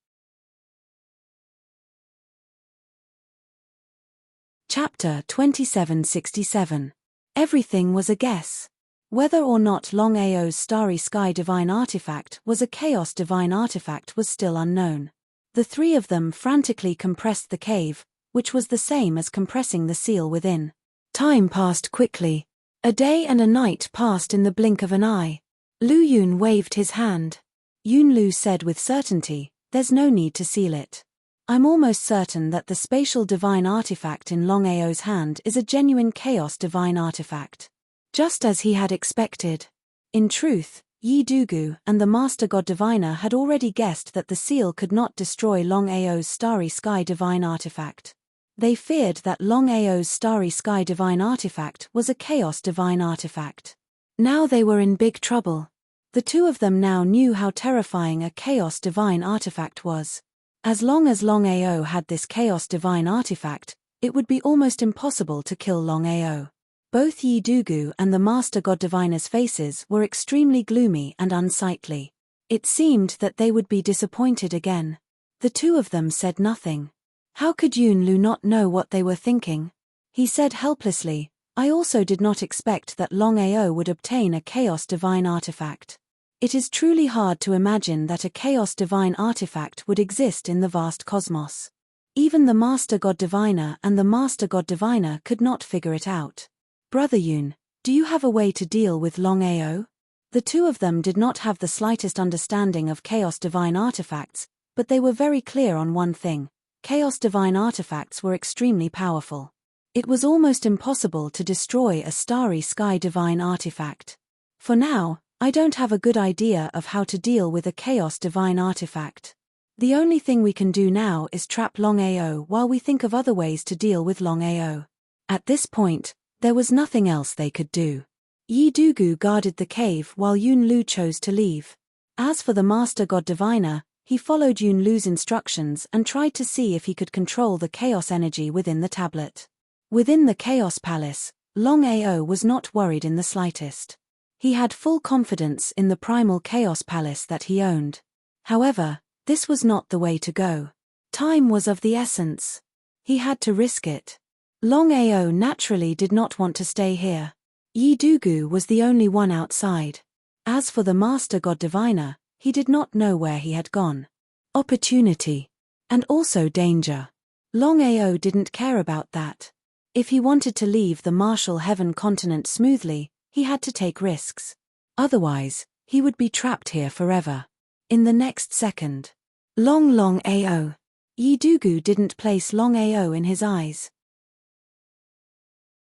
Chapter 2767. Everything was a guess. Whether or not Longao's Starry Sky divine artifact was a chaos divine artifact was still unknown. The three of them frantically compressed the cave, which was the same as compressing the seal within. Time passed quickly. A day and a night passed in the blink of an eye. Lu Yun waved his hand. Yunlu said with certainty, "There's no need to seal it. I'm almost certain that the spatial divine artifact in Longao's hand is a genuine chaos divine artifact." Just as he had expected. In truth, Yi Dugu and the Master God Diviner had already guessed that the seal could not destroy Longao's Starry Sky divine artifact. They feared that Longao's Starry Sky divine artifact was a chaos divine artifact. Now they were in big trouble. The two of them now knew how terrifying a chaos divine artifact was. As long as Longao had this chaos divine artifact, it would be almost impossible to kill Longao. Both Yi Dugu and the Master God Diviner's faces were extremely gloomy and unsightly. It seemed that they would be disappointed again. The two of them said nothing. How could Yunlu not know what they were thinking? He said helplessly, "I also did not expect that Longao would obtain a chaos divine artifact. It is truly hard to imagine that a chaos divine artifact would exist in the vast cosmos. Even the Master God Diviner and the Master God Diviner could not figure it out. Brother Yun, do you have a way to deal with Longao?" The two of them did not have the slightest understanding of chaos divine artifacts, but they were very clear on one thing: chaos divine artifacts were extremely powerful. It was almost impossible to destroy a Starry Sky divine artifact. For now, I don't have a good idea of how to deal with a chaos divine artifact. The only thing we can do now is trap Longao while we think of other ways to deal with Longao. At this point, there was nothing else they could do. Yi Dugu guarded the cave while Yunlu chose to leave. As for the Master God Diviner, he followed Yunlu's instructions and tried to see if he could control the chaos energy within the tablet. Within the Chaos Palace, Longao was not worried in the slightest. He had full confidence in the primal Chaos Palace that he owned. However, this was not the way to go. Time was of the essence. He had to risk it. Longao naturally did not want to stay here. Yi Dugu was the only one outside. As for the Master God Diviner, he did not know where he had gone. Opportunity. And also danger. Longao didn't care about that. If he wanted to leave the martial heaven continent smoothly, he had to take risks. Otherwise, he would be trapped here forever. In the next second. Longao. Yi Dugu didn't place Longao in his eyes.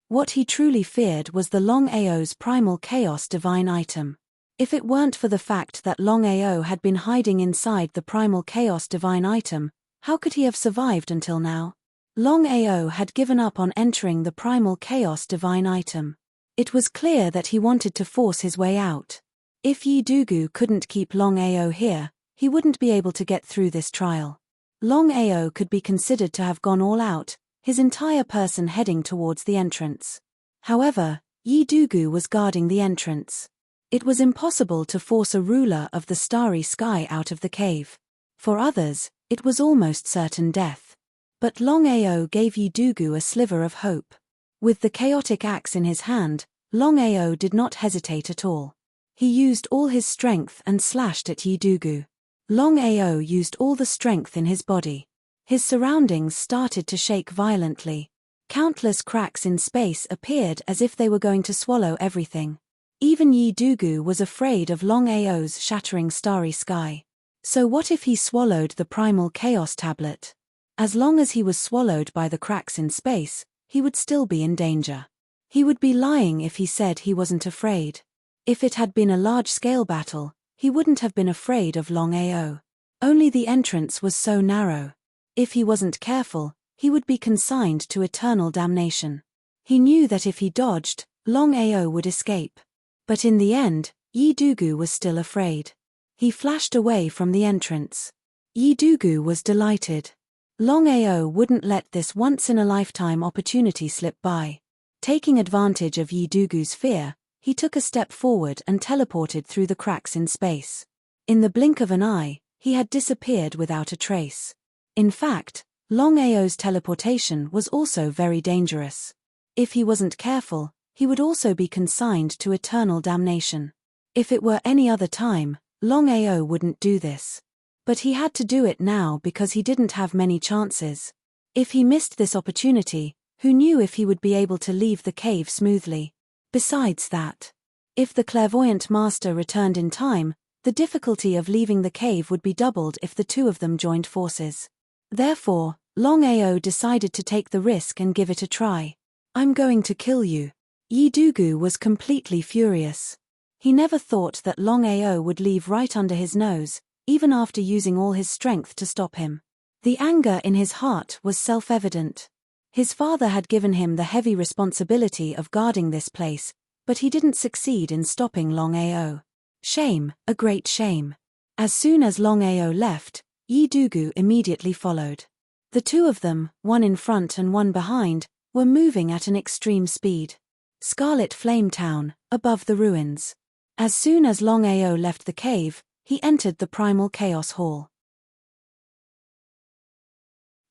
What he truly feared was the Longao's primal chaos divine item. If it weren't for the fact that Longao had been hiding inside the primal chaos divine item, how could he have survived until now? Longao had given up on entering the primal chaos divine item. It was clear that he wanted to force his way out. If Yi Dugu couldn't keep Longao here, he wouldn't be able to get through this trial. Longao could be considered to have gone all out, his entire person heading towards the entrance. However, Yi Dugu was guarding the entrance. It was impossible to force a ruler of the Starry Sky out of the cave. For others, it was almost certain death. But Longao gave Yi Dugu a sliver of hope. With the chaotic axe in his hand, Longao did not hesitate at all. He used all his strength and slashed at Yi Dugu. Longao used all the strength in his body. His surroundings started to shake violently. Countless cracks in space appeared as if they were going to swallow everything. Even Yi Dugu was afraid of Longao's shattering Starry Sky. So what if he swallowed the primal chaos tablet? As long as he was swallowed by the cracks in space, he would still be in danger. He would be lying if he said he wasn't afraid. If it had been a large-scale battle, he wouldn't have been afraid of Longao. Only the entrance was so narrow. If he wasn't careful, he would be consigned to eternal damnation. He knew that if he dodged, Longao would escape. But in the end, Yi Dugu was still afraid. He flashed away from the entrance. Yi Dugu was delighted. Longao wouldn't let this once-in-a-lifetime opportunity slip by. Taking advantage of Yi Dugu's fear, he took a step forward and teleported through the cracks in space. In the blink of an eye, he had disappeared without a trace. In fact, Longao's teleportation was also very dangerous. If he wasn't careful, he would also be consigned to eternal damnation. If it were any other time, Longao wouldn't do this. But he had to do it now because he didn't have many chances. If he missed this opportunity, who knew if he would be able to leave the cave smoothly? Besides that, if the clairvoyant master returned in time, the difficulty of leaving the cave would be doubled if the two of them joined forces. Therefore, Longao decided to take the risk and give it a try. "I'm going to kill you." Yi Dugu was completely furious. He never thought that Longao would leave right under his nose, even after using all his strength to stop him. The anger in his heart was self-evident. His father had given him the heavy responsibility of guarding this place, but he didn't succeed in stopping Longao. Shame, a great shame. As soon as Longao left, Yi Dugu immediately followed. The two of them, one in front and one behind, were moving at an extreme speed. Scarlet Flame Town, above the ruins. As soon as Longao left the cave, he entered the Primal Chaos Hall.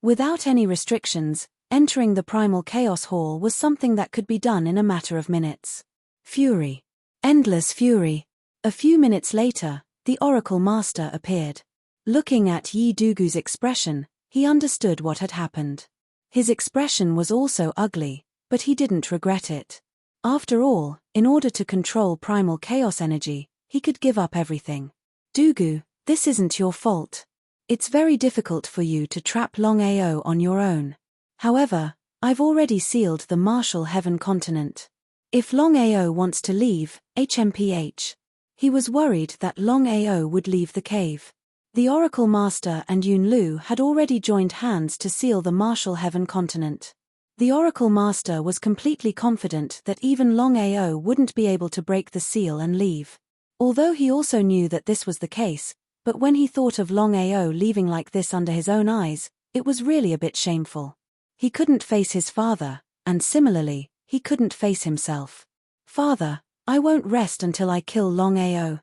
Without any restrictions, entering the Primal Chaos Hall was something that could be done in a matter of minutes. Fury. Endless fury. A few minutes later, the Oracle Master appeared. Looking at Yi Dugu's expression, he understood what had happened. His expression was also ugly, but he didn't regret it. After all, in order to control primal chaos energy, he could give up everything. "Dugu, this isn't your fault. It's very difficult for you to trap Longao on your own. However, I've already sealed the Martial Heaven continent. If Longao wants to leave, HMPH." He was worried that Longao would leave the cave. The Oracle Master and Yunlu had already joined hands to seal the Martial Heaven continent. The Oracle Master was completely confident that even Longao wouldn't be able to break the seal and leave. Although he also knew that this was the case, but when he thought of Longao leaving like this under his own eyes, it was really a bit shameful. He couldn't face his father, and similarly, he couldn't face himself. "Father, I won't rest until I kill Longao."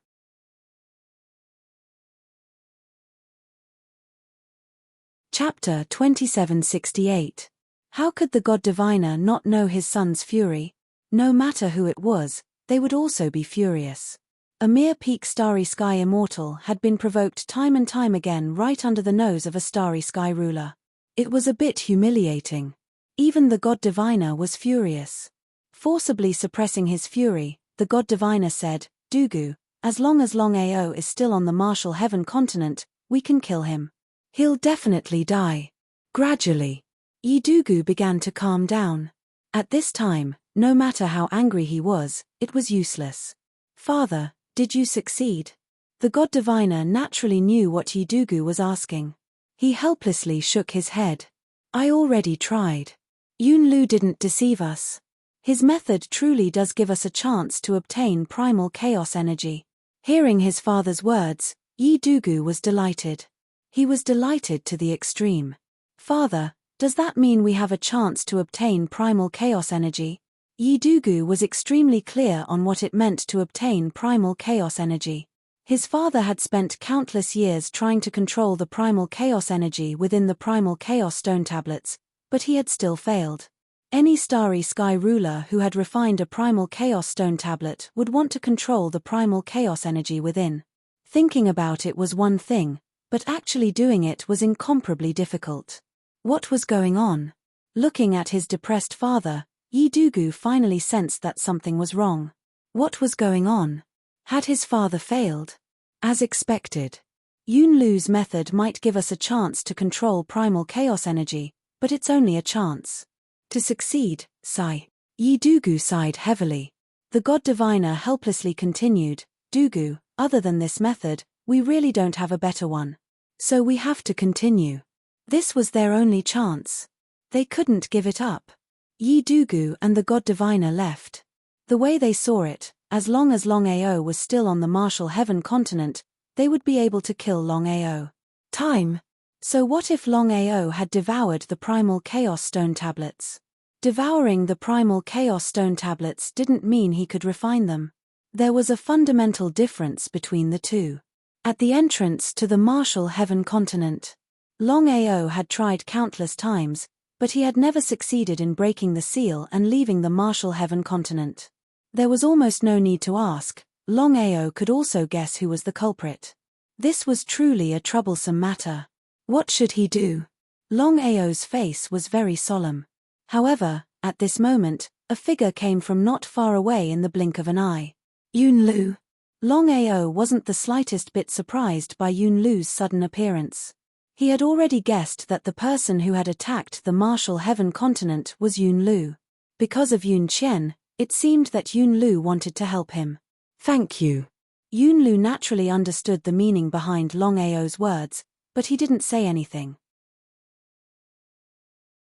Chapter 2768. How could the God Diviner not know his son's fury? No matter who it was, they would also be furious. A mere peak starry sky immortal had been provoked time and time again right under the nose of a starry sky ruler. It was a bit humiliating. Even the God Diviner was furious. Forcibly suppressing his fury, the God Diviner said, "Dugu, as long as Longao is still on the Martial Heaven continent, we can kill him. He'll definitely die." Gradually, Yi Dugu began to calm down. At this time, no matter how angry he was, it was useless. "Father, did you succeed?" The God Diviner naturally knew what Yi Dugu was asking. He helplessly shook his head. "I already tried. Yunlu didn't deceive us. His method truly does give us a chance to obtain primal chaos energy." Hearing his father's words, Yi Dugu was delighted. He was delighted to the extreme. "Father, does that mean we have a chance to obtain primal chaos energy?" Yi Dugu was extremely clear on what it meant to obtain primal chaos energy. His father had spent countless years trying to control the primal chaos energy within the primal chaos stone tablets, but he had still failed. Any starry sky ruler who had refined a primal chaos stone tablet would want to control the primal chaos energy within. Thinking about it was one thing, but actually doing it was incomparably difficult. What was going on? Looking at his depressed father, Yi Dugu finally sensed that something was wrong. What was going on? Had his father failed? As expected. Yunlu's method might give us a chance to control primal chaos energy, but it's only a chance. To succeed, sigh. Yi Dugu sighed heavily. The God Diviner helplessly continued, "Dugu, Other than this method, we really don't have a better one. So we have to continue. This was their only chance. They couldn't give it up. Yi Dugu and the God Diviner left. The way they saw it, as long as Longao was still on the martial heaven continent, they would be able to kill Longao. Time. So what if Longao had devoured the primal chaos stone tablets? Devouring the primal chaos stone tablets didn't mean he could refine them. There was a fundamental difference between the two. At the entrance to the martial heaven continent, Longao had tried countless times, but he had never succeeded in breaking the seal and leaving the martial heaven continent. There was almost no need to ask. Longao could also guess who was the culprit. This was truly a troublesome matter. What should he do? Longao's face was very solemn. However, at this moment, a figure came from not far away in the blink of an eye. Yunlu. Longao wasn't the slightest bit surprised by Yunlu's sudden appearance. He had already guessed that the person who had attacked the martial heaven continent was Yunlu. Because of Yun Qian, it seemed that Yunlu wanted to help him. Thank you. Yunlu naturally understood the meaning behind Longao's words, but he didn't say anything.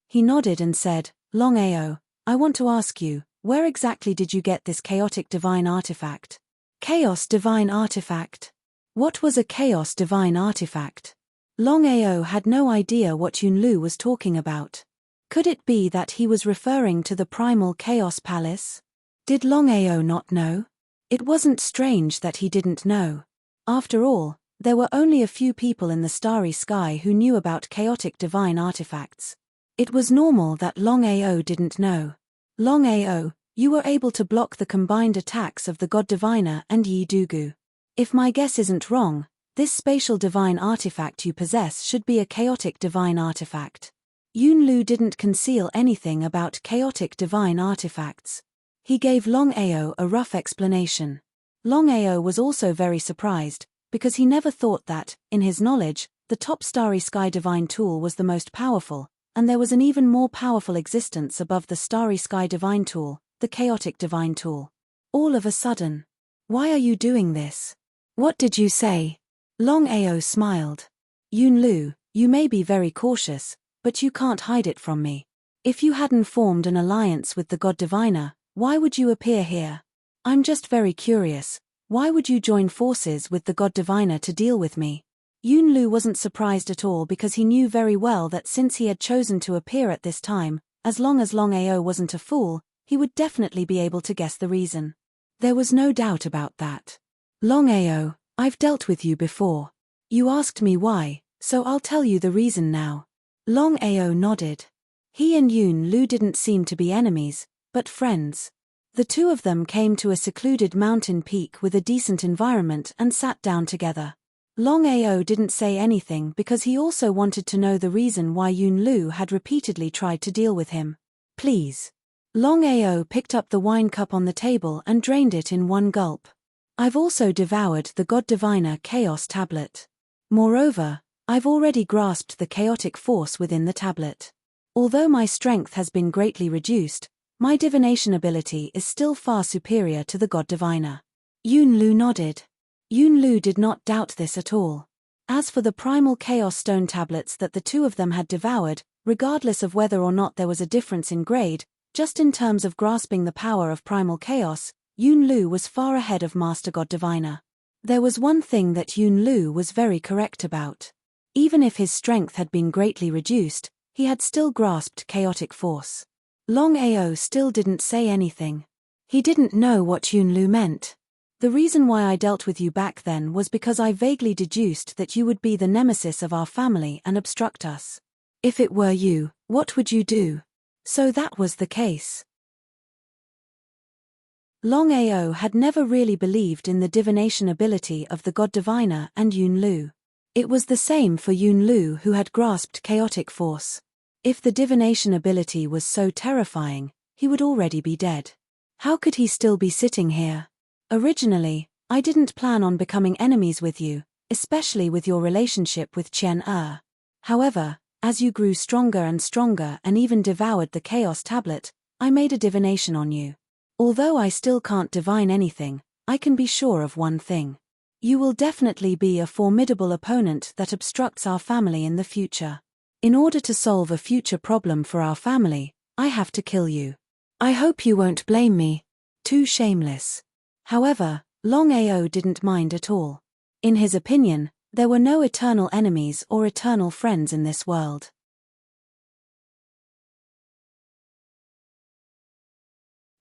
He nodded and said, Longao, I want to ask you, where exactly did you get this chaotic divine artifact? Chaos divine artifact? What was a chaos divine artifact? Longao had no idea what Yunlu was talking about. Could it be that he was referring to the primal chaos palace? Did Longao not know? It wasn't strange that he didn't know. After all, there were only a few people in the starry sky who knew about chaotic divine artifacts. It was normal that Longao didn't know. Longao, you were able to block the combined attacks of the God Diviner and Yi Dugu. If my guess isn't wrong, this spatial divine artifact you possess should be a chaotic divine artifact. Yunlu didn't conceal anything about chaotic divine artifacts. He gave Longao a rough explanation. Longao was also very surprised, because he never thought that, in his knowledge, the top starry sky divine tool was the most powerful, and there was an even more powerful existence above the starry sky divine tool, the chaotic divine tool. All of a sudden. Why are you doing this? What did you say? Longao smiled. Yunlu, you may be very cautious, but you can't hide it from me. If you hadn't formed an alliance with the God Diviner, why would you appear here? I'm just very curious. Why would you join forces with the God Diviner to deal with me? Yunlu wasn't surprised at all because he knew very well that since he had chosen to appear at this time, as long as Longao wasn't a fool, he would definitely be able to guess the reason. There was no doubt about that. Longao, I've dealt with you before. You asked me why, so I'll tell you the reason now. Longao nodded. He and Yunlu didn't seem to be enemies, but friends. The two of them came to a secluded mountain peak with a decent environment and sat down together. Longao didn't say anything because he also wanted to know the reason why Yunlu had repeatedly tried to deal with him. Please. Longao picked up the wine cup on the table and drained it in one gulp. I've also devoured the God Diviner Chaos Tablet. Moreover, I've already grasped the chaotic force within the tablet. Although my strength has been greatly reduced, my divination ability is still far superior to the God Diviner. Yunlu nodded. Yunlu did not doubt this at all. As for the primal chaos stone tablets that the two of them had devoured, regardless of whether or not there was a difference in grade, just in terms of grasping the power of primal chaos, Yunlu was far ahead of Master God Diviner. There was one thing that Yunlu was very correct about. Even if his strength had been greatly reduced, he had still grasped chaotic force. Longao still didn't say anything. He didn't know what Yunlu meant. The reason why I dealt with you back then was because I vaguely deduced that you would be the nemesis of our family and obstruct us. If it were you, what would you do? So that was the case. Longao had never really believed in the divination ability of the God Diviner and Yunlu. It was the same for Yunlu, who had grasped chaotic force. If the divination ability was so terrifying, he would already be dead. How could he still be sitting here? Originally, I didn't plan on becoming enemies with you, especially with your relationship with Qian. However, as you grew stronger and stronger and even devoured the Chaos Tablet, I made a divination on you. Although I still can't divine anything, I can be sure of one thing. You will definitely be a formidable opponent that obstructs our family in the future. In order to solve a future problem for our family, I have to kill you. I hope you won't blame me. Too shameless. However, Longao didn't mind at all. In his opinion, there were no eternal enemies or eternal friends in this world.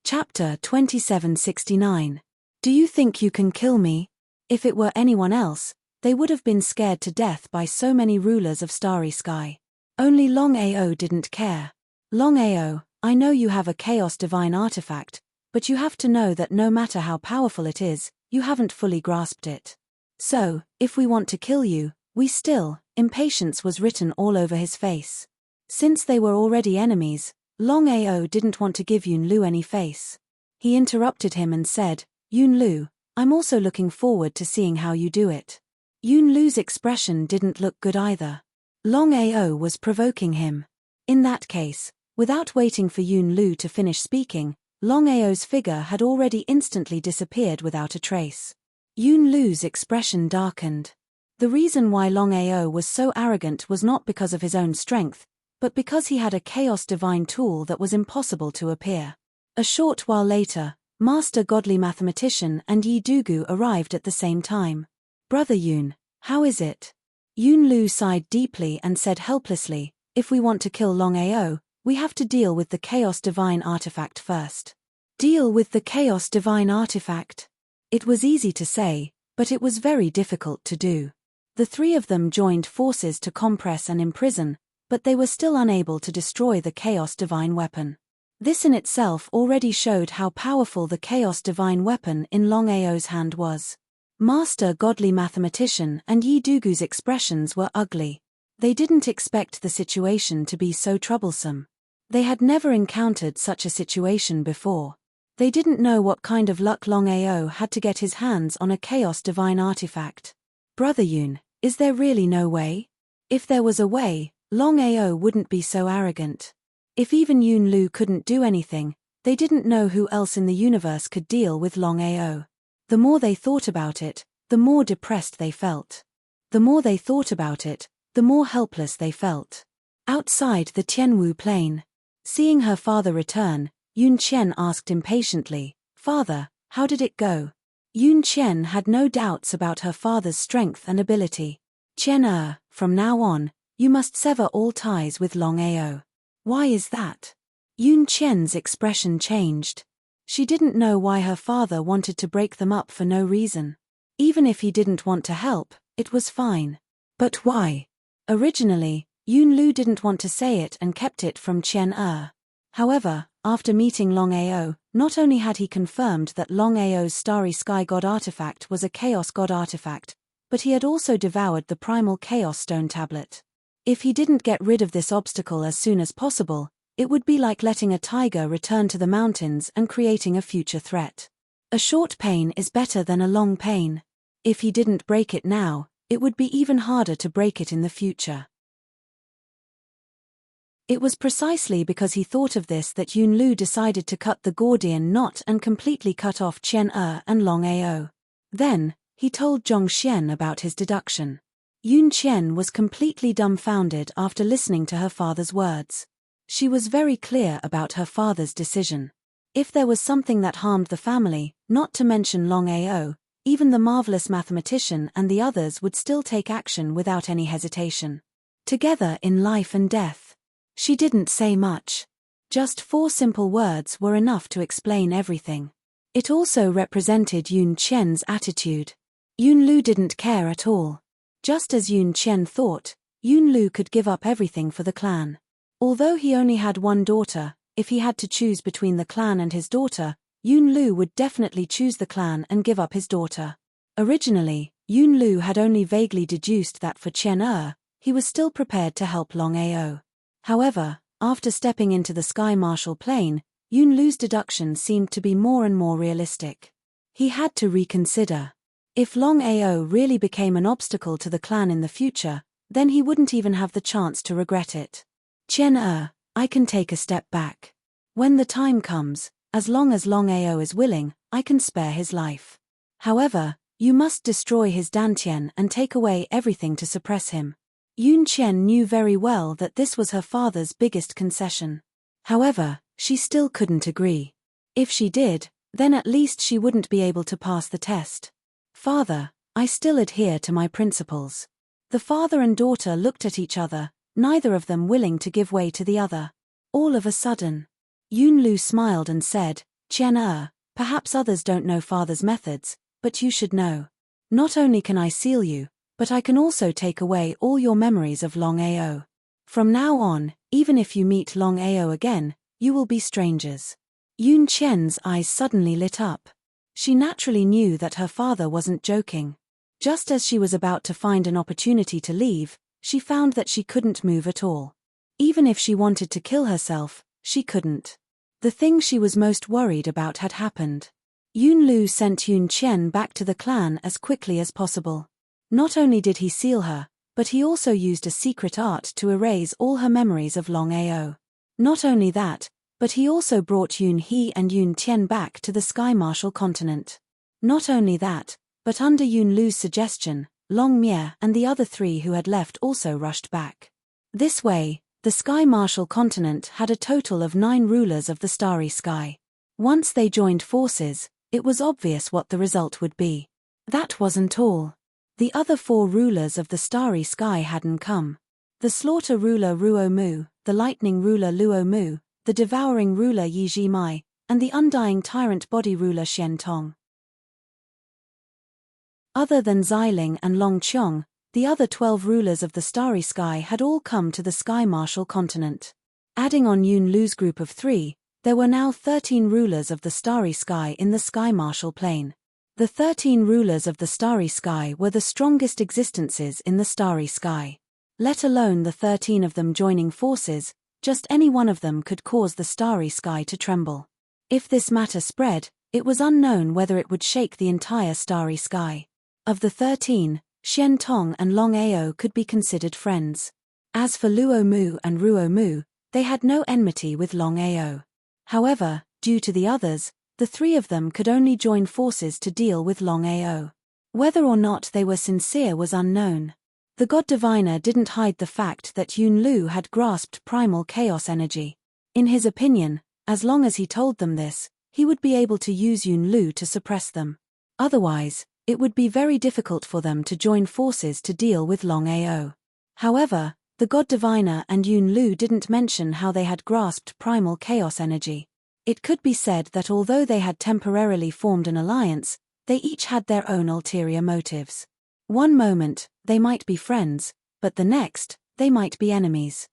Chapter 2769. Do you think you can kill me? If it were anyone else, they would have been scared to death by so many rulers of Starry Sky. Only Longao didn't care. Longao, I know you have a Chaos Divine artifact, but you have to know that no matter how powerful it is, you haven't fully grasped it. So, if we want to kill you, we still. Impatience was written all over his face. Since they were already enemies, Longao didn't want to give Yunlu any face. He interrupted him and said, Yunlu, I'm also looking forward to seeing how you do it. Yunlu's expression didn't look good either. Longao was provoking him. In that case, without waiting for Yunlu to finish speaking, Longao's figure had already instantly disappeared without a trace. Yunlu's expression darkened. The reason why Longao was so arrogant was not because of his own strength, but because he had a Chaos Divine tool that was impossible to appear. A short while later, Master Godly Mathematician and Yi Dugu arrived at the same time. Brother Yun, how is it? Yunlu sighed deeply and said helplessly, if we want to kill Longao, we have to deal with the Chaos Divine artifact first. Deal with the Chaos Divine artifact? It was easy to say, but it was very difficult to do. The three of them joined forces to compress and imprison, but they were still unable to destroy the Chaos Divine weapon. This in itself already showed how powerful the Chaos Divine weapon in Longao's hand was. Master Godly Mathematician and Yi Dugu's expressions were ugly. They didn't expect the situation to be so troublesome. They had never encountered such a situation before. They didn't know what kind of luck Longao had to get his hands on a Chaos Divine artifact. Brother Yun, is there really no way? If there was a way, Longao wouldn't be so arrogant. If even Yunlu couldn't do anything, they didn't know who else in the universe could deal with Longao. The more they thought about it, the more depressed they felt. The more they thought about it, the more helpless they felt. Outside the Tianwu plain, seeing her father return, Yun Qian asked impatiently, Father, how did it go? Yun Qian had no doubts about her father's strength and ability. Qian, from now on, you must sever all ties with Longao. Why is that? Yun Qian's expression changed. She didn't know why her father wanted to break them up for no reason. Even if he didn't want to help, it was fine. But why? Originally, Yunlu didn't want to say it and kept it from Qian. However, after meeting Longao, not only had he confirmed that Longao's Starry Sky God artifact was a Chaos God artifact, but he had also devoured the Primal Chaos Stone tablet. If he didn't get rid of this obstacle as soon as possible, it would be like letting a tiger return to the mountains and creating a future threat. A short pain is better than a long pain. If he didn't break it now, it would be even harder to break it in the future. It was precisely because he thought of this that Yunlu decided to cut the Gordian knot and completely cut off Qian and Longao. Then, he told Zhongxian about his deduction. Yun Qian was completely dumbfounded after listening to her father's words. She was very clear about her father's decision. If there was something that harmed the family, not to mention Longao, even the marvelous mathematician and the others would still take action without any hesitation. Together in life and death. She didn't say much. Just 4 simple words were enough to explain everything. It also represented Yun Qian's attitude. Yunlu didn't care at all. Just as Yun Qian thought, Yunlu could give up everything for the clan. Although he only had one daughter, if he had to choose between the clan and his daughter, Yunlu would definitely choose the clan and give up his daughter. Originally, Yunlu had only vaguely deduced that for Qian he was still prepared to help Longao. However, after stepping into the Sky Martial plane, Yunlu's deduction seemed to be more and more realistic. He had to reconsider. If Longao really became an obstacle to the clan in the future, then he wouldn't even have the chance to regret it. Qian, I can take a step back. When the time comes, as long as Longao is willing, I can spare his life. However, You must destroy his dantian and take away everything to suppress him. Yun Qian knew very well that this was her father's biggest concession. However, she still couldn't agree. If she did, then at least she wouldn't be able to pass the test. Father, I still adhere to my principles. The father and daughter looked at each other, neither of them willing to give way to the other. All of a sudden, Yun Lu smiled and said, Qian perhaps others don't know father's methods, but you should know. Not only can I seal you, but I can also take away all your memories of Longao. From now on, even if you meet Longao again, you will be strangers. Yun Qian's eyes suddenly lit up. She naturally knew that her father wasn't joking. Just as she was about to find an opportunity to leave, she found that she couldn't move at all. Even if she wanted to kill herself, she couldn't. The thing she was most worried about had happened. Yun Lu sent Yun Qian back to the clan as quickly as possible. Not only did he seal her, but he also used a secret art to erase all her memories of Longao. Not only that, but he also brought Yun He and Yun Tian back to the Sky Martial continent. Not only that, but under Yun Lu's suggestion, Long Mie and the other three who had left also rushed back. This way, the Sky Martial continent had a total of 9 rulers of the starry sky. Once they joined forces, it was obvious what the result would be. That wasn't all. The other 4 rulers of the starry sky hadn't come. The slaughter ruler Ruo Mu, the lightning ruler Luo Mu, the devouring ruler Yi Ji Mai, and the undying tyrant body ruler Xian Tong. Other than Xiling and Long Qiong, the other 12 rulers of the starry sky had all come to the Sky Martial continent. Adding on Yun Lu's group of 3, there were now 13 rulers of the starry sky in the Sky Martial plane. The 13 rulers of the starry sky were the strongest existences in the starry sky. Let alone the 13 of them joining forces, just any one of them could cause the starry sky to tremble. If this matter spread, it was unknown whether it would shake the entire starry sky. Of the 13, Xian Tong and Longao could be considered friends. As for Luo Mu and Ruo Mu, they had no enmity with Longao. However, due to the others, the 3 of them could only join forces to deal with Longao. Whether or not they were sincere was unknown. The God Diviner didn't hide the fact that Yun Lu had grasped primal chaos energy. In his opinion, as long as he told them this, he would be able to use Yun Lu to suppress them. Otherwise, it would be very difficult for them to join forces to deal with Longao. However, the God Diviner and Yun Lu didn't mention how they had grasped primal chaos energy. It could be said that although they had temporarily formed an alliance, they each had their own ulterior motives. One moment, they might be friends, but the next, they might be enemies.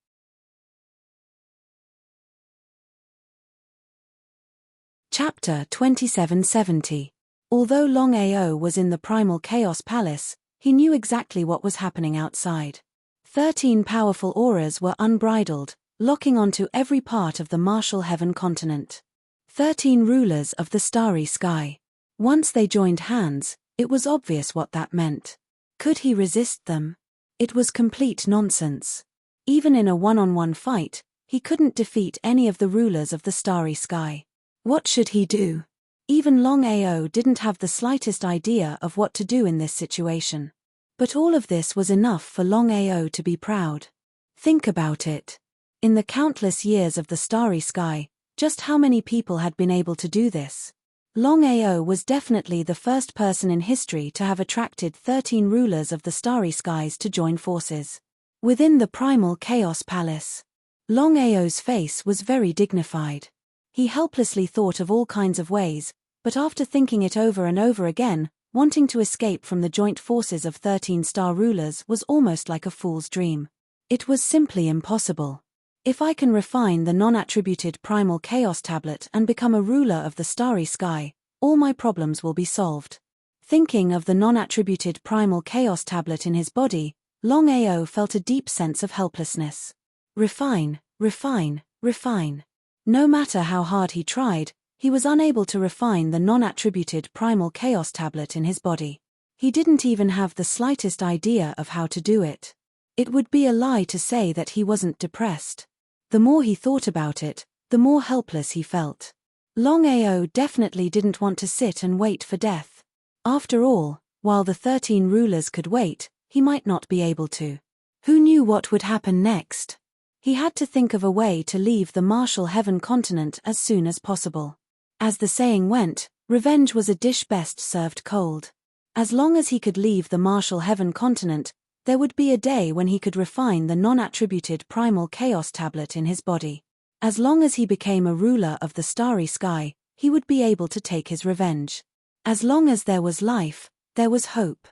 Chapter 2770. Although Longao was in the Primal Chaos Palace, he knew exactly what was happening outside. 13 powerful auras were unbridled, locking onto every part of the martial heaven continent. 13 rulers of the starry sky. Once they joined hands, it was obvious what that meant. Could he resist them? It was complete nonsense. Even in a one-on-one fight, he couldn't defeat any of the rulers of the starry sky. What should he do? Even Longao didn't have the slightest idea of what to do in this situation. But all of this was enough for Longao to be proud. Think about it. In the countless years of the starry sky, just how many people had been able to do this? Longao was definitely the first person in history to have attracted 13 rulers of the starry skies to join forces. Within the Primal Chaos Palace, Longao's face was very dignified. He helplessly thought of all kinds of ways, but after thinking it over and over again, wanting to escape from the joint forces of 13 star rulers was almost like a fool's dream. It was simply impossible. If I can refine the non-attributed Primal Chaos Tablet and become a ruler of the starry sky, all my problems will be solved. Thinking of the non-attributed Primal Chaos Tablet in his body, Longao felt a deep sense of helplessness. Refine, refine, refine. No matter how hard he tried, he was unable to refine the non-attributed Primal Chaos Tablet in his body. He didn't even have the slightest idea of how to do it. It would be a lie to say that he wasn't depressed. The more he thought about it, the more helpless he felt. Longao definitely didn't want to sit and wait for death. After all, While the 13 rulers could wait, he might not be able to. Who knew what would happen next? He had to think of a way to leave the martial heaven continent as soon as possible. As the saying went, revenge was a dish best served cold. As long as he could leave the martial heaven continent, there would be a day when he could refine the non-attributed primal chaos tablet in his body. As long as he became a ruler of the starry sky, he would be able to take his revenge. As long as there was life, there was hope.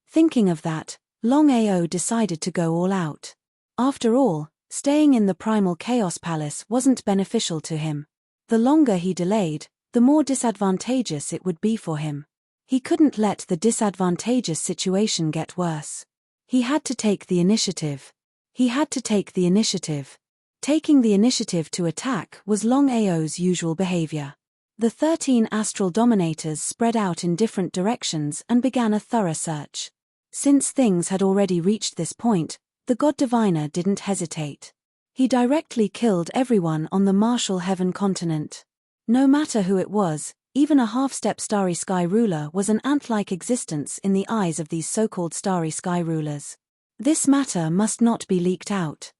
Thinking of that, Longao decided to go all out. After all, staying in the primal chaos palace wasn't beneficial to him. The longer he delayed, the more disadvantageous it would be for him. He couldn't let the disadvantageous situation get worse. He had to take the initiative. Taking the initiative to attack was Longao's usual behavior. The 13 astral dominators spread out in different directions and began a thorough search. Since things had already reached this point, the God Diviner didn't hesitate. He directly killed everyone on the martial heaven continent. No matter who it was, even a half-step starry sky ruler was an ant-like existence in the eyes of these so-called starry sky rulers. This matter must not be leaked out.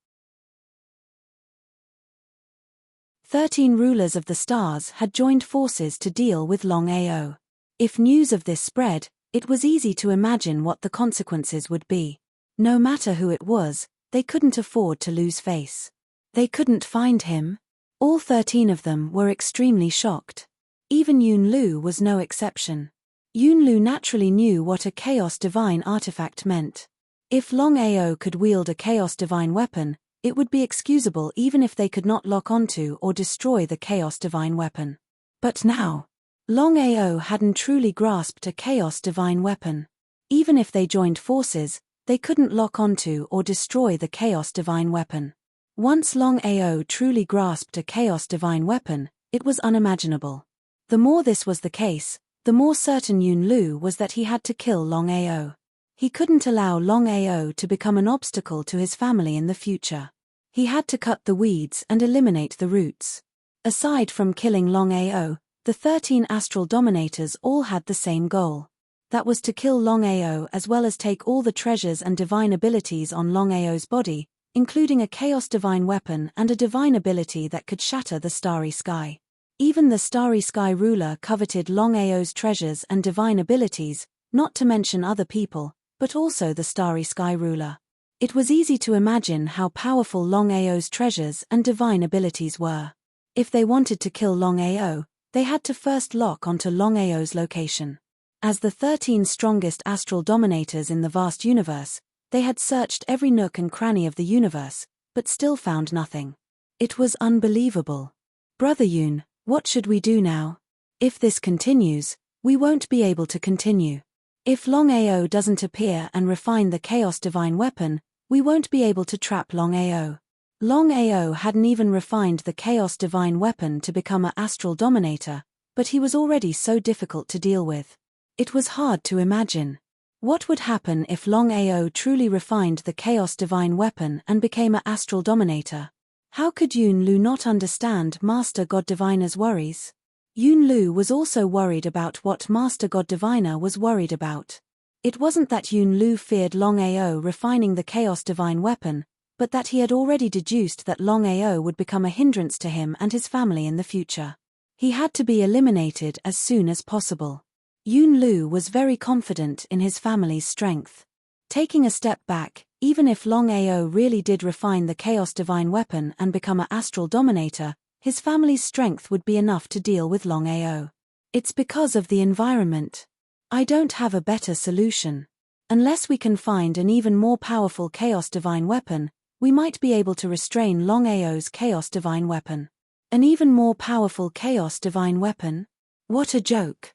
13 rulers of the stars had joined forces to deal with Longao. If news of this spread, it was easy to imagine what the consequences would be. No matter who it was, they couldn't afford to lose face. They couldn't find him. All 13 of them were extremely shocked. Even Yunlu was no exception. Yunlu naturally knew what a Chaos Divine artifact meant. If Longao could wield a Chaos Divine weapon, it would be excusable even if they could not lock onto or destroy the Chaos Divine weapon. But now, Longao hadn't truly grasped a Chaos Divine weapon. Even if they joined forces, they couldn't lock onto or destroy the Chaos Divine weapon. Once Longao truly grasped a Chaos Divine weapon, it was unimaginable. The more this was the case, the more certain Yunlu was that he had to kill Longao. He couldn't allow Longao to become an obstacle to his family in the future. He had to cut the weeds and eliminate the roots. Aside from killing Longao, the 13 astral dominators all had the same goal. That was to kill Longao as well as take all the treasures and divine abilities on Longao's body, including a Chaos Divine weapon and a divine ability that could shatter the starry sky. Even the starry sky ruler coveted Longao's treasures and divine abilities, not to mention other people, but also the starry sky ruler. It was easy to imagine how powerful Longao's treasures and divine abilities were. If they wanted to kill Longao, they had to first lock onto Longao's location. As the 13 strongest astral dominators in the vast universe, they had searched every nook and cranny of the universe, but still found nothing. It was unbelievable. Brother Yun, what should we do now? If this continues, we won't be able to continue. If Longao doesn't appear and refine the Chaos Divine weapon, we won't be able to trap Longao. Longao hadn't even refined the Chaos Divine weapon to become an astral dominator, but he was already so difficult to deal with. It was hard to imagine. What would happen if Longao truly refined the Chaos Divine weapon and became an astral dominator? How could Yunlu not understand Master God Diviner's worries? Yunlu was also worried about what Master God Diviner was worried about. It wasn't that Yunlu feared Longao refining the Chaos Divine weapon, but that he had already deduced that Longao would become a hindrance to him and his family in the future. He had to be eliminated as soon as possible. Yunlu was very confident in his family's strength. Taking a step back, even if Longao really did refine the Chaos Divine weapon and become an astral dominator, his family's strength would be enough to deal with Longao. It's because of the environment. I don't have a better solution. Unless we can find an even more powerful Chaos Divine weapon, we might be able to restrain Longao's Chaos Divine weapon. An even more powerful Chaos Divine weapon? What a joke.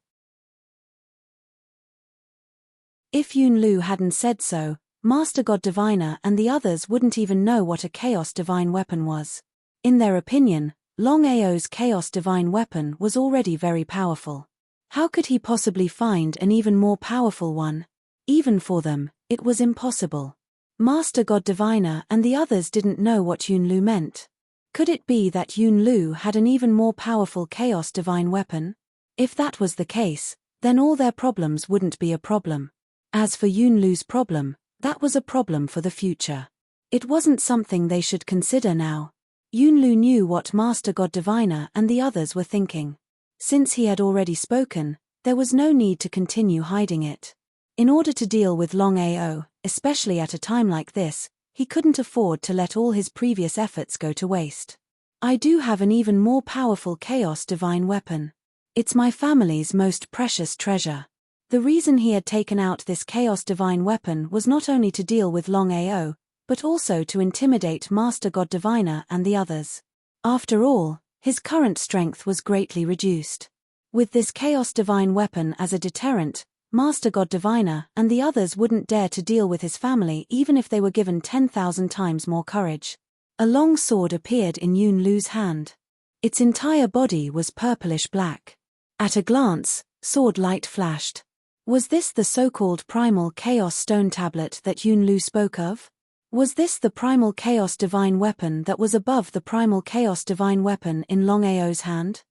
If Yunlu hadn't said so, Master God Diviner and the others wouldn't even know what a Chaos Divine weapon was. In their opinion, Longao's Chaos Divine weapon was already very powerful. How could he possibly find an even more powerful one? Even for them, it was impossible. Master God Diviner and the others didn't know what Yunlu meant. Could it be that Yunlu had an even more powerful Chaos Divine weapon? If that was the case, then all their problems wouldn't be a problem. As for Yunlu's problem, that was a problem for the future. It wasn't something they should consider now. Yunlu knew what Master God Diviner and the others were thinking. Since he had already spoken, there was no need to continue hiding it. In order to deal with Longao, especially at a time like this, he couldn't afford to let all his previous efforts go to waste. I do have an even more powerful Chaos Divine weapon. It's my family's most precious treasure. The reason he had taken out this Chaos Divine weapon was not only to deal with Longao, but also to intimidate Master God Diviner and the others. After all, his current strength was greatly reduced. With this Chaos Divine weapon as a deterrent, Master God Diviner and the others wouldn't dare to deal with his family even if they were given 10,000 times more courage. A long sword appeared in Yunlu's hand. Its entire body was purplish black. At a glance, sword light flashed. Was this the so-called primal Chaos Stone Tablet that Yunlu spoke of? Was this the primal Chaos Divine weapon that was above the primal Chaos Divine weapon in Longao's hand?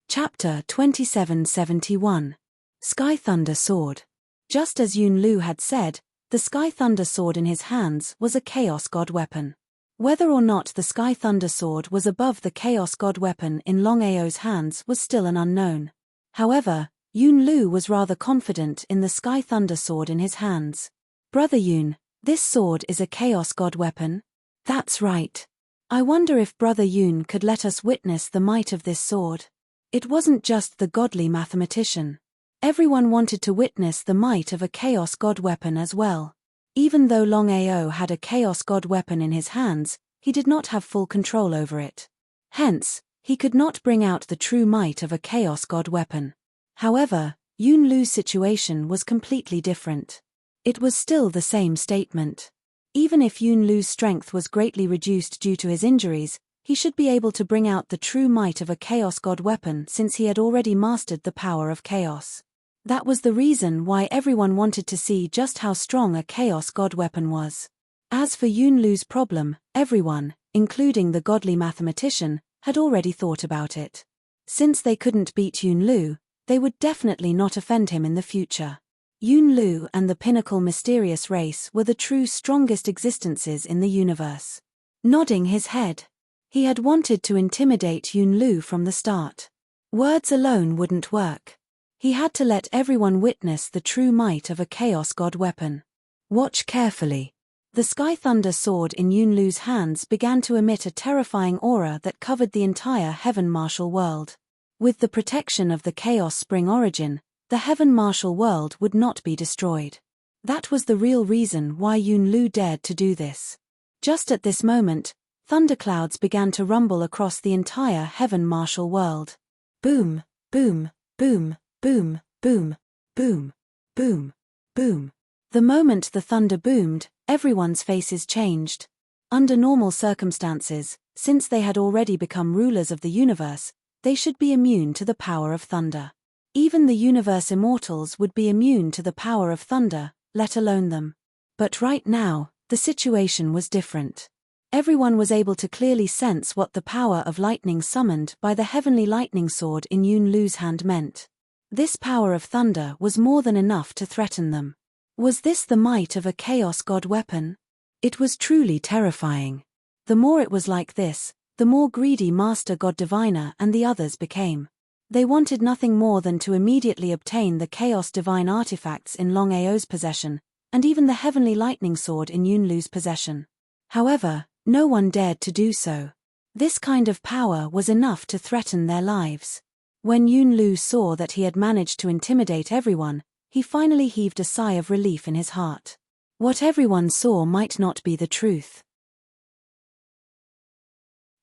Chapter 2771. Sky Thunder Sword. Just as Yunlu had said, the Sky Thunder Sword in his hands was a Chaos God weapon. Whether or not the Sky Thunder Sword was above the Chaos God weapon in Longao's hands was still an unknown. However, Yunlu was rather confident in the Sky Thunder Sword in his hands. Brother Yun, this sword is a Chaos God weapon? That's right. I wonder if Brother Yun could let us witness the might of this sword. It wasn't just the godly mathematician. Everyone wanted to witness the might of a Chaos God weapon as well. Even though Longao had a Chaos God weapon in his hands, he did not have full control over it. Hence, he could not bring out the true might of a Chaos God weapon. However, Yunlu's situation was completely different. It was still the same statement. Even if Yunlu's strength was greatly reduced due to his injuries, he should be able to bring out the true might of a Chaos God weapon since he had already mastered the power of chaos. That was the reason why everyone wanted to see just how strong a Chaos God weapon was. As for Yunlu's problem, everyone, including the godly mathematician, had already thought about it. Since they couldn't beat Yunlu, they would definitely not offend him in the future. Yunlu and the pinnacle mysterious race were the true strongest existences in the universe. Nodding his head, he had wanted to intimidate Yunlu from the start. Words alone wouldn't work. He had to let everyone witness the true might of a Chaos God weapon. Watch carefully. The Sky Thunder Sword in Yunlu's hands began to emit a terrifying aura that covered the entire Heaven Martial world. With the protection of the Chaos Spring origin, the Heaven Martial world would not be destroyed. That was the real reason why Yunlu dared to do this. Just at this moment, thunderclouds began to rumble across the entire Heaven Martial world. Boom, boom, boom, boom, boom, boom, boom, boom. The moment the thunder boomed, everyone's faces changed. Under normal circumstances, since they had already become rulers of the universe, they should be immune to the power of thunder. Even the universe immortals would be immune to the power of thunder, let alone them. But right now, the situation was different. Everyone was able to clearly sense what the power of lightning summoned by the heavenly lightning sword in Yunlu's hand meant. This power of thunder was more than enough to threaten them. Was this the might of a Chaos God weapon? It was truly terrifying. The more it was like this, the more greedy Master God Diviner and the others became. They wanted nothing more than to immediately obtain the Chaos Divine artifacts in Longao's possession, and even the heavenly lightning sword in Yunlu's possession. However, no one dared to do so. This kind of power was enough to threaten their lives. When Yunlu saw that he had managed to intimidate everyone, he finally heaved a sigh of relief in his heart. What everyone saw might not be the truth.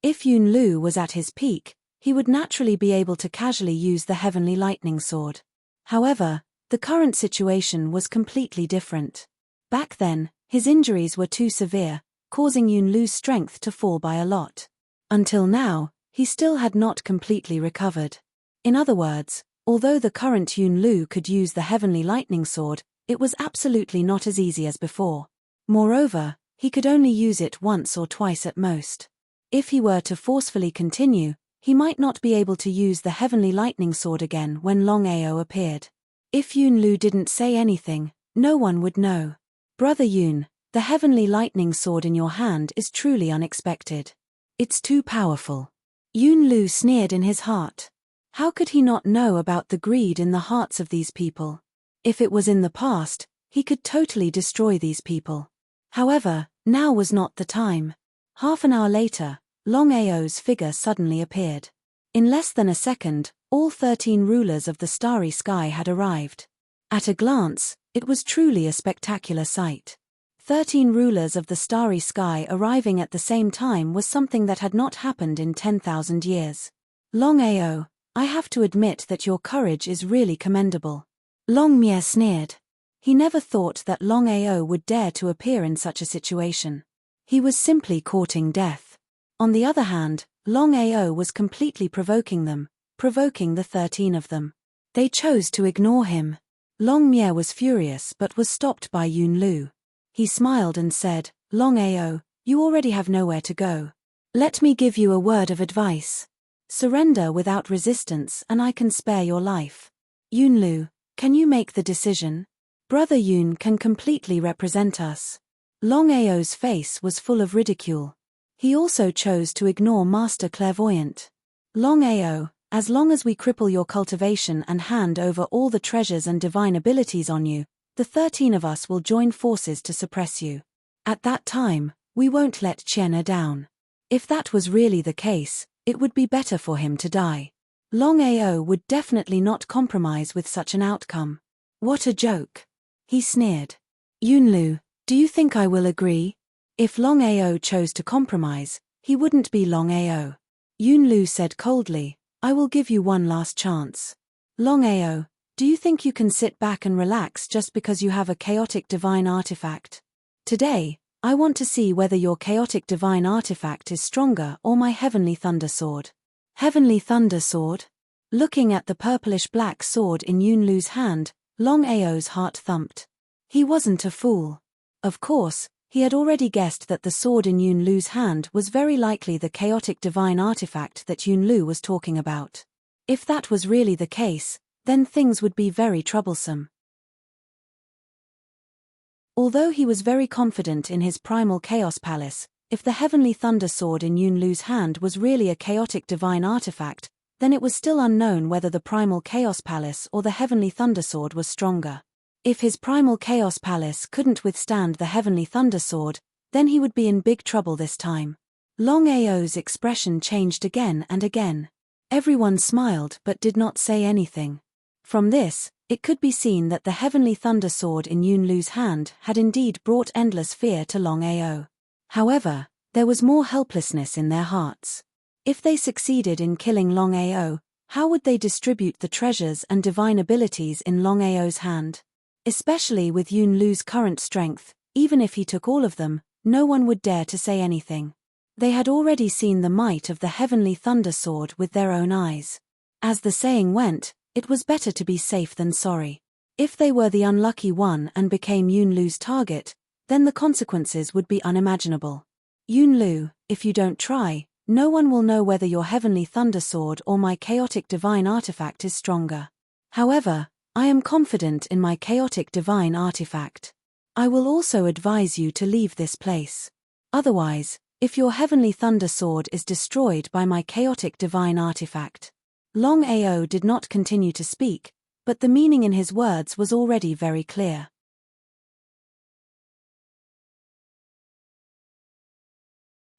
If Yunlu was at his peak, he would naturally be able to casually use the heavenly lightning sword. However, the current situation was completely different. Back then, his injuries were too severe, causing Yunlu's strength to fall by a lot. Until now, he still had not completely recovered. In other words, although the current Yunlu could use the heavenly lightning sword, it was absolutely not as easy as before. Moreover, he could only use it once or twice at most. If he were to forcefully continue, He might not be able to use the heavenly lightning sword again when Longao appeared. If Yunlu didn't say anything, no one would know. Brother Yun, the heavenly lightning sword in your hand is truly unexpected. It's too powerful. Yunlu sneered in his heart. How could he not know about the greed in the hearts of these people? If it was in the past, he could totally destroy these people. However, now was not the time. Half an hour later, Longao's figure suddenly appeared. In less than a second, all 13 rulers of the starry sky had arrived. At a glance, it was truly a spectacular sight. 13 rulers of the starry sky arriving at the same time was something that had not happened in 10,000 years. Longao, I have to admit that your courage is really commendable. Longmye sneered. He never thought that Longao would dare to appear in such a situation. He was simply courting death. On the other hand, Longao was completely provoking them, provoking the 13 of them. They chose to ignore him. Longmye was furious but was stopped by Yunlu. He smiled and said, Longao, you already have nowhere to go. Let me give you a word of advice. Surrender without resistance and I can spare your life. Yunlu, can you make the decision? Brother Yun can completely represent us. Longao's face was full of ridicule. He also chose to ignore Master Clairvoyant. Longao, as long as we cripple your cultivation and hand over all the treasures and divine abilities on you, the 13 of us will join forces to suppress you. At that time, we won't let Chiena down. If that was really the case, it would be better for him to die. Longao would definitely not compromise with such an outcome. What a joke. He sneered. Yunlu, do you think I will agree? If Longao chose to compromise, he wouldn't be Longao. Yunlu said coldly, I will give you one last chance. Longao, do you think you can sit back and relax just because you have a chaotic divine artifact? Today, I want to see whether your chaotic divine artifact is stronger or my heavenly thunder sword. Heavenly thunder sword? Looking at the purplish-black sword in Yunlu's hand, Longao's heart thumped. He wasn't a fool. Of course, he had already guessed that the sword in Yunlu's hand was very likely the chaotic divine artifact that Yunlu was talking about. If that was really the case, then things would be very troublesome. Although he was very confident in his primal chaos palace, if the heavenly thunder sword in Yunlu's hand was really a chaotic divine artifact, then it was still unknown whether the primal chaos palace or the heavenly thunder sword was stronger. If his primal chaos palace couldn't withstand the heavenly thunder sword, then he would be in big trouble this time. Longao's expression changed again and again. Everyone smiled but did not say anything. From this, it could be seen that the heavenly thunder sword in Yunlu's hand had indeed brought endless fear to Longao. However, there was more helplessness in their hearts. If they succeeded in killing Longao, how would they distribute the treasures and divine abilities in Longao's hand? Especially with Yunlu's current strength, even if he took all of them, no one would dare to say anything. They had already seen the might of the heavenly thunder sword with their own eyes. As the saying went, it was better to be safe than sorry. If they were the unlucky one and became Yunlu's target, then the consequences would be unimaginable. Yunlu, if you don't try, no one will know whether your heavenly thunder sword or my chaotic divine artifact is stronger. However, I am confident in my chaotic divine artifact. I will also advise you to leave this place. Otherwise, if your heavenly thunder sword is destroyed by my chaotic divine artifact. Longao did not continue to speak, but the meaning in his words was already very clear.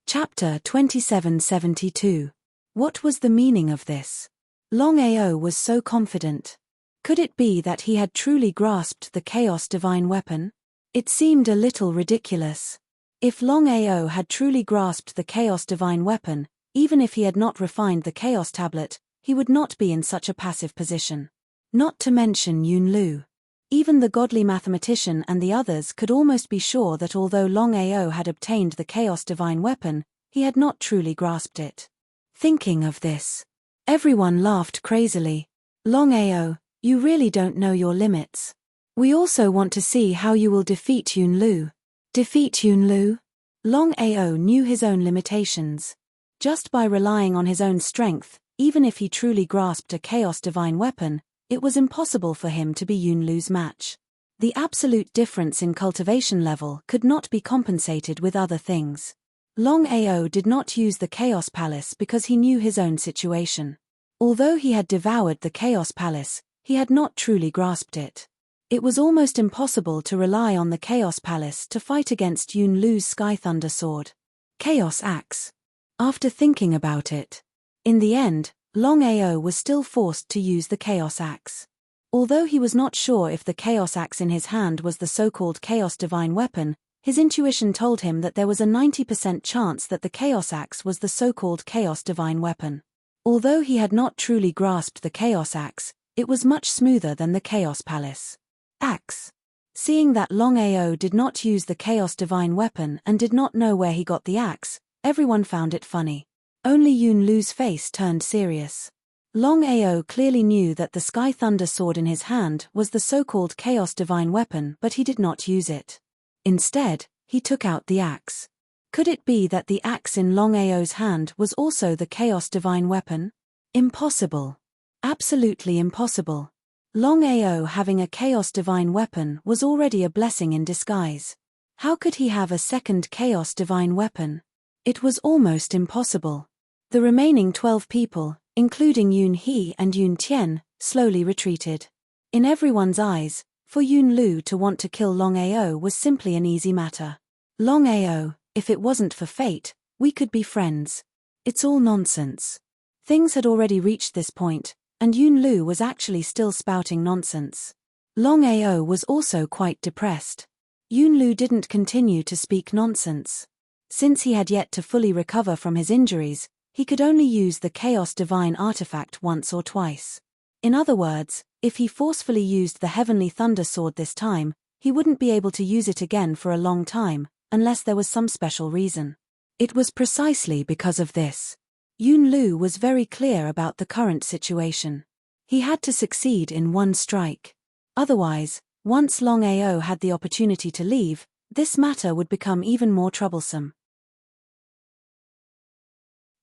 Chapter 2772. What was the meaning of this? Longao was so confident. Could it be that he had truly grasped the Chaos Divine weapon? It seemed a little ridiculous. If Longao had truly grasped the Chaos Divine weapon, even if he had not refined the Chaos Tablet, he would not be in such a passive position. Not to mention Yunlu. Even the godly mathematician and the others could almost be sure that although Longao had obtained the Chaos Divine weapon, he had not truly grasped it. Thinking of this, everyone laughed crazily. Longao, you really don't know your limits. We also want to see how you will defeat Yunlu. Defeat Yunlu? Longao knew his own limitations. Just by relying on his own strength, even if he truly grasped a Chaos Divine weapon, it was impossible for him to be Yunlu's match. The absolute difference in cultivation level could not be compensated with other things. Longao did not use the Chaos Palace because he knew his own situation. Although he had devoured the Chaos Palace, he had not truly grasped it. It was almost impossible to rely on the Chaos Palace to fight against Yunlu's Sky Thunder Sword. Chaos Axe. After thinking about it, in the end, Longao was still forced to use the Chaos Axe. Although he was not sure if the Chaos Axe in his hand was the so-called Chaos Divine weapon, his intuition told him that there was a 90% chance that the Chaos Axe was the so-called Chaos Divine weapon. Although he had not truly grasped the Chaos Axe, it was much smoother than the Chaos Palace. Axe. Seeing that Longao did not use the Chaos Divine weapon and did not know where he got the axe, everyone found it funny. Only Yunlu's face turned serious. Longao clearly knew that the Sky Thunder Sword in his hand was the so-called Chaos Divine weapon, but he did not use it. Instead, he took out the axe. Could it be that the axe in Longao's hand was also the Chaos Divine weapon? Impossible. Absolutely impossible. Longao having a Chaos Divine weapon was already a blessing in disguise. How could he have a second Chaos Divine weapon? It was almost impossible. The remaining 12 people, including Yun He and Yun Tian, slowly retreated. In everyone's eyes, for Yunlu to want to kill Longao was simply an easy matter. Longao, if it wasn't for fate, we could be friends. It's all nonsense. Things had already reached this point, and Yunlu was actually still spouting nonsense. Longao was also quite depressed. Yunlu didn't continue to speak nonsense. Since he had yet to fully recover from his injuries, he could only use the Chaos Divine artifact once or twice. In other words, if he forcefully used the Heavenly Thunder Sword this time, he wouldn't be able to use it again for a long time, unless there was some special reason. It was precisely because of this. Yunlu was very clear about the current situation. He had to succeed in one strike. Otherwise, once Longao had the opportunity to leave, this matter would become even more troublesome.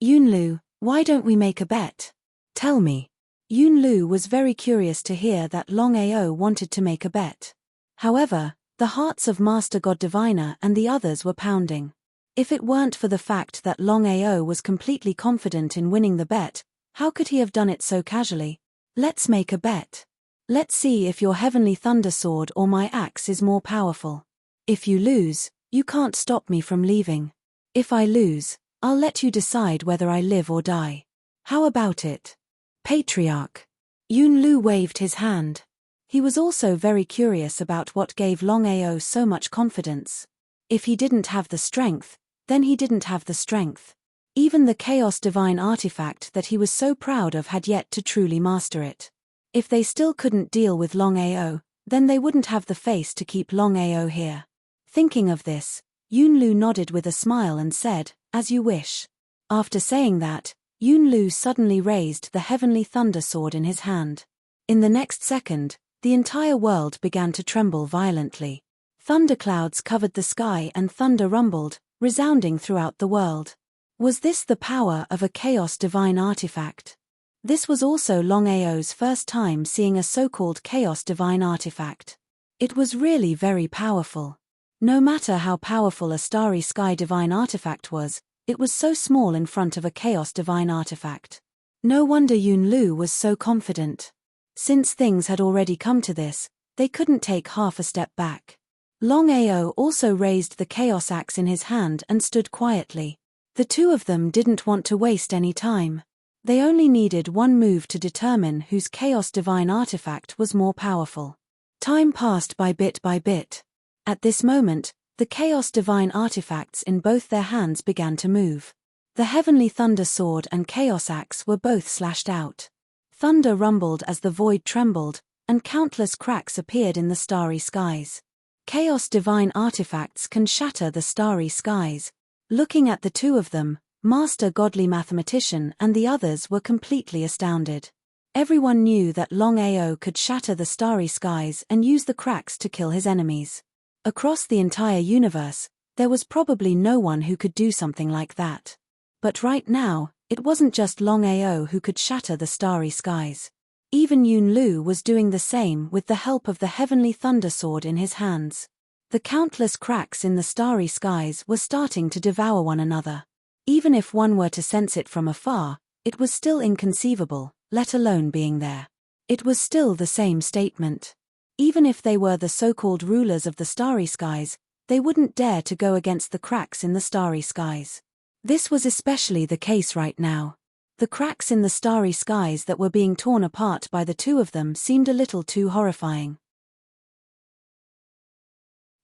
Yunlu, why don't we make a bet? Tell me. Yunlu was very curious to hear that Longao wanted to make a bet. However, the hearts of Master God Diviner and the others were pounding. If it weren't for the fact that Longao was completely confident in winning the bet, how could he have done it so casually? Let's make a bet. Let's see if your Heavenly Thunder Sword or my axe is more powerful. If you lose, you can't stop me from leaving. If I lose, I'll let you decide whether I live or die. How about it? Patriarch. Yunlu waved his hand. He was also very curious about what gave Longao so much confidence. If he didn't have the strength, then he didn't have the strength. Even the Chaos Divine artifact that he was so proud of had yet to truly master it. If they still couldn't deal with Longao, then they wouldn't have the face to keep Longao here. Thinking of this, Yunlu nodded with a smile and said, "As you wish." After saying that, Yunlu suddenly raised the Heavenly Thunder Sword in his hand. In the next second, the entire world began to tremble violently. Thunderclouds covered the sky and thunder rumbled, resounding throughout the world. Was this the power of a Chaos Divine artifact? This was also Longao's first time seeing a so-called Chaos Divine artifact. It was really very powerful. No matter how powerful a Starry Sky Divine artifact was, it was so small in front of a Chaos Divine artifact. No wonder Yunlu was so confident. Since things had already come to this, they couldn't take half a step back. Longao also raised the Chaos Axe in his hand and stood quietly. The two of them didn't want to waste any time. They only needed one move to determine whose Chaos Divine artifact was more powerful. Time passed by bit by bit. At this moment, the Chaos Divine artifacts in both their hands began to move. The Heavenly Thunder Sword and Chaos Axe were both slashed out. Thunder rumbled as the void trembled, and countless cracks appeared in the starry skies. Chaos Divine artifacts can shatter the starry skies. Looking at the two of them, Master Godly Mathematician and the others were completely astounded. Everyone knew that Longao could shatter the starry skies and use the cracks to kill his enemies. Across the entire universe, there was probably no one who could do something like that. But right now, it wasn't just Longao who could shatter the starry skies. Even Yunlu was doing the same with the help of the heavenly thunder sword in his hands. The countless cracks in the starry skies were starting to devour one another. Even if one were to sense it from afar, it was still inconceivable, let alone being there. It was still the same statement. Even if they were the so-called rulers of the starry skies, they wouldn't dare to go against the cracks in the starry skies. This was especially the case right now. The cracks in the starry skies that were being torn apart by the two of them seemed a little too horrifying.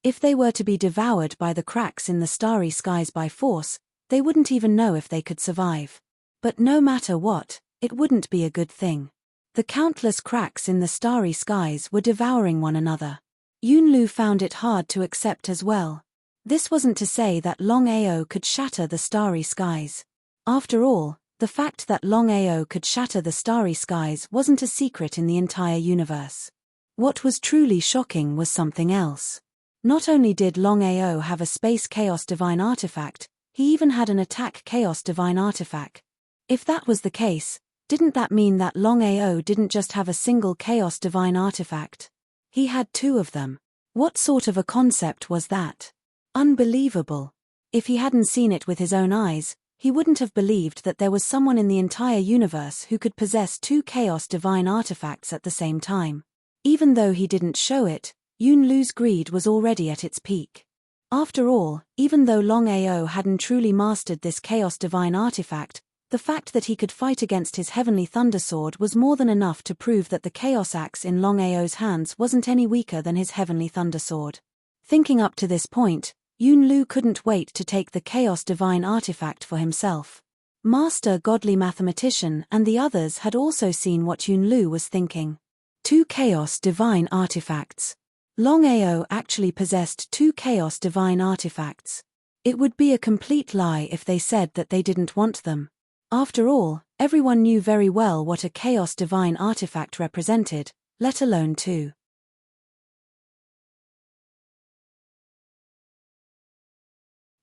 If they were to be devoured by the cracks in the starry skies by force, they wouldn't even know if they could survive. But no matter what, it wouldn't be a good thing. The countless cracks in the starry skies were devouring one another. Yunlu found it hard to accept as well. This wasn't to say that Longao could shatter the starry skies. After all, the fact that Longao could shatter the starry skies wasn't a secret in the entire universe. What was truly shocking was something else. Not only did Longao have a space chaos divine artifact, he even had an attack chaos divine artifact. If that was the case, didn't that mean that Longao didn't just have a single chaos divine artifact? He had two of them. What sort of a concept was that? Unbelievable. If he hadn't seen it with his own eyes, he wouldn't have believed that there was someone in the entire universe who could possess two chaos divine artifacts at the same time. Even though he didn't show it, Yunlu's greed was already at its peak. After all, even though Longao hadn't truly mastered this chaos divine artifact, the fact that he could fight against his heavenly thunder sword was more than enough to prove that the chaos axe in Longao's hands wasn't any weaker than his heavenly thunder sword. Thinking up to this point, Yunlu couldn't wait to take the chaos divine artifact for himself. Master Godly Mathematician and the others had also seen what Yunlu was thinking. Two chaos divine artifacts. Longao actually possessed two chaos divine artifacts. It would be a complete lie if they said that they didn't want them. After all, everyone knew very well what a chaos divine artifact represented, let alone two.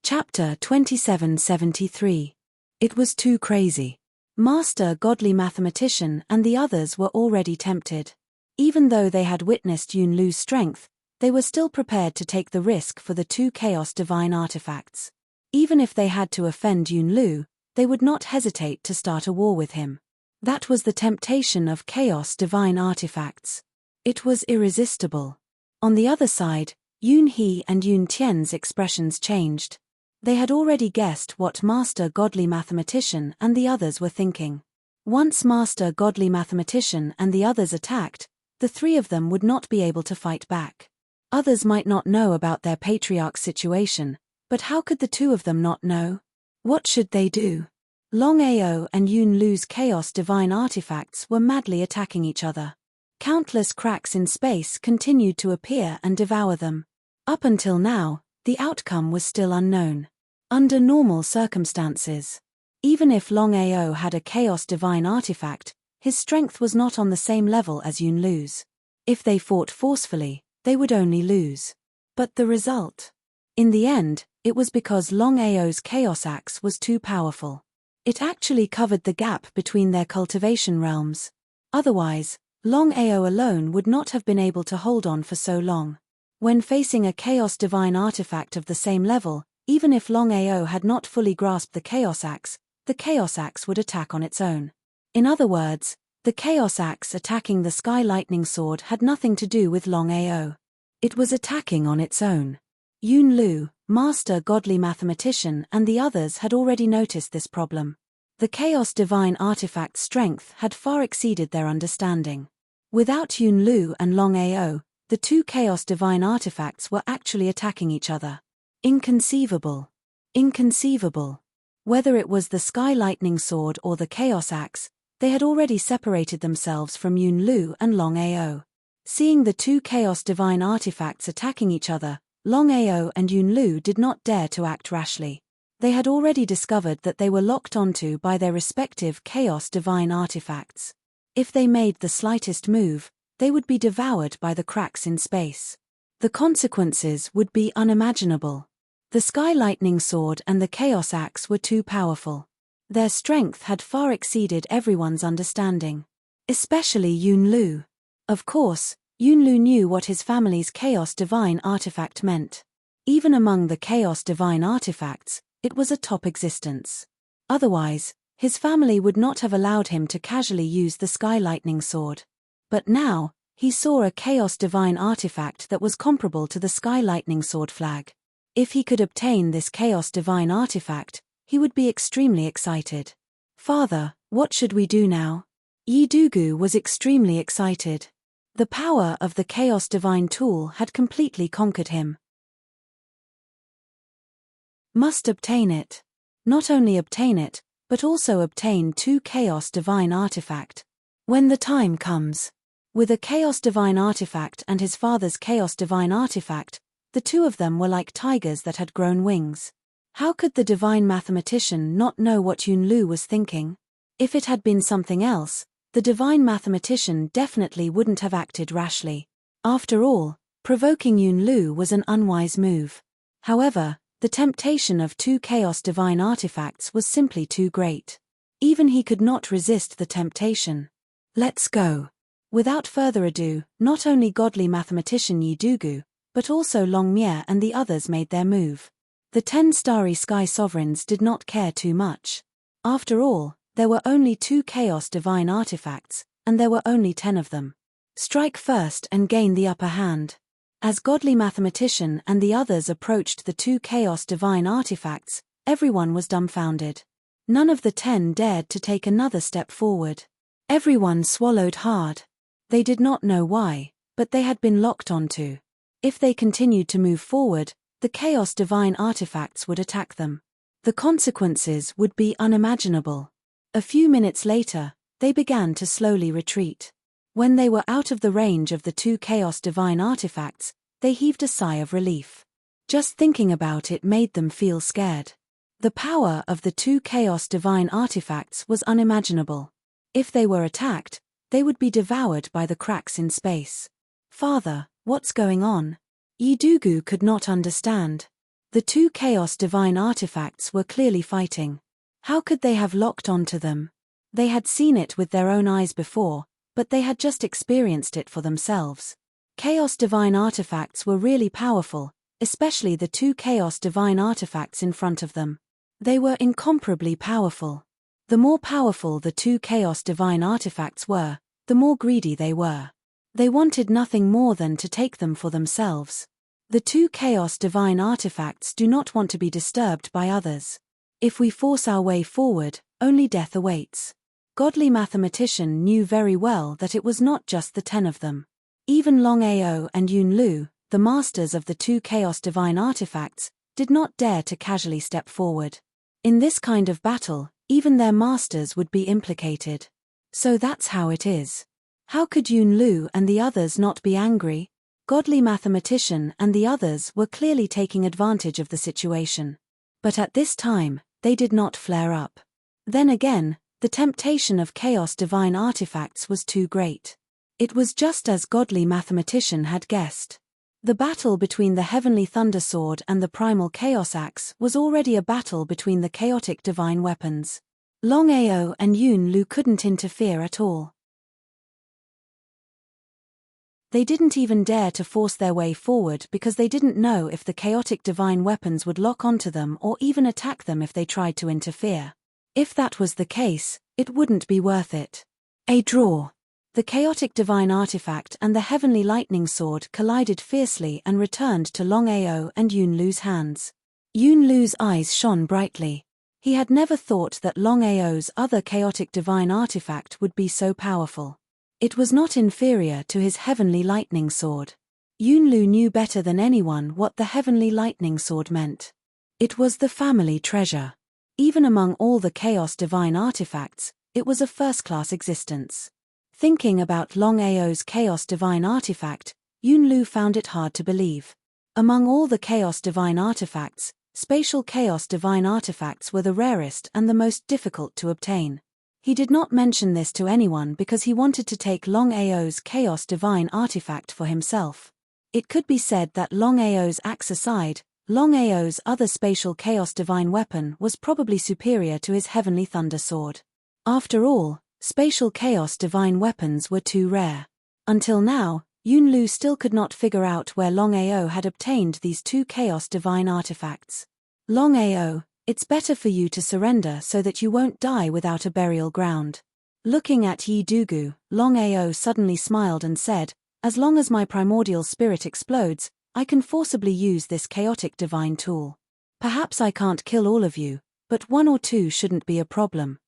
Chapter 2773. It was too crazy. Master Godly Mathematician and the others were already tempted. Even though they had witnessed Yunlu's strength, they were still prepared to take the risk for the two chaos divine artifacts. Even if they had to offend Yunlu, they would not hesitate to start a war with him. That was the temptation of chaos divine artifacts. It was irresistible. On the other side, Yun He and Yun Tian's expressions changed. They had already guessed what Master Godly Mathematician and the others were thinking. Once Master Godly Mathematician and the others attacked, the three of them would not be able to fight back. Others might not know about their patriarch's situation, but how could the two of them not know? What should they do? Longao and Yunlu's chaos divine artifacts were madly attacking each other. Countless cracks in space continued to appear and devour them. Up until now, the outcome was still unknown. Under normal circumstances, even if Longao had a chaos divine artifact, his strength was not on the same level as Yunlu's. If they fought forcefully, they would only lose. But the result? In the end, it was because Longao's chaos axe was too powerful. It actually covered the gap between their cultivation realms. Otherwise, Longao alone would not have been able to hold on for so long. When facing a chaos divine artifact of the same level, even if Longao had not fully grasped the chaos axe would attack on its own. In other words, the chaos axe attacking the sky lightning sword had nothing to do with Longao. It was attacking on its own. Yunlu, Master Godly Mathematician and the others had already noticed this problem. The chaos divine artifact's strength had far exceeded their understanding. Without Yunlu and Longao, the two chaos divine artifacts were actually attacking each other. Inconceivable. Inconceivable. Whether it was the sky lightning sword or the chaos axe, they had already separated themselves from Yunlu and Longao. Seeing the two chaos divine artifacts attacking each other, Longao and Yunlu did not dare to act rashly. They had already discovered that they were locked onto by their respective chaos divine artifacts. If they made the slightest move, they would be devoured by the cracks in space. The consequences would be unimaginable. The sky lightning sword and the chaos axe were too powerful. Their strength had far exceeded everyone's understanding. Especially Yunlu. Of course, Yunlu knew what his family's Chaos Divine artifact meant. Even among the Chaos Divine artifacts, it was a top existence. Otherwise, his family would not have allowed him to casually use the Sky Lightning Sword. But now, he saw a Chaos Divine artifact that was comparable to the Sky Lightning Sword flag. If he could obtain this Chaos Divine artifact, he would be extremely excited. "Father, what should we do now?" Yidugu was extremely excited. The power of the Chaos Divine tool had completely conquered him. Must obtain it. Not only obtain it, but also obtain 2 Chaos Divine artifact. When the time comes. With a Chaos Divine artifact and his father's Chaos Divine artifact, the two of them were like tigers that had grown wings. How could the divine mathematician not know what Yunlu was thinking? If it had been something else, the divine mathematician definitely wouldn't have acted rashly. After all, provoking Yunlu was an unwise move. However, the temptation of 2 Chaos Divine artifacts was simply too great. Even he could not resist the temptation. "Let's go." Without further ado, not only godly mathematician Yidugu, but also Longmye and the others made their move. The 10 starry sky sovereigns did not care too much. After all, there were only 2 Chaos Divine artifacts, and there were only 10 of them. Strike first and gain the upper hand. As godly mathematician and the others approached the 2 Chaos Divine artifacts, everyone was dumbfounded. None of the 10 dared to take another step forward. Everyone swallowed hard. They did not know why, but they had been locked onto. If they continued to move forward, the Chaos Divine artifacts would attack them. The consequences would be unimaginable. A few minutes later, they began to slowly retreat. When they were out of the range of the 2 Chaos Divine artifacts, they heaved a sigh of relief. Just thinking about it made them feel scared. The power of the 2 Chaos Divine artifacts was unimaginable. If they were attacked, they would be devoured by the cracks in space. "Father, what's going on?" Yidugu could not understand. The 2 Chaos Divine artifacts were clearly fighting. How could they have locked onto them? They had seen it with their own eyes before, but they had just experienced it for themselves. Chaos Divine artifacts were really powerful, especially the 2 Chaos Divine artifacts in front of them. They were incomparably powerful. The more powerful the 2 Chaos Divine artifacts were, the more greedy they were. They wanted nothing more than to take them for themselves. The 2 Chaos Divine artifacts do not want to be disturbed by others. If we force our way forward, only death awaits. Godly mathematician knew very well that it was not just the 10 of them. Even Longao and Yunlu, the masters of the 2 Chaos Divine artifacts, did not dare to casually step forward. In this kind of battle, even their masters would be implicated. So that's how it is. How could Yunlu and the others not be angry? Godly mathematician and the others were clearly taking advantage of the situation. But at this time, they did not flare up. Then again, the temptation of Chaos Divine artifacts was too great. It was just as godly mathematician had guessed. The battle between the Heavenly Thunder Sword and the Primal Chaos Axe was already a battle between the chaotic divine weapons. Longao and Yunlu couldn't interfere at all. They didn't even dare to force their way forward because they didn't know if the chaotic divine weapons would lock onto them or even attack them if they tried to interfere. If that was the case, it wouldn't be worth it. A draw. The chaotic divine artifact and the heavenly lightning sword collided fiercely and returned to Longao and Yunlu's hands. Yunlu's eyes shone brightly. He had never thought that Longao's other chaotic divine artifact would be so powerful. It was not inferior to his heavenly lightning sword. Yunlu knew better than anyone what the heavenly lightning sword meant. It was the family treasure. Even among all the chaos divine artifacts, it was a first-class existence. Thinking about Longao's chaos divine artifact, Yunlu found it hard to believe. Among all the chaos divine artifacts, spatial chaos divine artifacts were the rarest and the most difficult to obtain. He did not mention this to anyone because he wanted to take Longao's chaos divine artifact for himself. It could be said that Longao's axe aside, Longao's other spatial chaos divine weapon was probably superior to his heavenly thunder sword. After all, spatial chaos divine weapons were too rare. Until now, Yunlu still could not figure out where Longao had obtained these two chaos divine artifacts. Longao, it's better for you to surrender so that you won't die without a burial ground. Looking at Yi Dugu, Longao suddenly smiled and said, as long as my primordial spirit explodes, I can forcibly use this chaotic divine tool. Perhaps I can't kill all of you, but one or two shouldn't be a problem.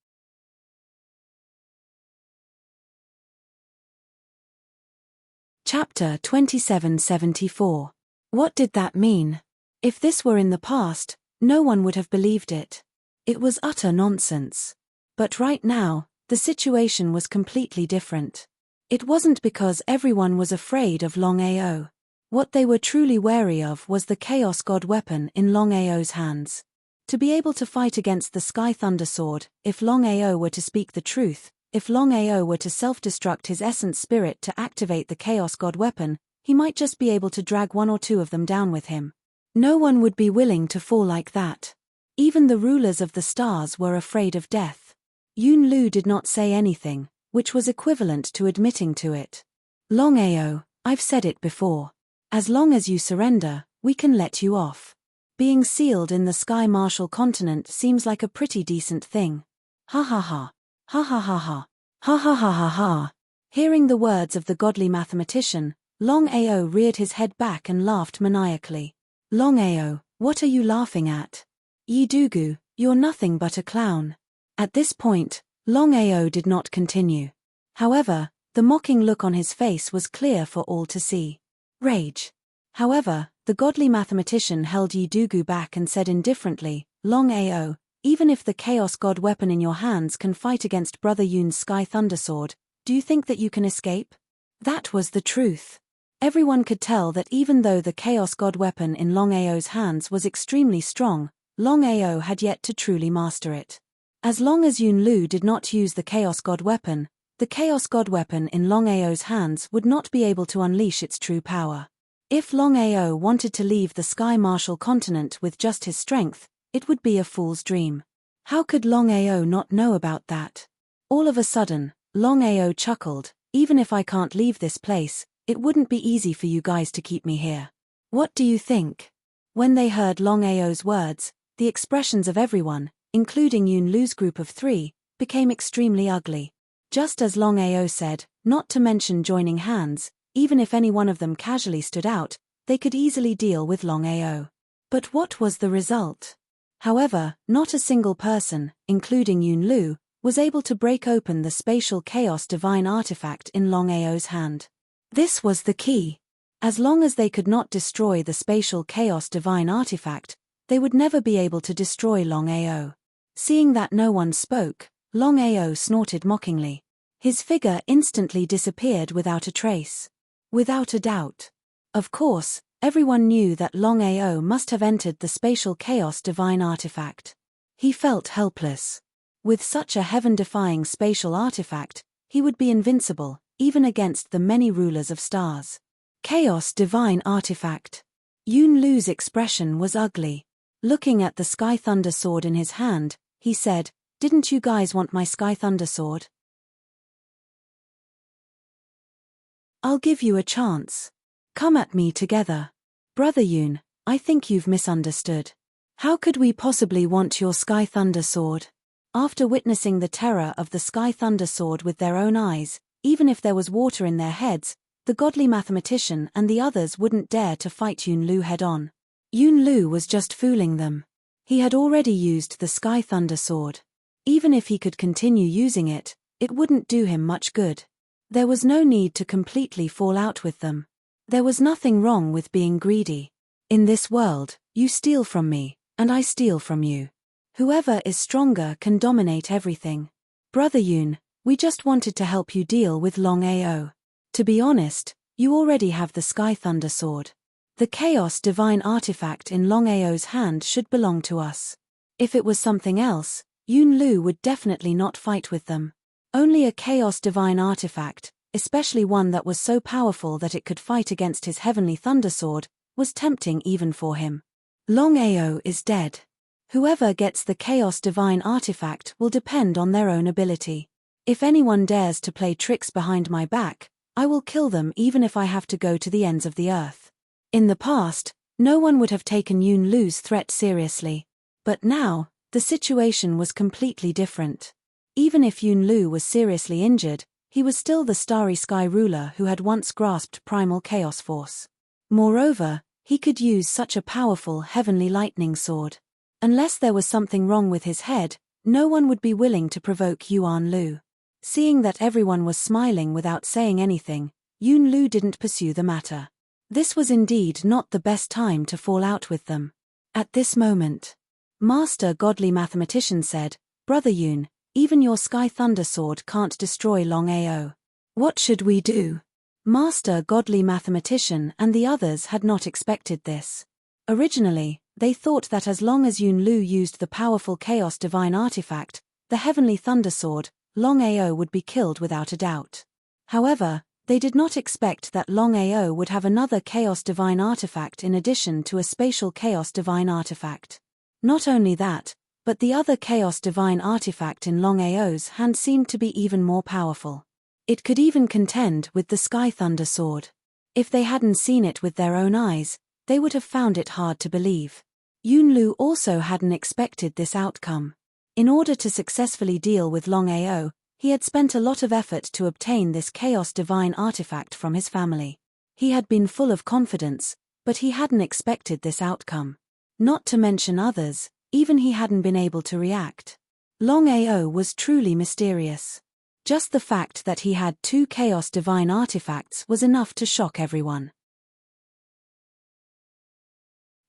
Chapter 2774. What did that mean? If this were in the past, no one would have believed it. It was utter nonsense. But right now, the situation was completely different. It wasn't because everyone was afraid of Longao. What they were truly wary of was the Chaos God weapon in Longao's hands. To be able to fight against the Sky Thunder Sword, if Longao were to speak the truth, if Longao were to self-destruct his essence spirit to activate the Chaos God weapon, he might just be able to drag one or two of them down with him. No one would be willing to fall like that. Even the rulers of the stars were afraid of death. Yunlu did not say anything, which was equivalent to admitting to it. Longao, I've said it before. As long as you surrender, we can let you off. Being sealed in the Sky Martial continent seems like a pretty decent thing. Ha ha ha. Ha ha ha ha. Ha ha ha ha ha. Hearing the words of the godly mathematician, Longao reared his head back and laughed maniacally. Longao, what are you laughing at? Yi Dugu, you're nothing but a clown. At this point, Longao did not continue. However, the mocking look on his face was clear for all to see. Rage. However, the godly mathematician held Yi Dugu back and said indifferently, Longao, even if the Chaos God weapon in your hands can fight against Brother Yun's Sky Thunder Sword, do you think that you can escape? That was the truth. Everyone could tell that even though the Chaos God weapon in Longao's hands was extremely strong, Longao had yet to truly master it. As long as Yunlu did not use the Chaos God weapon, the Chaos God weapon in Longao's hands would not be able to unleash its true power. If Longao wanted to leave the Sky Martial continent with just his strength, it would be a fool's dream. How could Longao not know about that? All of a sudden, Longao chuckled, even if I can't leave this place, it wouldn't be easy for you guys to keep me here. What do you think? When they heard Longao's words, the expressions of everyone, including Yunlu's group of three, became extremely ugly. Just as Longao said, not to mention joining hands, even if any one of them casually stood out, they could easily deal with Longao. But what was the result? However, not a single person, including Yunlu, was able to break open the spatial chaos divine artifact in Longao's hand. This was the key. As long as they could not destroy the spatial chaos divine artifact, they would never be able to destroy Longao. Seeing that no one spoke, Longao snorted mockingly. His figure instantly disappeared without a trace. Without a doubt. Of course, everyone knew that Longao must have entered the spatial chaos divine artifact. He felt helpless. With such a heaven-defying spatial artifact, he would be invincible, even against the many rulers of stars. Chaos divine artifact. Yunlu's expression was ugly. Looking at the Sky Thunder Sword in his hand, he said, "Didn't you guys want my Sky Thunder Sword? I'll give you a chance. Come at me together. Brother Yun, I think you've misunderstood. How could we possibly want your Sky Thunder Sword?" After witnessing the terror of the Sky Thunder Sword with their own eyes, even if there was water in their heads, the godly mathematician and the others wouldn't dare to fight Yunlu head-on. Yunlu was just fooling them. He had already used the Sky Thunder Sword. Even if he could continue using it, it wouldn't do him much good. There was no need to completely fall out with them. There was nothing wrong with being greedy. In this world, you steal from me, and I steal from you. Whoever is stronger can dominate everything. Brother Yun, we just wanted to help you deal with Longao. To be honest, you already have the Sky Thunder Sword. The Chaos Divine Artifact in Longao's hand should belong to us. If it was something else, Yunlu would definitely not fight with them. Only a Chaos Divine Artifact, especially one that was so powerful that it could fight against his Heavenly Thunder Sword, was tempting even for him. Longao is dead. Whoever gets the Chaos Divine artifact will depend on their own ability. If anyone dares to play tricks behind my back, I will kill them even if I have to go to the ends of the earth. In the past, no one would have taken Yun Lu's threat seriously. But now, the situation was completely different. Even if Yun Lu was seriously injured, he was still the Starry Sky ruler who had once grasped primal chaos force. Moreover, he could use such a powerful heavenly lightning sword. Unless there was something wrong with his head, no one would be willing to provoke Yuan Lu. Seeing that everyone was smiling without saying anything, Yun Lu didn't pursue the matter. This was indeed not the best time to fall out with them. At this moment, Master Godly Mathematician said, "Brother Yun, even your Sky Thunder Sword can't destroy Longao. What should we do?" Master Godly Mathematician and the others had not expected this. Originally, they thought that as long as Yun Lu used the powerful Chaos Divine artifact, the Heavenly Thunder Sword, Longao would be killed without a doubt. However, they did not expect that Longao would have another Chaos Divine artifact in addition to a spatial Chaos Divine artifact. Not only that, but the other Chaos Divine artifact in Longao's hand seemed to be even more powerful. It could even contend with the Sky Thunder Sword. If they hadn't seen it with their own eyes, they would have found it hard to believe. Yun Lu also hadn't expected this outcome. In order to successfully deal with Longao, he had spent a lot of effort to obtain this Chaos Divine artifact from his family. He had been full of confidence, but he hadn't expected this outcome. Not to mention others, even he hadn't been able to react. Longao was truly mysterious. Just the fact that he had 2 Chaos Divine artifacts was enough to shock everyone.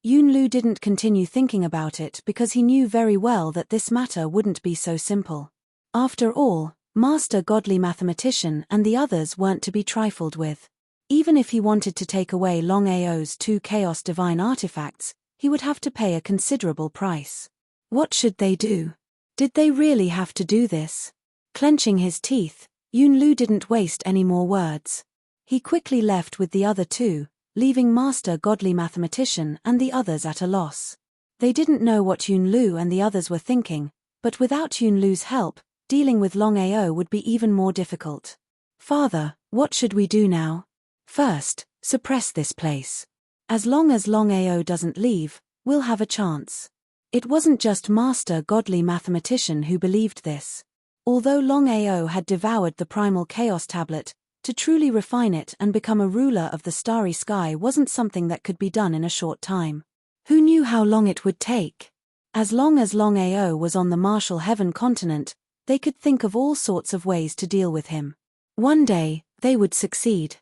Yun Lu didn't continue thinking about it because he knew very well that this matter wouldn't be so simple. After all, Master Godly Mathematician and the others weren't to be trifled with. Even if he wanted to take away Longao's 2 Chaos Divine artifacts, he would have to pay a considerable price. What should they do? Did they really have to do this? Clenching his teeth, Yun Lu didn't waste any more words. He quickly left with the other 2, leaving Master Godly Mathematician and the others at a loss. They didn't know what Yun Lu and the others were thinking, but without Yun Lu's help, dealing with Longao would be even more difficult. "Father, what should we do now?" "First, suppress this place. As long as Longao doesn't leave, we'll have a chance." It wasn't just Master Godly Mathematician who believed this. Although Longao had devoured the Primal Chaos Tablet, to truly refine it and become a ruler of the Starry Sky wasn't something that could be done in a short time. Who knew how long it would take? As long as Longao was on the Martial Heaven continent, they could think of all sorts of ways to deal with him. One day, they would succeed.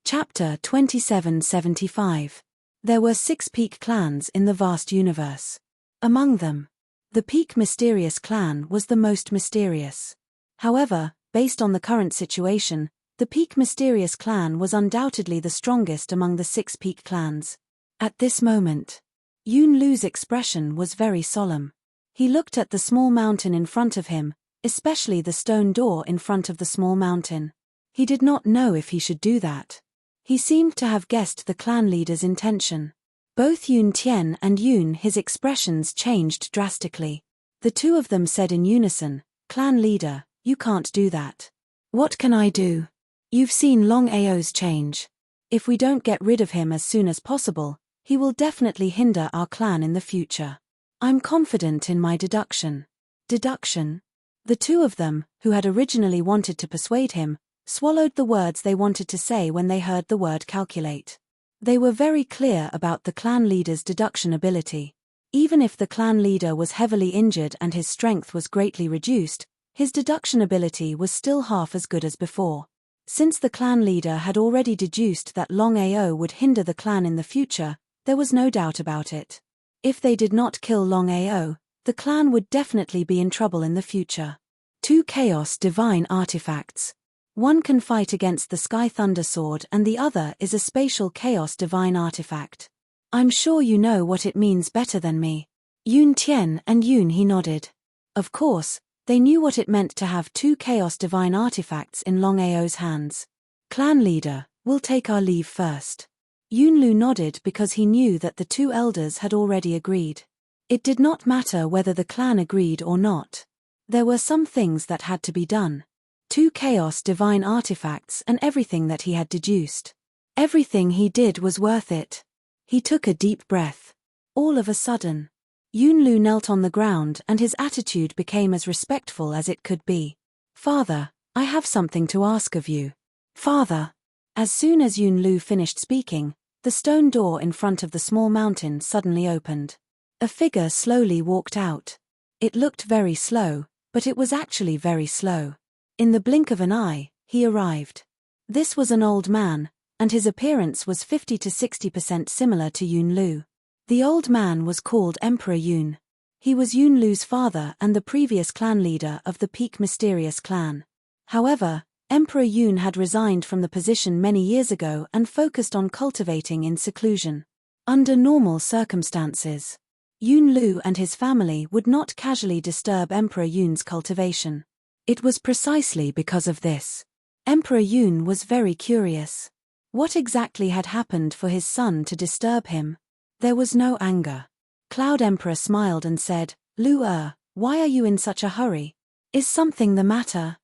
Chapter 2775. There were 6 peak clans in the vast universe. Among them, the Peak Mysterious clan was the most mysterious. However, based on the current situation, the Peak Mysterious clan was undoubtedly the strongest among the 6 peak clans. At this moment, Yun Lu's expression was very solemn. He looked at the small mountain in front of him, especially the stone door in front of the small mountain. He did not know if he should do that. He seemed to have guessed the clan leader's intention. Both Yun Tian and Yun his expressions changed drastically. The 2 of them said in unison, "Clan leader, you can't do that." "What can I do? You've seen Longao's change. If we don't get rid of him as soon as possible, he will definitely hinder our clan in the future. I'm confident in my deduction." Deduction? The 2 of them, who had originally wanted to persuade him, swallowed the words they wanted to say when they heard the word calculate. They were very clear about the clan leader's deduction ability. Even if the clan leader was heavily injured and his strength was greatly reduced, his deduction ability was still half as good as before. Since the clan leader had already deduced that Longao would hinder the clan in the future, there was no doubt about it. If they did not kill Longao, the clan would definitely be in trouble in the future. 2 Chaos Divine artifacts. One can fight against the Sky Thunder Sword and the other is a spatial Chaos Divine artifact. I'm sure you know what it means better than me. Yun Tian and Yun he nodded. Of course, they knew what it meant to have 2 Chaos Divine artifacts in Longao's hands. Clan leader, we'll take our leave first. Yunlu nodded because he knew that the two elders had already agreed. It did not matter whether the clan agreed or not. There were some things that had to be done. 2 chaos divine artifacts and everything that he had deduced. Everything he did was worth it. He took a deep breath. All of a sudden, Yunlu knelt on the ground and his attitude became as respectful as it could be. Father, I have something to ask of you. Father. As soon as Yunlu finished speaking, the stone door in front of the small mountain suddenly opened. A figure slowly walked out. It looked very slow, but it was actually very slow. In the blink of an eye, he arrived. This was an old man, and his appearance was 50 to 60% similar to Yunlu. The old man was called Emperor Yun. He was Yunlu's father and the previous clan leader of the Peak Mysterious clan. However, Emperor Yun had resigned from the position many years ago and focused on cultivating in seclusion. Under normal circumstances, Yunlu and his family would not casually disturb Emperor Yun's cultivation. It was precisely because of this. Emperor Yun was very curious. What exactly had happened for his son to disturb him? There was no anger. Cloud Emperor smiled and said, Lu why are you in such a hurry? Is something the matter?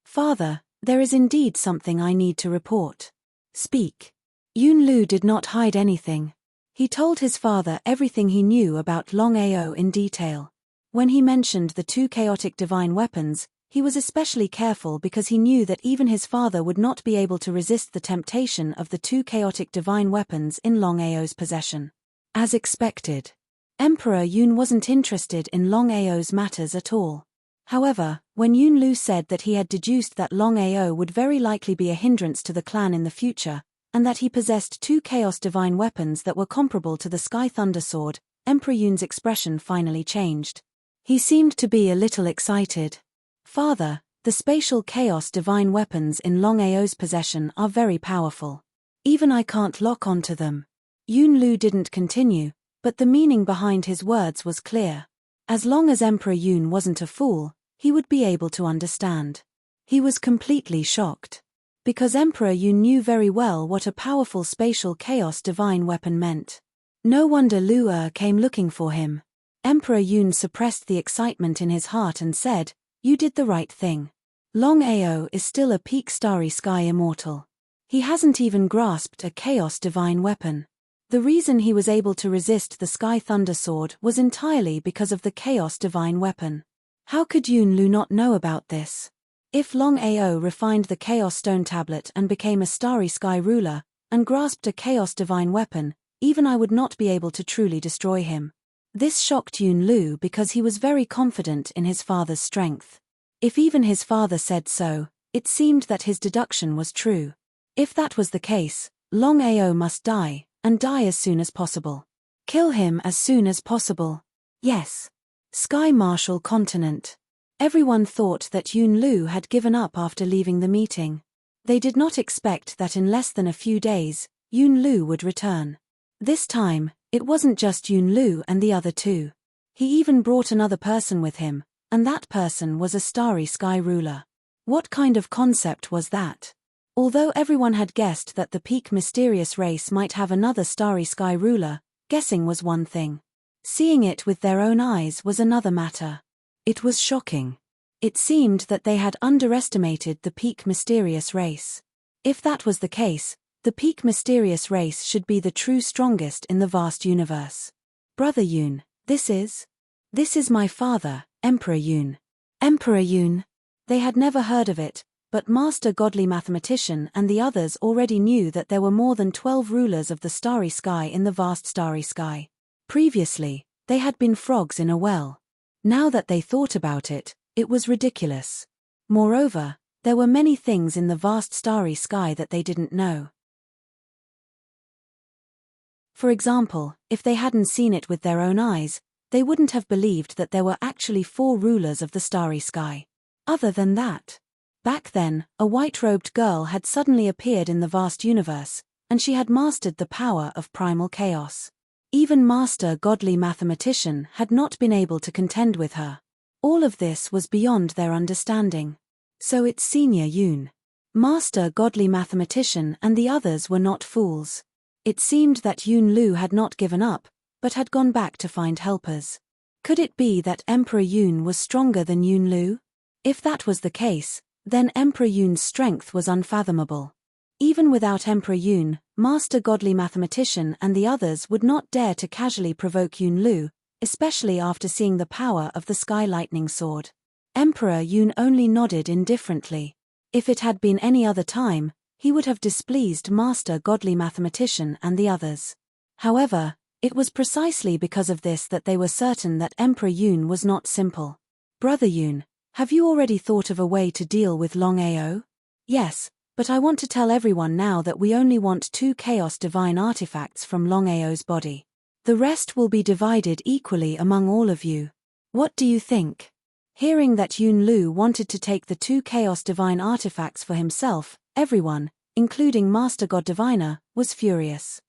Father, there is indeed something I need to report. Speak. Yunlu did not hide anything. He told his father everything he knew about Longao in detail. When he mentioned the 2 chaotic divine weapons, he was especially careful because he knew that even his father would not be able to resist the temptation of the 2 chaotic divine weapons in Longao's possession. As expected, Emperor Yun wasn't interested in Longao's matters at all. However, when Yunlu said that he had deduced that Longao would very likely be a hindrance to the clan in the future, and that he possessed 2 chaos divine weapons that were comparable to the Sky Thunder Sword, Emperor Yun's expression finally changed. He seemed to be a little excited. Father, the spatial chaos divine weapons in Longao's possession are very powerful. Even I can't lock onto them. Yunlu didn't continue, but the meaning behind his words was clear. As long as Emperor Yun wasn't a fool, he would be able to understand. He was completely shocked. Because Emperor Yun knew very well what a powerful spatial chaos divine weapon meant. No wonder Lu came looking for him. Emperor Yun suppressed the excitement in his heart and said, You did the right thing. Longao is still a peak starry sky immortal. He hasn't even grasped a chaos divine weapon. The reason he was able to resist the Sky Thunder Sword was entirely because of the chaos divine weapon. How could Yunlu not know about this? If Longao refined the Chaos Stone Tablet and became a Starry Sky ruler, and grasped a Chaos Divine weapon, even I would not be able to truly destroy him. This shocked Yunlu because he was very confident in his father's strength. If even his father said so, it seemed that his deduction was true. If that was the case, Longao must die, and die as soon as possible. Kill him as soon as possible. Yes. Sky Marshal Continent. Everyone thought that Yunlu had given up after leaving the meeting. They did not expect that in less than a few days, Yunlu would return. This time, it wasn't just Yunlu and the other 2. He even brought another person with him, and that person was a Starry Sky ruler. What kind of concept was that? Although everyone had guessed that the Peak Mysterious race might have another Starry Sky ruler, guessing was one thing. Seeing it with their own eyes was another matter. It was shocking. It seemed that they had underestimated the Peak Mysterious race. If that was the case, the Peak Mysterious race should be the true strongest in the vast universe. Brother Yun, this is my father, Emperor Yun. Emperor Yun. They had never heard of it, but Master Godly Mathematician and the others already knew that there were more than 12 rulers of the Starry Sky in the vast Starry Sky. Previously, they had been frogs in a well. Now that they thought about it, it was ridiculous. Moreover, there were many things in the vast Starry Sky that they didn't know. For example, if they hadn't seen it with their own eyes, they wouldn't have believed that there were actually 4 rulers of the Starry Sky. Other than that, back then, a white-robed girl had suddenly appeared in the vast universe, and she had mastered the power of primal chaos. Even Master Godly Mathematician had not been able to contend with her. All of this was beyond their understanding. So it's Senior Yun, Master Godly Mathematician, and the others were not fools. It seemed that Yun Lu had not given up, but had gone back to find helpers. Could it be that Emperor Yun was stronger than Yun Lu? If that was the case, then Emperor Yun's strength was unfathomable. Even without Emperor Yun, Master Godly Mathematician and the others would not dare to casually provoke Yun Lu, especially after seeing the power of the Sky Lightning Sword. Emperor Yun only nodded indifferently. If it had been any other time, he would have displeased Master Godly Mathematician and the others. However, it was precisely because of this that they were certain that Emperor Yun was not simple. Brother Yun, have you already thought of a way to deal with Longao? Yes, but I want to tell everyone now that we only want 2 Chaos Divine artifacts from Longao's body. The rest will be divided equally among all of you. What do you think? Hearing that Yun Lu wanted to take the 2 Chaos Divine artifacts for himself, everyone, including Master God Diviner, was furious.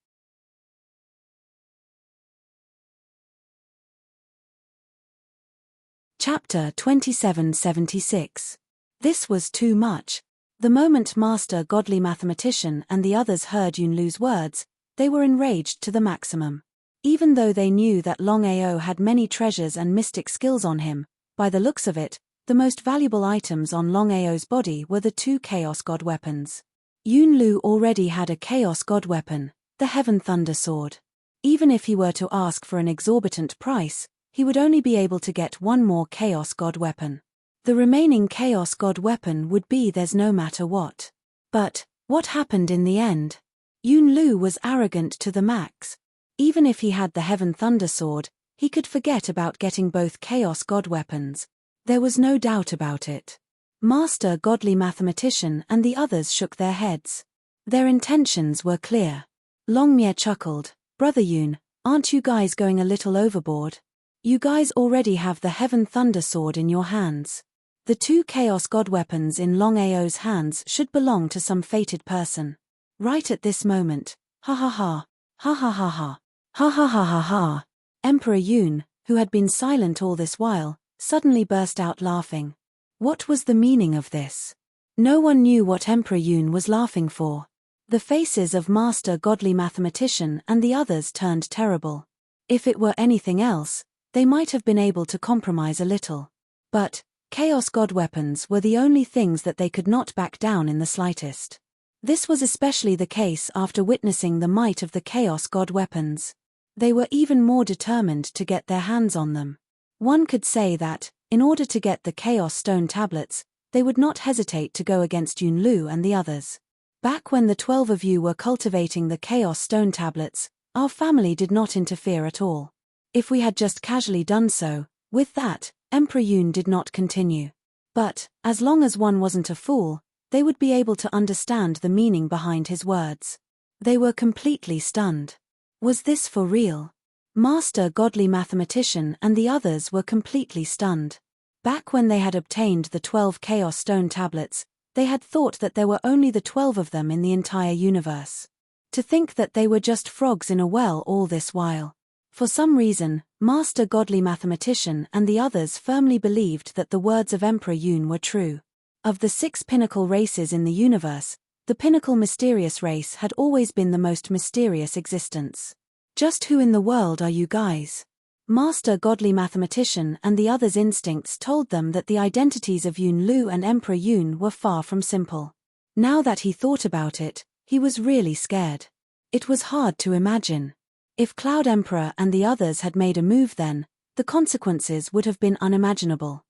Chapter 2776. This was too much. The moment Master Godly Mathematician and the others heard Yun Lu's words, they were enraged to the maximum. Even though they knew that Longao had many treasures and mystic skills on him, by the looks of it, the most valuable items on Longao's body were the 2 Chaos God weapons. Yun Lu already had a Chaos God weapon, the Heaven Thunder Sword. Even if he were to ask for an exorbitant price, he would only be able to get 1 more Chaos God weapon. The remaining Chaos God weapon would be theirs no matter what. But, what happened in the end? Yun Lu was arrogant to the max. Even if he had the Heaven Thunder Sword, he could forget about getting both Chaos God weapons. There was no doubt about it. Master Godly Mathematician and the others shook their heads. Their intentions were clear. Longmye chuckled. Brother Yun, aren't you guys going a little overboard? You guys already have the Heaven Thunder Sword in your hands. The 2 Chaos God weapons in Longao's hands should belong to some fated person. Right at this moment, ha ha ha, ha ha ha ha, ha ha ha ha ha. Emperor Yun, who had been silent all this while, suddenly burst out laughing. What was the meaning of this? No one knew what Emperor Yun was laughing for. The faces of Master Godly Mathematician and the others turned terrible. If it were anything else, they might have been able to compromise a little. But Chaos God weapons were the only things that they could not back down in the slightest. This was especially the case after witnessing the might of the Chaos God weapons. They were even more determined to get their hands on them. One could say that, in order to get the Chaos Stone tablets, they would not hesitate to go against Yun Lu and the others. Back when the 12 of you were cultivating the Chaos Stone tablets, our family did not interfere at all. If we had just casually done so, with that, Emperor Yun did not continue. But, as long as one wasn't a fool, they would be able to understand the meaning behind his words. They were completely stunned. Was this for real? Master Godly Mathematician and the others were completely stunned. Back when they had obtained the 12 Chaos Stone tablets, they had thought that there were only the 12 of them in the entire universe. To think that they were just frogs in a well all this while. For some reason, Master Godly Mathematician and the others firmly believed that the words of Emperor Yun were true. Of the 6 pinnacle races in the universe, the pinnacle mysterious race had always been the most mysterious existence. Just who in the world are you guys? Master Godly Mathematician and the others' instincts told them that the identities of Yun Lu and Emperor Yun were far from simple. Now that he thought about it, he was really scared. It was hard to imagine. If Cloud Emperor and the others had made a move then, the consequences would have been unimaginable.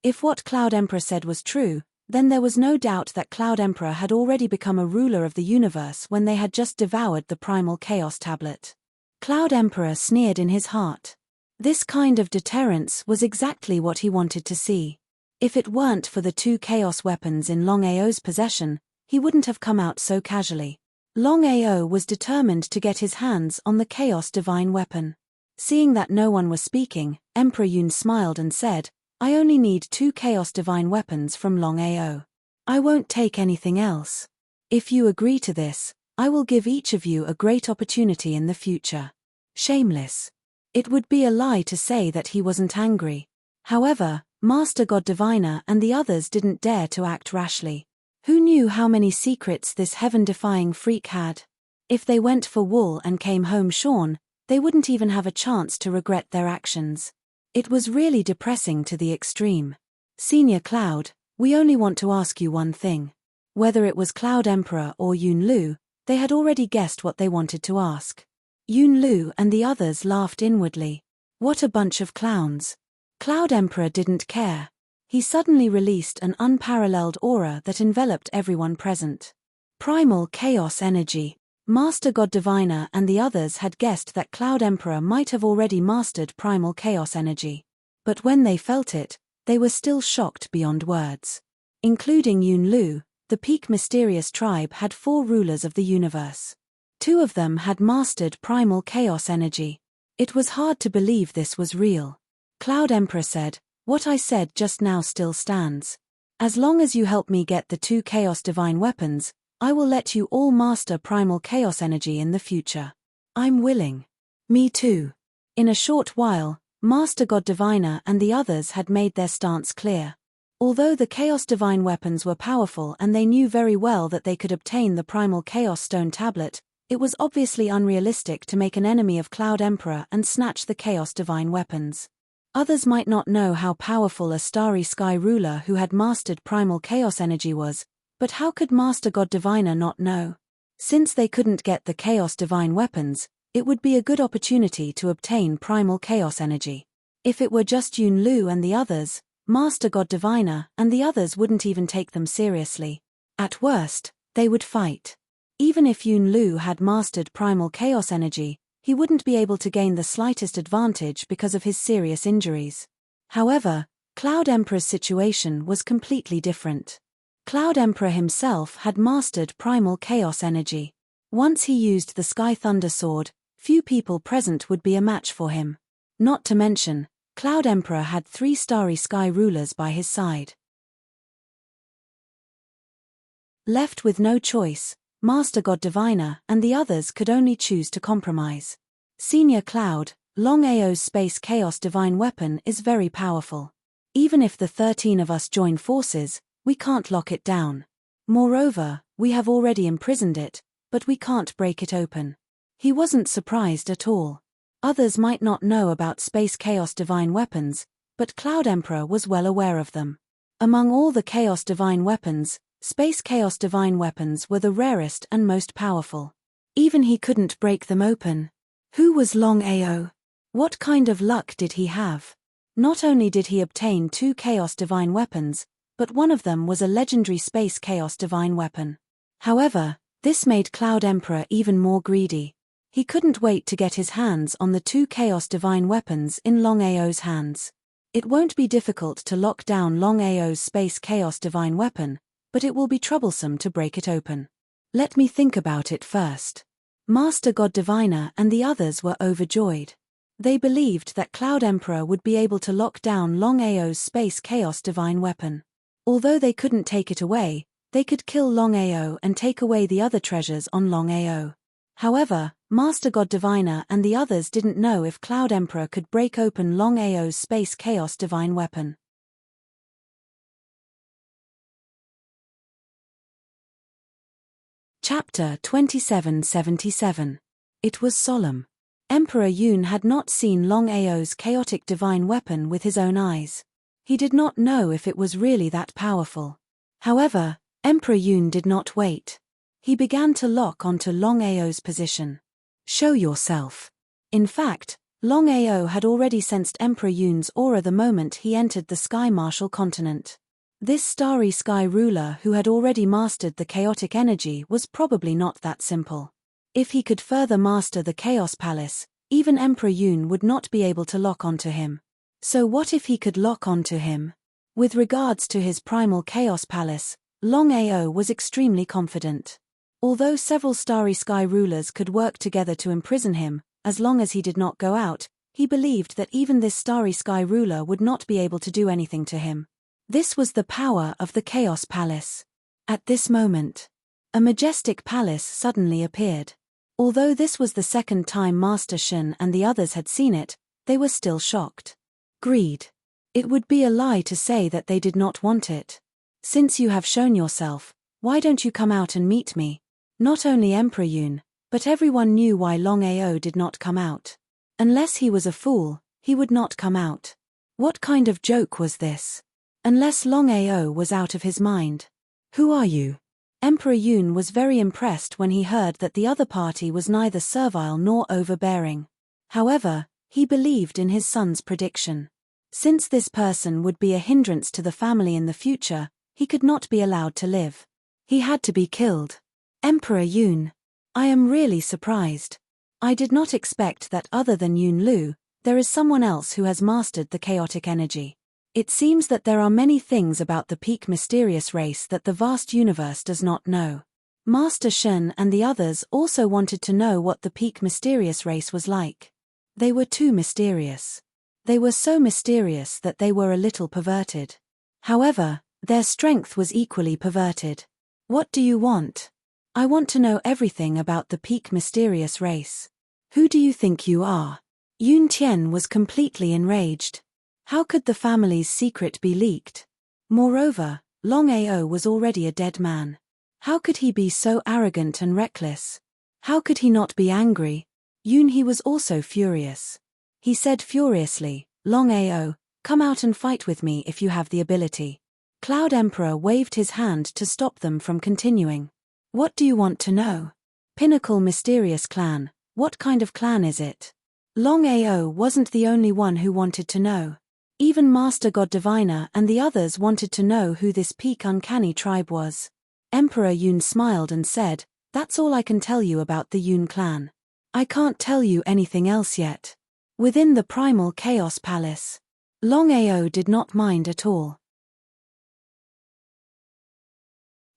If what Cloud Emperor said was true, then there was no doubt that Cloud Emperor had already become a ruler of the universe when they had just devoured the Primal Chaos Tablet. Cloud Emperor sneered in his heart. This kind of deterrence was exactly what he wanted to see. If it weren't for the 2 chaos weapons in Longao's possession, he wouldn't have come out so casually. Longao was determined to get his hands on the Chaos Divine weapon. Seeing that no one was speaking, Emperor Yun smiled and said, I only need 2 Chaos Divine weapons from Longao. I won't take anything else. If you agree to this, I will give each of you a great opportunity in the future. Shameless. It would be a lie to say that he wasn't angry. However, Master God Diviner and the others didn't dare to act rashly. Who knew how many secrets this heaven-defying freak had? If they went for wool and came home shorn, they wouldn't even have a chance to regret their actions. It was really depressing to the extreme. Senior Cloud, we only want to ask you one thing. Whether it was Cloud Emperor or Yun Lu, they had already guessed what they wanted to ask. Yun Lu and the others laughed inwardly. What a bunch of clowns. Cloud Emperor didn't care. He suddenly released an unparalleled aura that enveloped everyone present. Primal chaos energy. Master God Diviner and the others had guessed that Cloud Emperor might have already mastered primal chaos energy. But when they felt it, they were still shocked beyond words. Including Yun Lu, the peak mysterious tribe had 4 rulers of the universe. 2 of them had mastered primal chaos energy. It was hard to believe this was real. Cloud Emperor said, "What I said just now still stands. As long as you help me get the 2 chaos divine weapons, I will let you all master primal chaos energy in the future. I'm willing." Me too. In a short while, Master God Diviner and the others had made their stance clear. Although the chaos divine weapons were powerful and they knew very well that they could obtain the primal chaos stone tablet, it was obviously unrealistic to make an enemy of Cloud Emperor and snatch the chaos divine weapons. Others might not know how powerful a starry sky ruler who had mastered primal chaos energy was, but how could Master God Diviner not know? Since they couldn't get the chaos divine weapons, it would be a good opportunity to obtain primal chaos energy. If it were just Yun Lu and the others, Master God Diviner and the others wouldn't even take them seriously. At worst, they would fight. Even if Yun Lu had mastered primal chaos energy, he wouldn't be able to gain the slightest advantage because of his serious injuries. However, Cloud Emperor's situation was completely different. Cloud Emperor himself had mastered primal chaos energy. Once he used the Sky Thunder Sword, few people present would be a match for him. Not to mention, Cloud Emperor had 3 starry sky rulers by his side. Left with no choice, Master God Diviner and the others could only choose to compromise. Senior Cloud, Longao's space chaos divine weapon is very powerful. Even if the 13 of us join forces, we can't lock it down. Moreover, we have already imprisoned it, but we can't break it open. He wasn't surprised at all. Others might not know about space chaos divine weapons, but Cloud Emperor was well aware of them. Among all the chaos divine weapons, space chaos divine weapons were the rarest and most powerful. Even he couldn't break them open. Who was Longao? What kind of luck did he have? Not only did he obtain 2 chaos divine weapons, but one of them was a legendary space chaos divine weapon. However, this made Cloud Emperor even more greedy. He couldn't wait to get his hands on the 2 chaos divine weapons in Longao's hands. It won't be difficult to lock down Longao's space chaos divine weapon, but it will be troublesome to break it open. Let me think about it first. Master God Diviner and the others were overjoyed. They believed that Cloud Emperor would be able to lock down Longao's space chaos divine weapon. Although they couldn't take it away, they could kill Longao and take away the other treasures on Longao. However, Master God Diviner and the others didn't know if Cloud Emperor could break open Longao's space chaos divine weapon. Chapter 2777. It was solemn. Emperor Yun had not seen Longao's chaotic divine weapon with his own eyes. He did not know if it was really that powerful. However, Emperor Yun did not wait. He began to lock onto Longao's position. Show yourself. In fact, Longao had already sensed Emperor Yun's aura the moment he entered the Sky Martial continent. This starry sky ruler who had already mastered the chaotic energy was probably not that simple. If he could further master the Chaos Palace, even Emperor Yun would not be able to lock onto him. So what if he could lock onto him? With regards to his primal Chaos Palace, Longao was extremely confident. Although several starry sky rulers could work together to imprison him, as long as he did not go out, he believed that even this starry sky ruler would not be able to do anything to him. This was the power of the Chaos Palace. At this moment, a majestic palace suddenly appeared. Although this was the second time Master Shen and the others had seen it, they were still shocked. Greed. It would be a lie to say that they did not want it. Since you have shown yourself, why don't you come out and meet me? Not only Emperor Yun, but everyone knew why Longao did not come out. Unless he was a fool, he would not come out. What kind of joke was this? Unless Longao was out of his mind. Who are you? Emperor Yun was very impressed when he heard that the other party was neither servile nor overbearing. However, he believed in his son's prediction. Since this person would be a hindrance to the family in the future, he could not be allowed to live. He had to be killed. Emperor Yun. I am really surprised. I did not expect that other than Yun Lu, there is someone else who has mastered the chaotic energy. It seems that there are many things about the peak mysterious race that the vast universe does not know. Master Shen and the others also wanted to know what the peak mysterious race was like. They were too mysterious. They were so mysterious that they were a little perverted. However, their strength was equally perverted. What do you want? I want to know everything about the peak mysterious race. Who do you think you are? Yun Tian was completely enraged. How could the family's secret be leaked? Moreover, Longao was already a dead man. How could he be so arrogant and reckless? How could he not be angry? He was also furious. He said furiously, Longao, come out and fight with me if you have the ability. Cloud Emperor waved his hand to stop them from continuing. What do you want to know? Pinnacle Mysterious Clan, what kind of clan is it? Longao wasn't the only one who wanted to know. Even Master God Diviner and the others wanted to know who this peak uncanny tribe was. Emperor Yun smiled and said, that's all I can tell you about the Yun clan. I can't tell you anything else yet. Within the Primal Chaos Palace, Longao did not mind at all.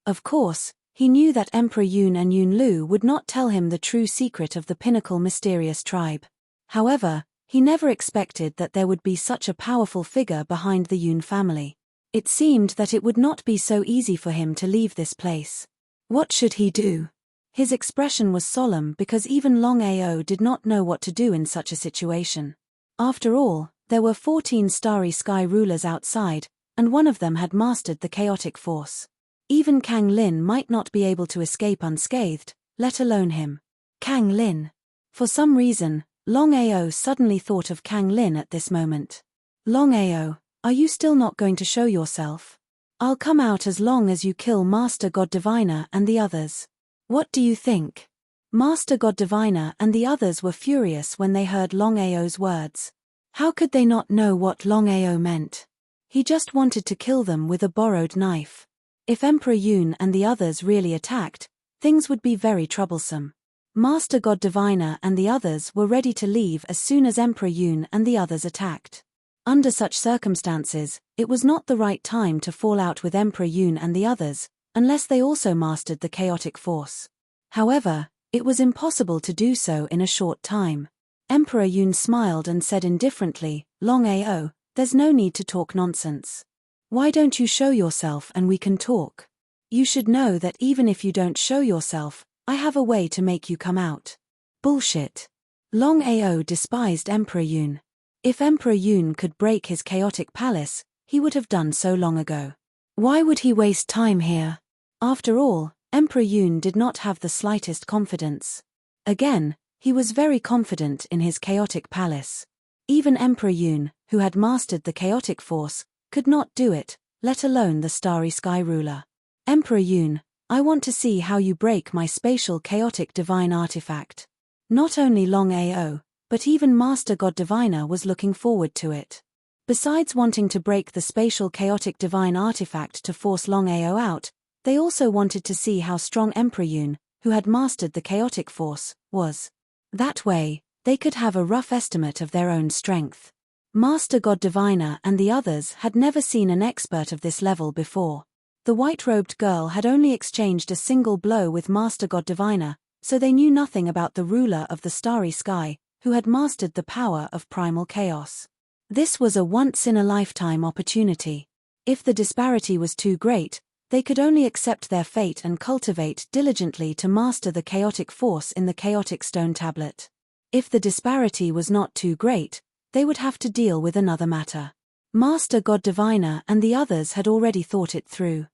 Of course, he knew that Emperor Yun and Yun Lu would not tell him the true secret of the Pinnacle Mysterious Tribe. However, he never expected that there would be such a powerful figure behind the Yun family. It seemed that it would not be so easy for him to leave this place. What should he do? His expression was solemn because even Longao did not know what to do in such a situation. After all, there were 14 starry sky rulers outside, and one of them had mastered the chaotic force. Even Kang Lin might not be able to escape unscathed, let alone him. Kang Lin. For some reason, Longao suddenly thought of Kang Lin at this moment. Longao, are you still not going to show yourself? I'll come out as long as you kill Master God Diviner and the others. What do you think? Master God Diviner and the others were furious when they heard Longao's words. How could they not know what Longao meant? He just wanted to kill them with a borrowed knife. If Emperor Yun and the others really attacked, things would be very troublesome. Master God Diviner and the others were ready to leave as soon as Emperor Yun and the others attacked. Under such circumstances, it was not the right time to fall out with Emperor Yun and the others, unless they also mastered the chaotic force. However, it was impossible to do so in a short time. Emperor Yun smiled and said indifferently, Longao, there's no need to talk nonsense. Why don't you show yourself and we can talk? You should know that even if you don't show yourself, I have a way to make you come out. Bullshit. Longao despised Emperor Yun. If Emperor Yun could break his chaotic palace, he would have done so long ago. Why would he waste time here? After all, Emperor Yun did not have the slightest confidence. Again, he was very confident in his chaotic palace. Even Emperor Yun, who had mastered the chaotic force, could not do it, let alone the starry sky ruler. Emperor Yun, I want to see how you break my spatial chaotic divine artifact. Not only Longao, but even Master God Diviner was looking forward to it. Besides wanting to break the spatial chaotic divine artifact to force Longao out, they also wanted to see how strong Emperor Yun, who had mastered the chaotic force, was. That way, they could have a rough estimate of their own strength. Master God Diviner and the others had never seen an expert of this level before. The white-robed girl had only exchanged a single blow with Master God Diviner, so they knew nothing about the ruler of the starry sky, who had mastered the power of primal chaos. This was a once-in-a-lifetime opportunity. If the disparity was too great, they could only accept their fate and cultivate diligently to master the chaotic force in the chaotic stone tablet. If the disparity was not too great, they would have to deal with another matter. Master God Diviner and the others had already thought it through.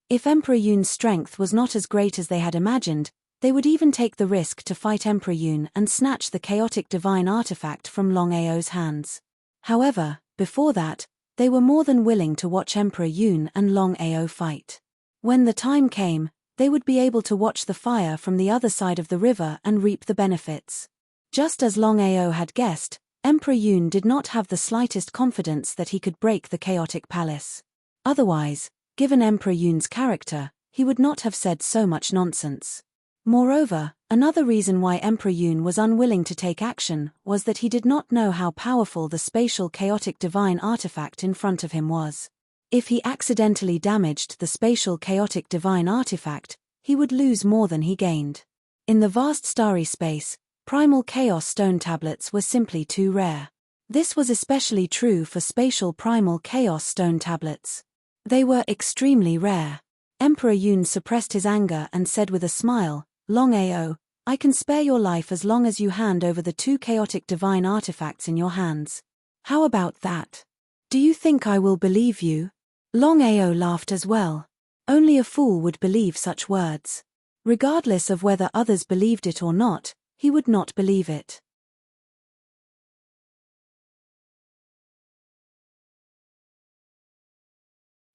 If Emperor Yun's strength was not as great as they had imagined, they would even take the risk to fight Emperor Yun and snatch the chaotic divine artifact from Longao's hands. However, before that, they were more than willing to watch Emperor Yun and Longao fight. When the time came, they would be able to watch the fire from the other side of the river and reap the benefits. Just as Longao had guessed, Emperor Yun did not have the slightest confidence that he could break the chaotic palace. Otherwise, given Emperor Yun's character, he would not have said so much nonsense. Moreover, another reason why Emperor Yun was unwilling to take action was that he did not know how powerful the spatial chaotic divine artifact in front of him was. If he accidentally damaged the spatial chaotic divine artifact, he would lose more than he gained. In the vast starry space, primal chaos stone tablets were simply too rare. This was especially true for spatial primal chaos stone tablets. They were extremely rare. Emperor Yun suppressed his anger and said with a smile, "Longao, I can spare your life as long as you hand over the 2 chaotic divine artifacts in your hands. How about that? Do you think I will believe you?" Longao laughed as well. Only a fool would believe such words. Regardless of whether others believed it or not, he would not believe it.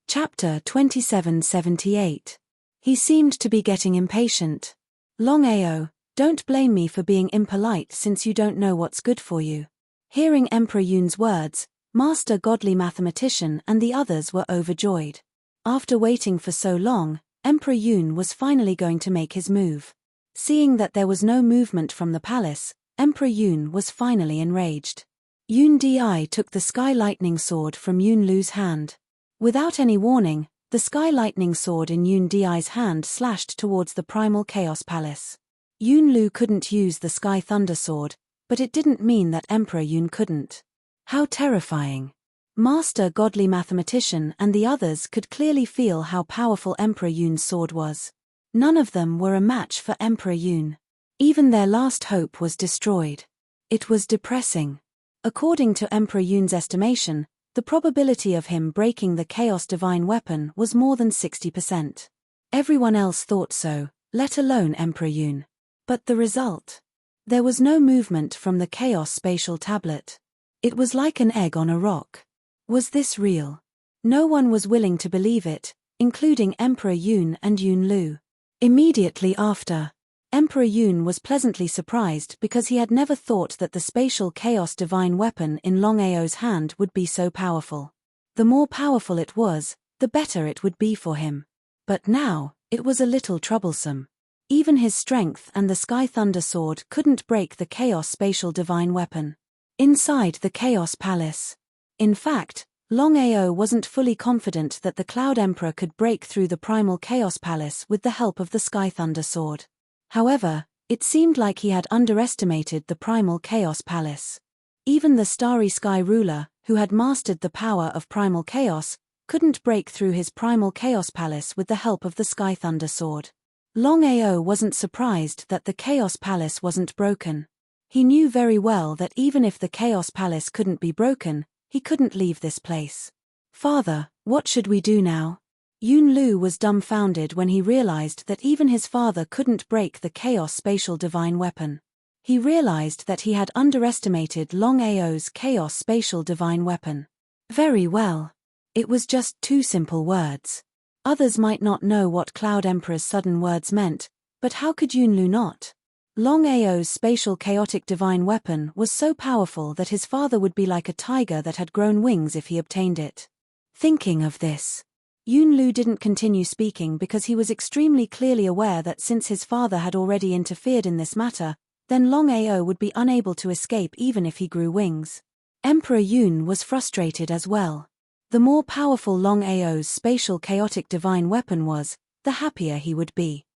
Chapter 2778. He seemed to be getting impatient. "Longao, don't blame me for being impolite since you don't know what's good for you." Hearing Emperor Yun's words, Master Godly Mathematician and the others were overjoyed. After waiting for so long, Emperor Yun was finally going to make his move. Seeing that there was no movement from the palace, Emperor Yun was finally enraged. Yun Di took the Sky Lightning Sword from Yun Lu's hand. Without any warning, the Sky Lightning Sword in Yun Di's hand slashed towards the Primal Chaos Palace. Yun Lu couldn't use the Sky Thunder Sword, but it didn't mean that Emperor Yun couldn't. How terrifying. Master Godly Mathematician and the others could clearly feel how powerful Emperor Yun's sword was. None of them were a match for Emperor Yun. Even their last hope was destroyed. It was depressing. According to Emperor Yun's estimation, the probability of him breaking the Chaos Divine Weapon was more than 60%. Everyone else thought so, let alone Emperor Yun. But the result? There was no movement from the Chaos Spatial Tablet. It was like an egg on a rock. Was this real? No one was willing to believe it, including Emperor Yun and Yun Lu. Immediately after, Emperor Yun was pleasantly surprised because he had never thought that the spatial chaos divine weapon in Longao's hand would be so powerful. The more powerful it was, the better it would be for him. But now, it was a little troublesome. Even his strength and the Sky Thunder Sword couldn't break the chaos spatial divine weapon. Inside the Chaos Palace. In fact, Longao wasn't fully confident that the Cloud Emperor could break through the Primal Chaos Palace with the help of the Sky Thunder Sword. However, it seemed like he had underestimated the Primal Chaos Palace. Even the Starry Sky Ruler, who had mastered the power of Primal Chaos, couldn't break through his Primal Chaos Palace with the help of the Sky Thunder Sword. Longao wasn't surprised that the Chaos Palace wasn't broken. He knew very well that even if the Chaos Palace couldn't be broken, he couldn't leave this place. "Father, what should we do now?" Yun Lu was dumbfounded when he realized that even his father couldn't break the Chaos Spatial Divine Weapon. He realized that he had underestimated Longao's Chaos Spatial Divine Weapon. Very well. It was just 2 simple words. Others might not know what Cloud Emperor's sudden words meant, but how could Yun Lu not? Longao's spatial chaotic divine weapon was so powerful that his father would be like a tiger that had grown wings if he obtained it. Thinking of this, Yun Lu didn't continue speaking because he was extremely clearly aware that since his father had already interfered in this matter, then Longao would be unable to escape even if he grew wings. Emperor Yun was frustrated as well. The more powerful Longao's spatial chaotic divine weapon was, the happier he would be.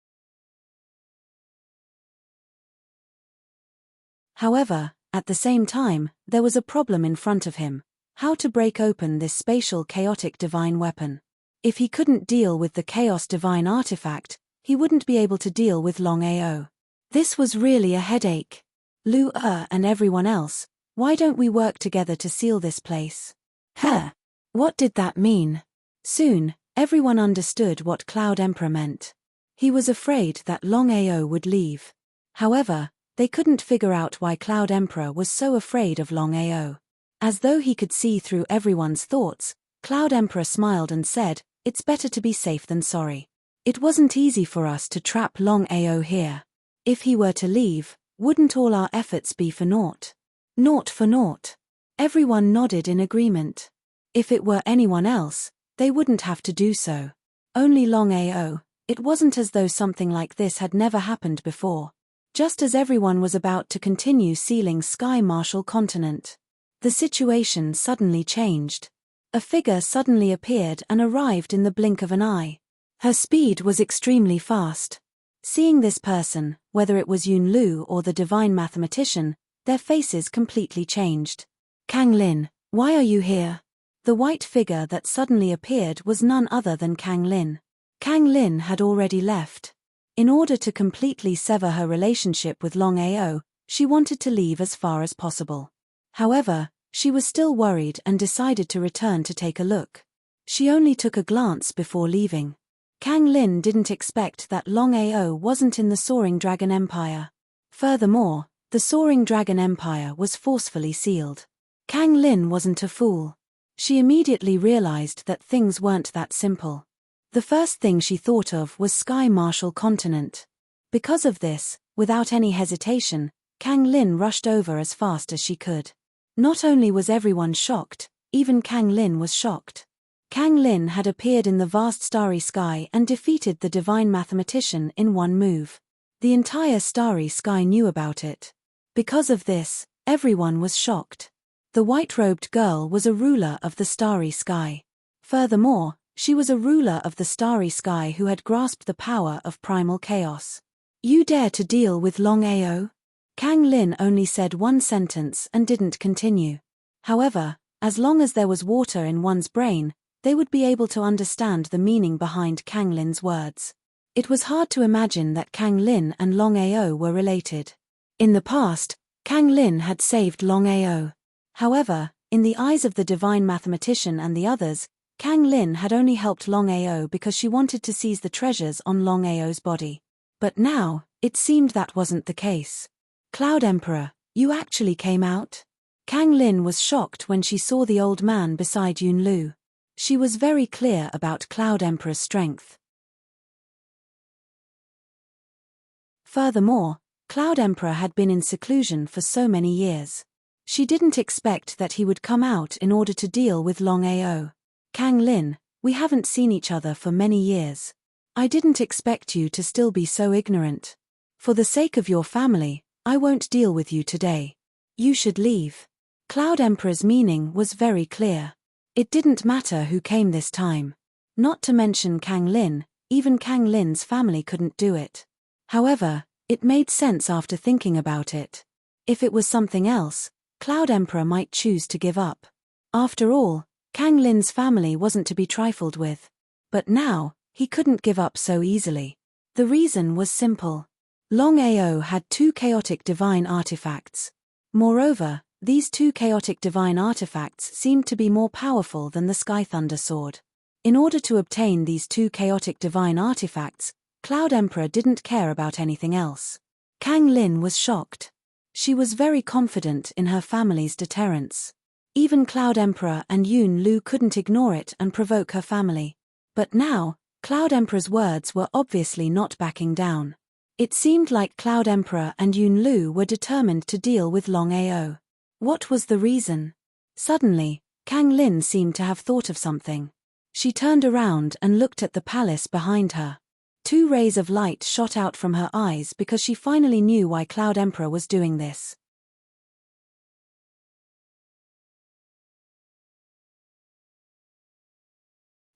However, at the same time, there was a problem in front of him: how to break open this spatial chaotic divine weapon. If he couldn't deal with the chaos divine artifact, he wouldn't be able to deal with Longao. This was really a headache. Lu and everyone else, Why don't we work together to seal this place? Huh. What did that mean? Soon, everyone understood what Cloud Emperor meant. He was afraid that Longao would leave. However, they couldn't figure out why Cloud Emperor was so afraid of Longao. As though he could see through everyone's thoughts, Cloud Emperor smiled and said, "It's better to be safe than sorry. It wasn't easy for us to trap Longao here. If he were to leave, wouldn't all our efforts be for naught?" Naught for naught. Everyone nodded in agreement. If it were anyone else, they wouldn't have to do so. Only Longao. It wasn't as though something like this had never happened before. Just as everyone was about to continue sealing Sky Marshal Continent, the situation suddenly changed. A figure suddenly appeared and arrived in the blink of an eye. Her speed was extremely fast. Seeing this person, whether it was Yunlu or the divine mathematician, their faces completely changed. "Kang Lin, why are you here?" The white figure that suddenly appeared was none other than Kang Lin. Kang Lin had already left. In order to completely sever her relationship with Longao, she wanted to leave as far as possible. However, she was still worried and decided to return to take a look. She only took a glance before leaving. Kang Lin didn't expect that Longao wasn't in the Soaring Dragon Empire. Furthermore, the Soaring Dragon Empire was forcefully sealed. Kang Lin wasn't a fool. She immediately realized that things weren't that simple. The first thing she thought of was Sky Marshal Continent. Because of this, without any hesitation, Kang Lin rushed over as fast as she could. Not only was everyone shocked, even Kang Lin was shocked. Kang Lin had appeared in the vast starry sky and defeated the divine mathematician in one move. The entire starry sky knew about it. Because of this, everyone was shocked. The white-robed girl was a ruler of the starry sky. Furthermore, she was a ruler of the starry sky who had grasped the power of primal chaos. "You dare to deal with Longao?" Kang Lin only said one sentence and didn't continue. However, as long as there was water in one's brain, they would be able to understand the meaning behind Kang Lin's words. It was hard to imagine that Kang Lin and Longao were related. In the past, Kang Lin had saved Longao. However, in the eyes of the divine mathematician and the others, Kang Lin had only helped Longao because she wanted to seize the treasures on Longao's body. But now, it seemed that wasn't the case. "Cloud Emperor, you actually came out?" Kang Lin was shocked when she saw the old man beside Yunlu. She was very clear about Cloud Emperor's strength. Furthermore, Cloud Emperor had been in seclusion for so many years. She didn't expect that he would come out in order to deal with Longao. "Kang Lin, we haven't seen each other for many years. I didn't expect you to still be so ignorant. For the sake of your family, I won't deal with you today. You should leave." Cloud Emperor's meaning was very clear. It didn't matter who came this time. Not to mention Kang Lin, even Kang Lin's family couldn't do it. However, it made sense after thinking about it. If it was something else, Cloud Emperor might choose to give up. After all, Kang Lin's family wasn't to be trifled with. But now, he couldn't give up so easily. The reason was simple. Longao had 2 chaotic divine artifacts. Moreover, these 2 chaotic divine artifacts seemed to be more powerful than the Sky Thunder Sword. In order to obtain these 2 chaotic divine artifacts, Cloud Emperor didn't care about anything else. Kang Lin was shocked. She was very confident in her family's deterrence. Even Cloud Emperor and Yun Lu couldn't ignore it and provoke her family. But now, Cloud Emperor's words were obviously not backing down. It seemed like Cloud Emperor and Yun Lu were determined to deal with Longao. What was the reason? Suddenly, Kang Lin seemed to have thought of something. She turned around and looked at the palace behind her. 2 rays of light shot out from her eyes because she finally knew why Cloud Emperor was doing this.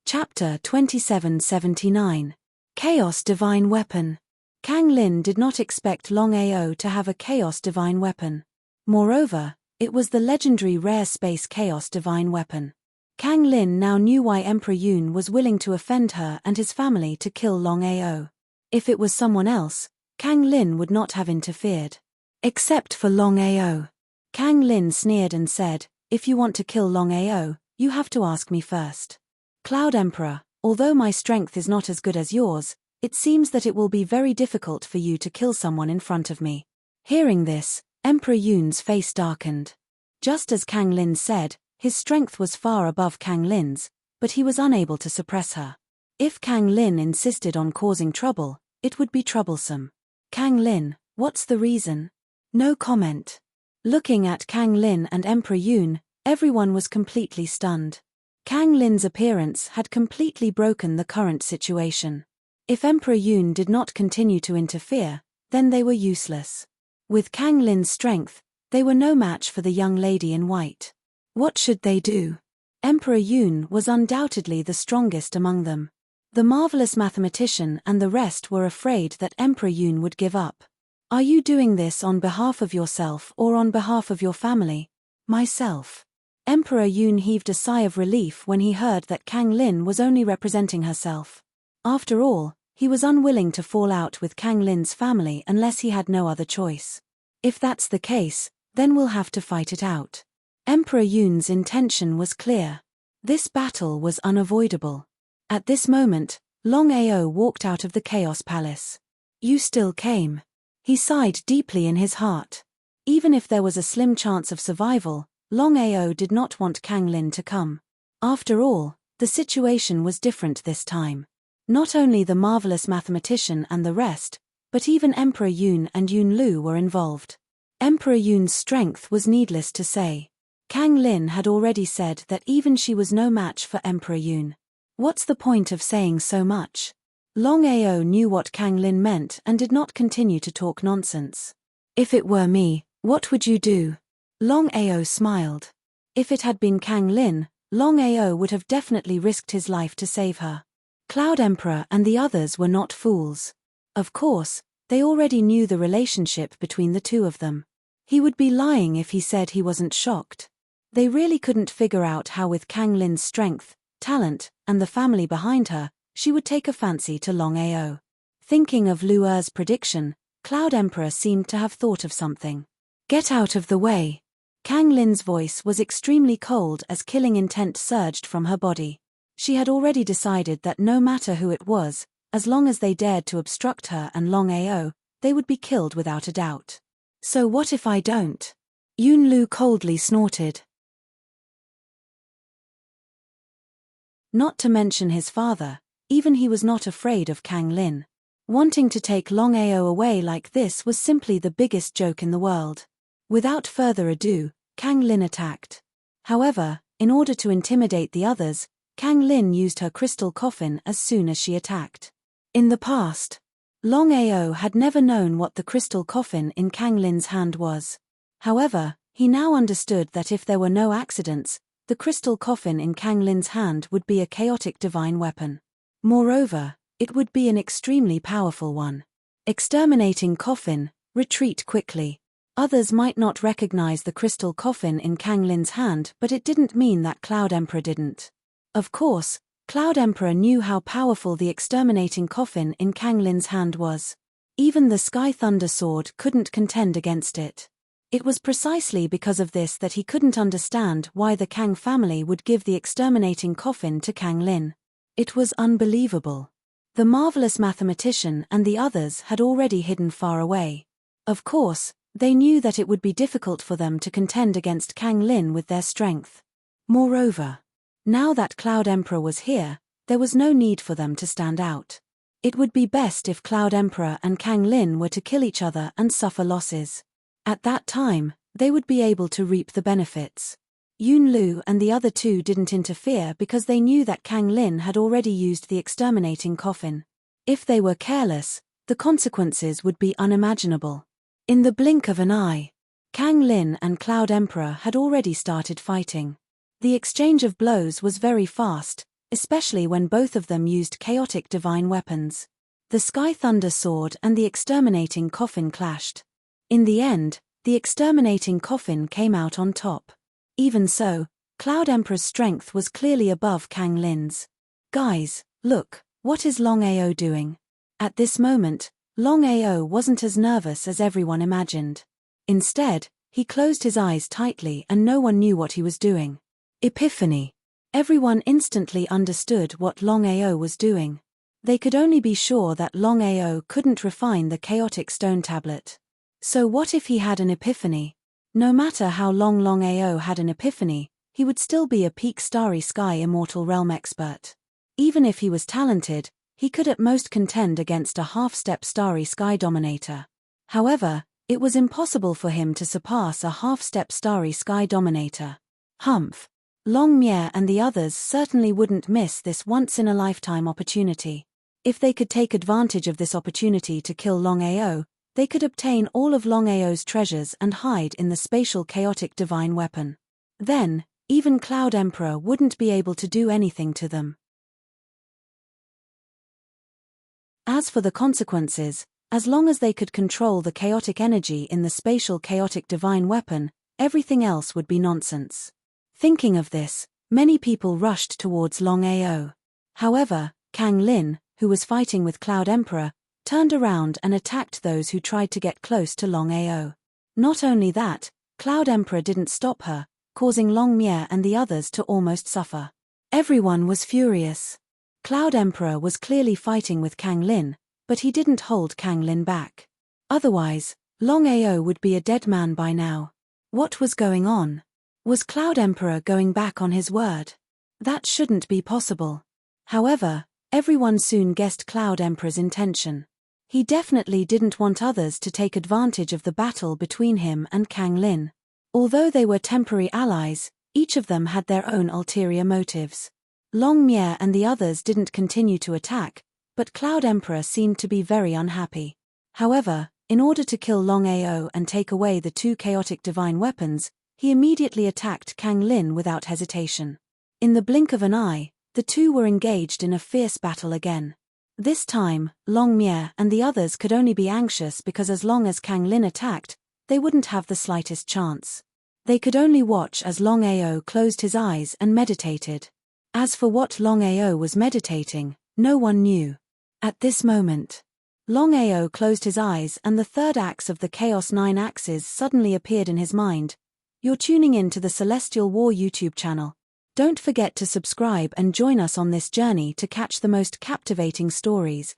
Chapter 2779. Chaos Divine Weapon. Kang Lin did not expect Longao to have a Chaos Divine Weapon. Moreover, it was the legendary rare Space Chaos Divine Weapon. Kang Lin now knew why Emperor Yun was willing to offend her and his family to kill Longao. If it was someone else, Kang Lin would not have interfered. Except for Longao. Kang Lin sneered and said, "If you want to kill Longao, you have to ask me first. Cloud Emperor, although my strength is not as good as yours, it seems that it will be very difficult for you to kill someone in front of me." Hearing this, Emperor Yun's face darkened. Just as Kang Lin said, his strength was far above Kang Lin's, but he was unable to suppress her. If Kang Lin insisted on causing trouble, it would be troublesome. "Kang Lin, what's the reason?" No comment. Looking at Kang Lin and Emperor Yun, everyone was completely stunned. Kang Lin's appearance had completely broken the current situation. If Emperor Yun did not continue to interfere, then they were useless. With Kang Lin's strength, they were no match for the young lady in white. What should they do? Emperor Yun was undoubtedly the strongest among them. The marvelous mathematician and the rest were afraid that Emperor Yun would give up. "Are you doing this on behalf of yourself or on behalf of your family?" "Myself." Emperor Yun heaved a sigh of relief when he heard that Kang Lin was only representing herself. After all, he was unwilling to fall out with Kang Lin's family unless he had no other choice. "If that's the case, then we'll have to fight it out." Emperor Yun's intention was clear. This battle was unavoidable. At this moment, Longao walked out of the Chaos Palace. "You still came." He sighed deeply in his heart. Even if there was a slim chance of survival, Longao did not want Kang Lin to come. After all, the situation was different this time. Not only the marvelous mathematician and the rest, but even Emperor Yun and Yun Lu were involved. Emperor Yun's strength was needless to say. Kang Lin had already said that even she was no match for Emperor Yun. What's the point of saying so much? Longao knew what Kang Lin meant and did not continue to talk nonsense. "If it were me, what would you do?" Longao smiled. If it had been Kang Lin, Longao would have definitely risked his life to save her. Cloud Emperor and the others were not fools. Of course, they already knew the relationship between the two of them. He would be lying if he said he wasn't shocked. They really couldn't figure out how with Kang Lin's strength, talent, and the family behind her, she would take a fancy to Longao. Thinking of Luer's prediction, Cloud Emperor seemed to have thought of something. "Get out of the way." Kang Lin's voice was extremely cold as killing intent surged from her body. She had already decided that no matter who it was, as long as they dared to obstruct her and Longao, they would be killed without a doubt. "So what if I don't?" Yun Lu coldly snorted. Not to mention his father, even he was not afraid of Kang Lin. Wanting to take Longao away like this was simply the biggest joke in the world. Without further ado, Kang Lin attacked. However, in order to intimidate the others, Kang Lin used her crystal coffin as soon as she attacked. In the past, Longao had never known what the crystal coffin in Kang Lin's hand was. However, he now understood that if there were no accidents, the crystal coffin in Kang Lin's hand would be a chaotic divine weapon. Moreover, it would be an extremely powerful one. Exterminating coffin, retreat quickly. Others might not recognize the crystal coffin in Kang Lin's hand, but it didn't mean that Cloud Emperor didn't. Of course, Cloud Emperor knew how powerful the exterminating coffin in Kang Lin's hand was. Even the Sky Thunder Sword couldn't contend against it. It was precisely because of this that he couldn't understand why the Kang family would give the exterminating coffin to Kang Lin. It was unbelievable. The marvelous mathematician and the others had already hidden far away. Of course, they knew that it would be difficult for them to contend against Kang Lin with their strength. Moreover, now that Cloud Emperor was here, there was no need for them to stand out. It would be best if Cloud Emperor and Kang Lin were to kill each other and suffer losses. At that time, they would be able to reap the benefits. Yun Lu and the other two didn't interfere because they knew that Kang Lin had already used the exterminating coffin. If they were careless, the consequences would be unimaginable. In the blink of an eye, Kang Lin and Cloud Emperor had already started fighting. The exchange of blows was very fast, especially when both of them used chaotic divine weapons. The Sky Thunder Sword and the exterminating coffin clashed. In the end, the exterminating coffin came out on top. Even so, Cloud Emperor's strength was clearly above Kang Lin's. "Guys, look, what is Longao doing?" At this moment, Longao wasn't as nervous as everyone imagined. Instead, He closed his eyes tightly and no one knew what he was doing. Epiphany. Everyone instantly understood what Longao was doing. They could only be sure that Longao couldn't refine the chaotic stone tablet. So what if he had an epiphany? No matter how long Longao had an epiphany, he would still be a peak Starry Sky Immortal Realm expert. Even if he was talented, he could at most contend against a half-step Starry Sky Dominator. However, it was impossible for him to surpass a half-step Starry Sky Dominator. Humph. Longmire and the others certainly wouldn't miss this once-in-a-lifetime opportunity. If they could take advantage of this opportunity to kill Longao, they could obtain all of Longao's treasures and hide in the spatial chaotic divine weapon. Then, even Cloud Emperor wouldn't be able to do anything to them. As for the consequences, as long as they could control the chaotic energy in the spatial chaotic divine weapon, everything else would be nonsense. Thinking of this, many people rushed towards Longao. However, Kang Lin, who was fighting with Cloud Emperor, turned around and attacked those who tried to get close to Longao. Not only that, Cloud Emperor didn't stop her, causing Longmire and the others to almost suffer. Everyone was furious. Cloud Emperor was clearly fighting with Kang Lin, but he didn't hold Kang Lin back. Otherwise, Longao would be a dead man by now. What was going on? Was Cloud Emperor going back on his word? That shouldn't be possible. However, everyone soon guessed Cloud Emperor's intention. He definitely didn't want others to take advantage of the battle between him and Kang Lin. Although they were temporary allies, each of them had their own ulterior motives. Longmire and the others didn't continue to attack, but Cloud Emperor seemed to be very unhappy. However, in order to kill Longao and take away the two chaotic divine weapons, he immediately attacked Kang Lin without hesitation. In the blink of an eye, the two were engaged in a fierce battle again. This time, Longmire and the others could only be anxious because as long as Kang Lin attacked, they wouldn't have the slightest chance. They could only watch as Longao closed his eyes and meditated. As for what Longao was meditating, no one knew. At this moment, Longao closed his eyes and the third axe of the Chaos 9 axes suddenly appeared in his mind. You're tuning in to the Celestial War YouTube channel. Don't forget to subscribe and join us on this journey to catch the most captivating stories,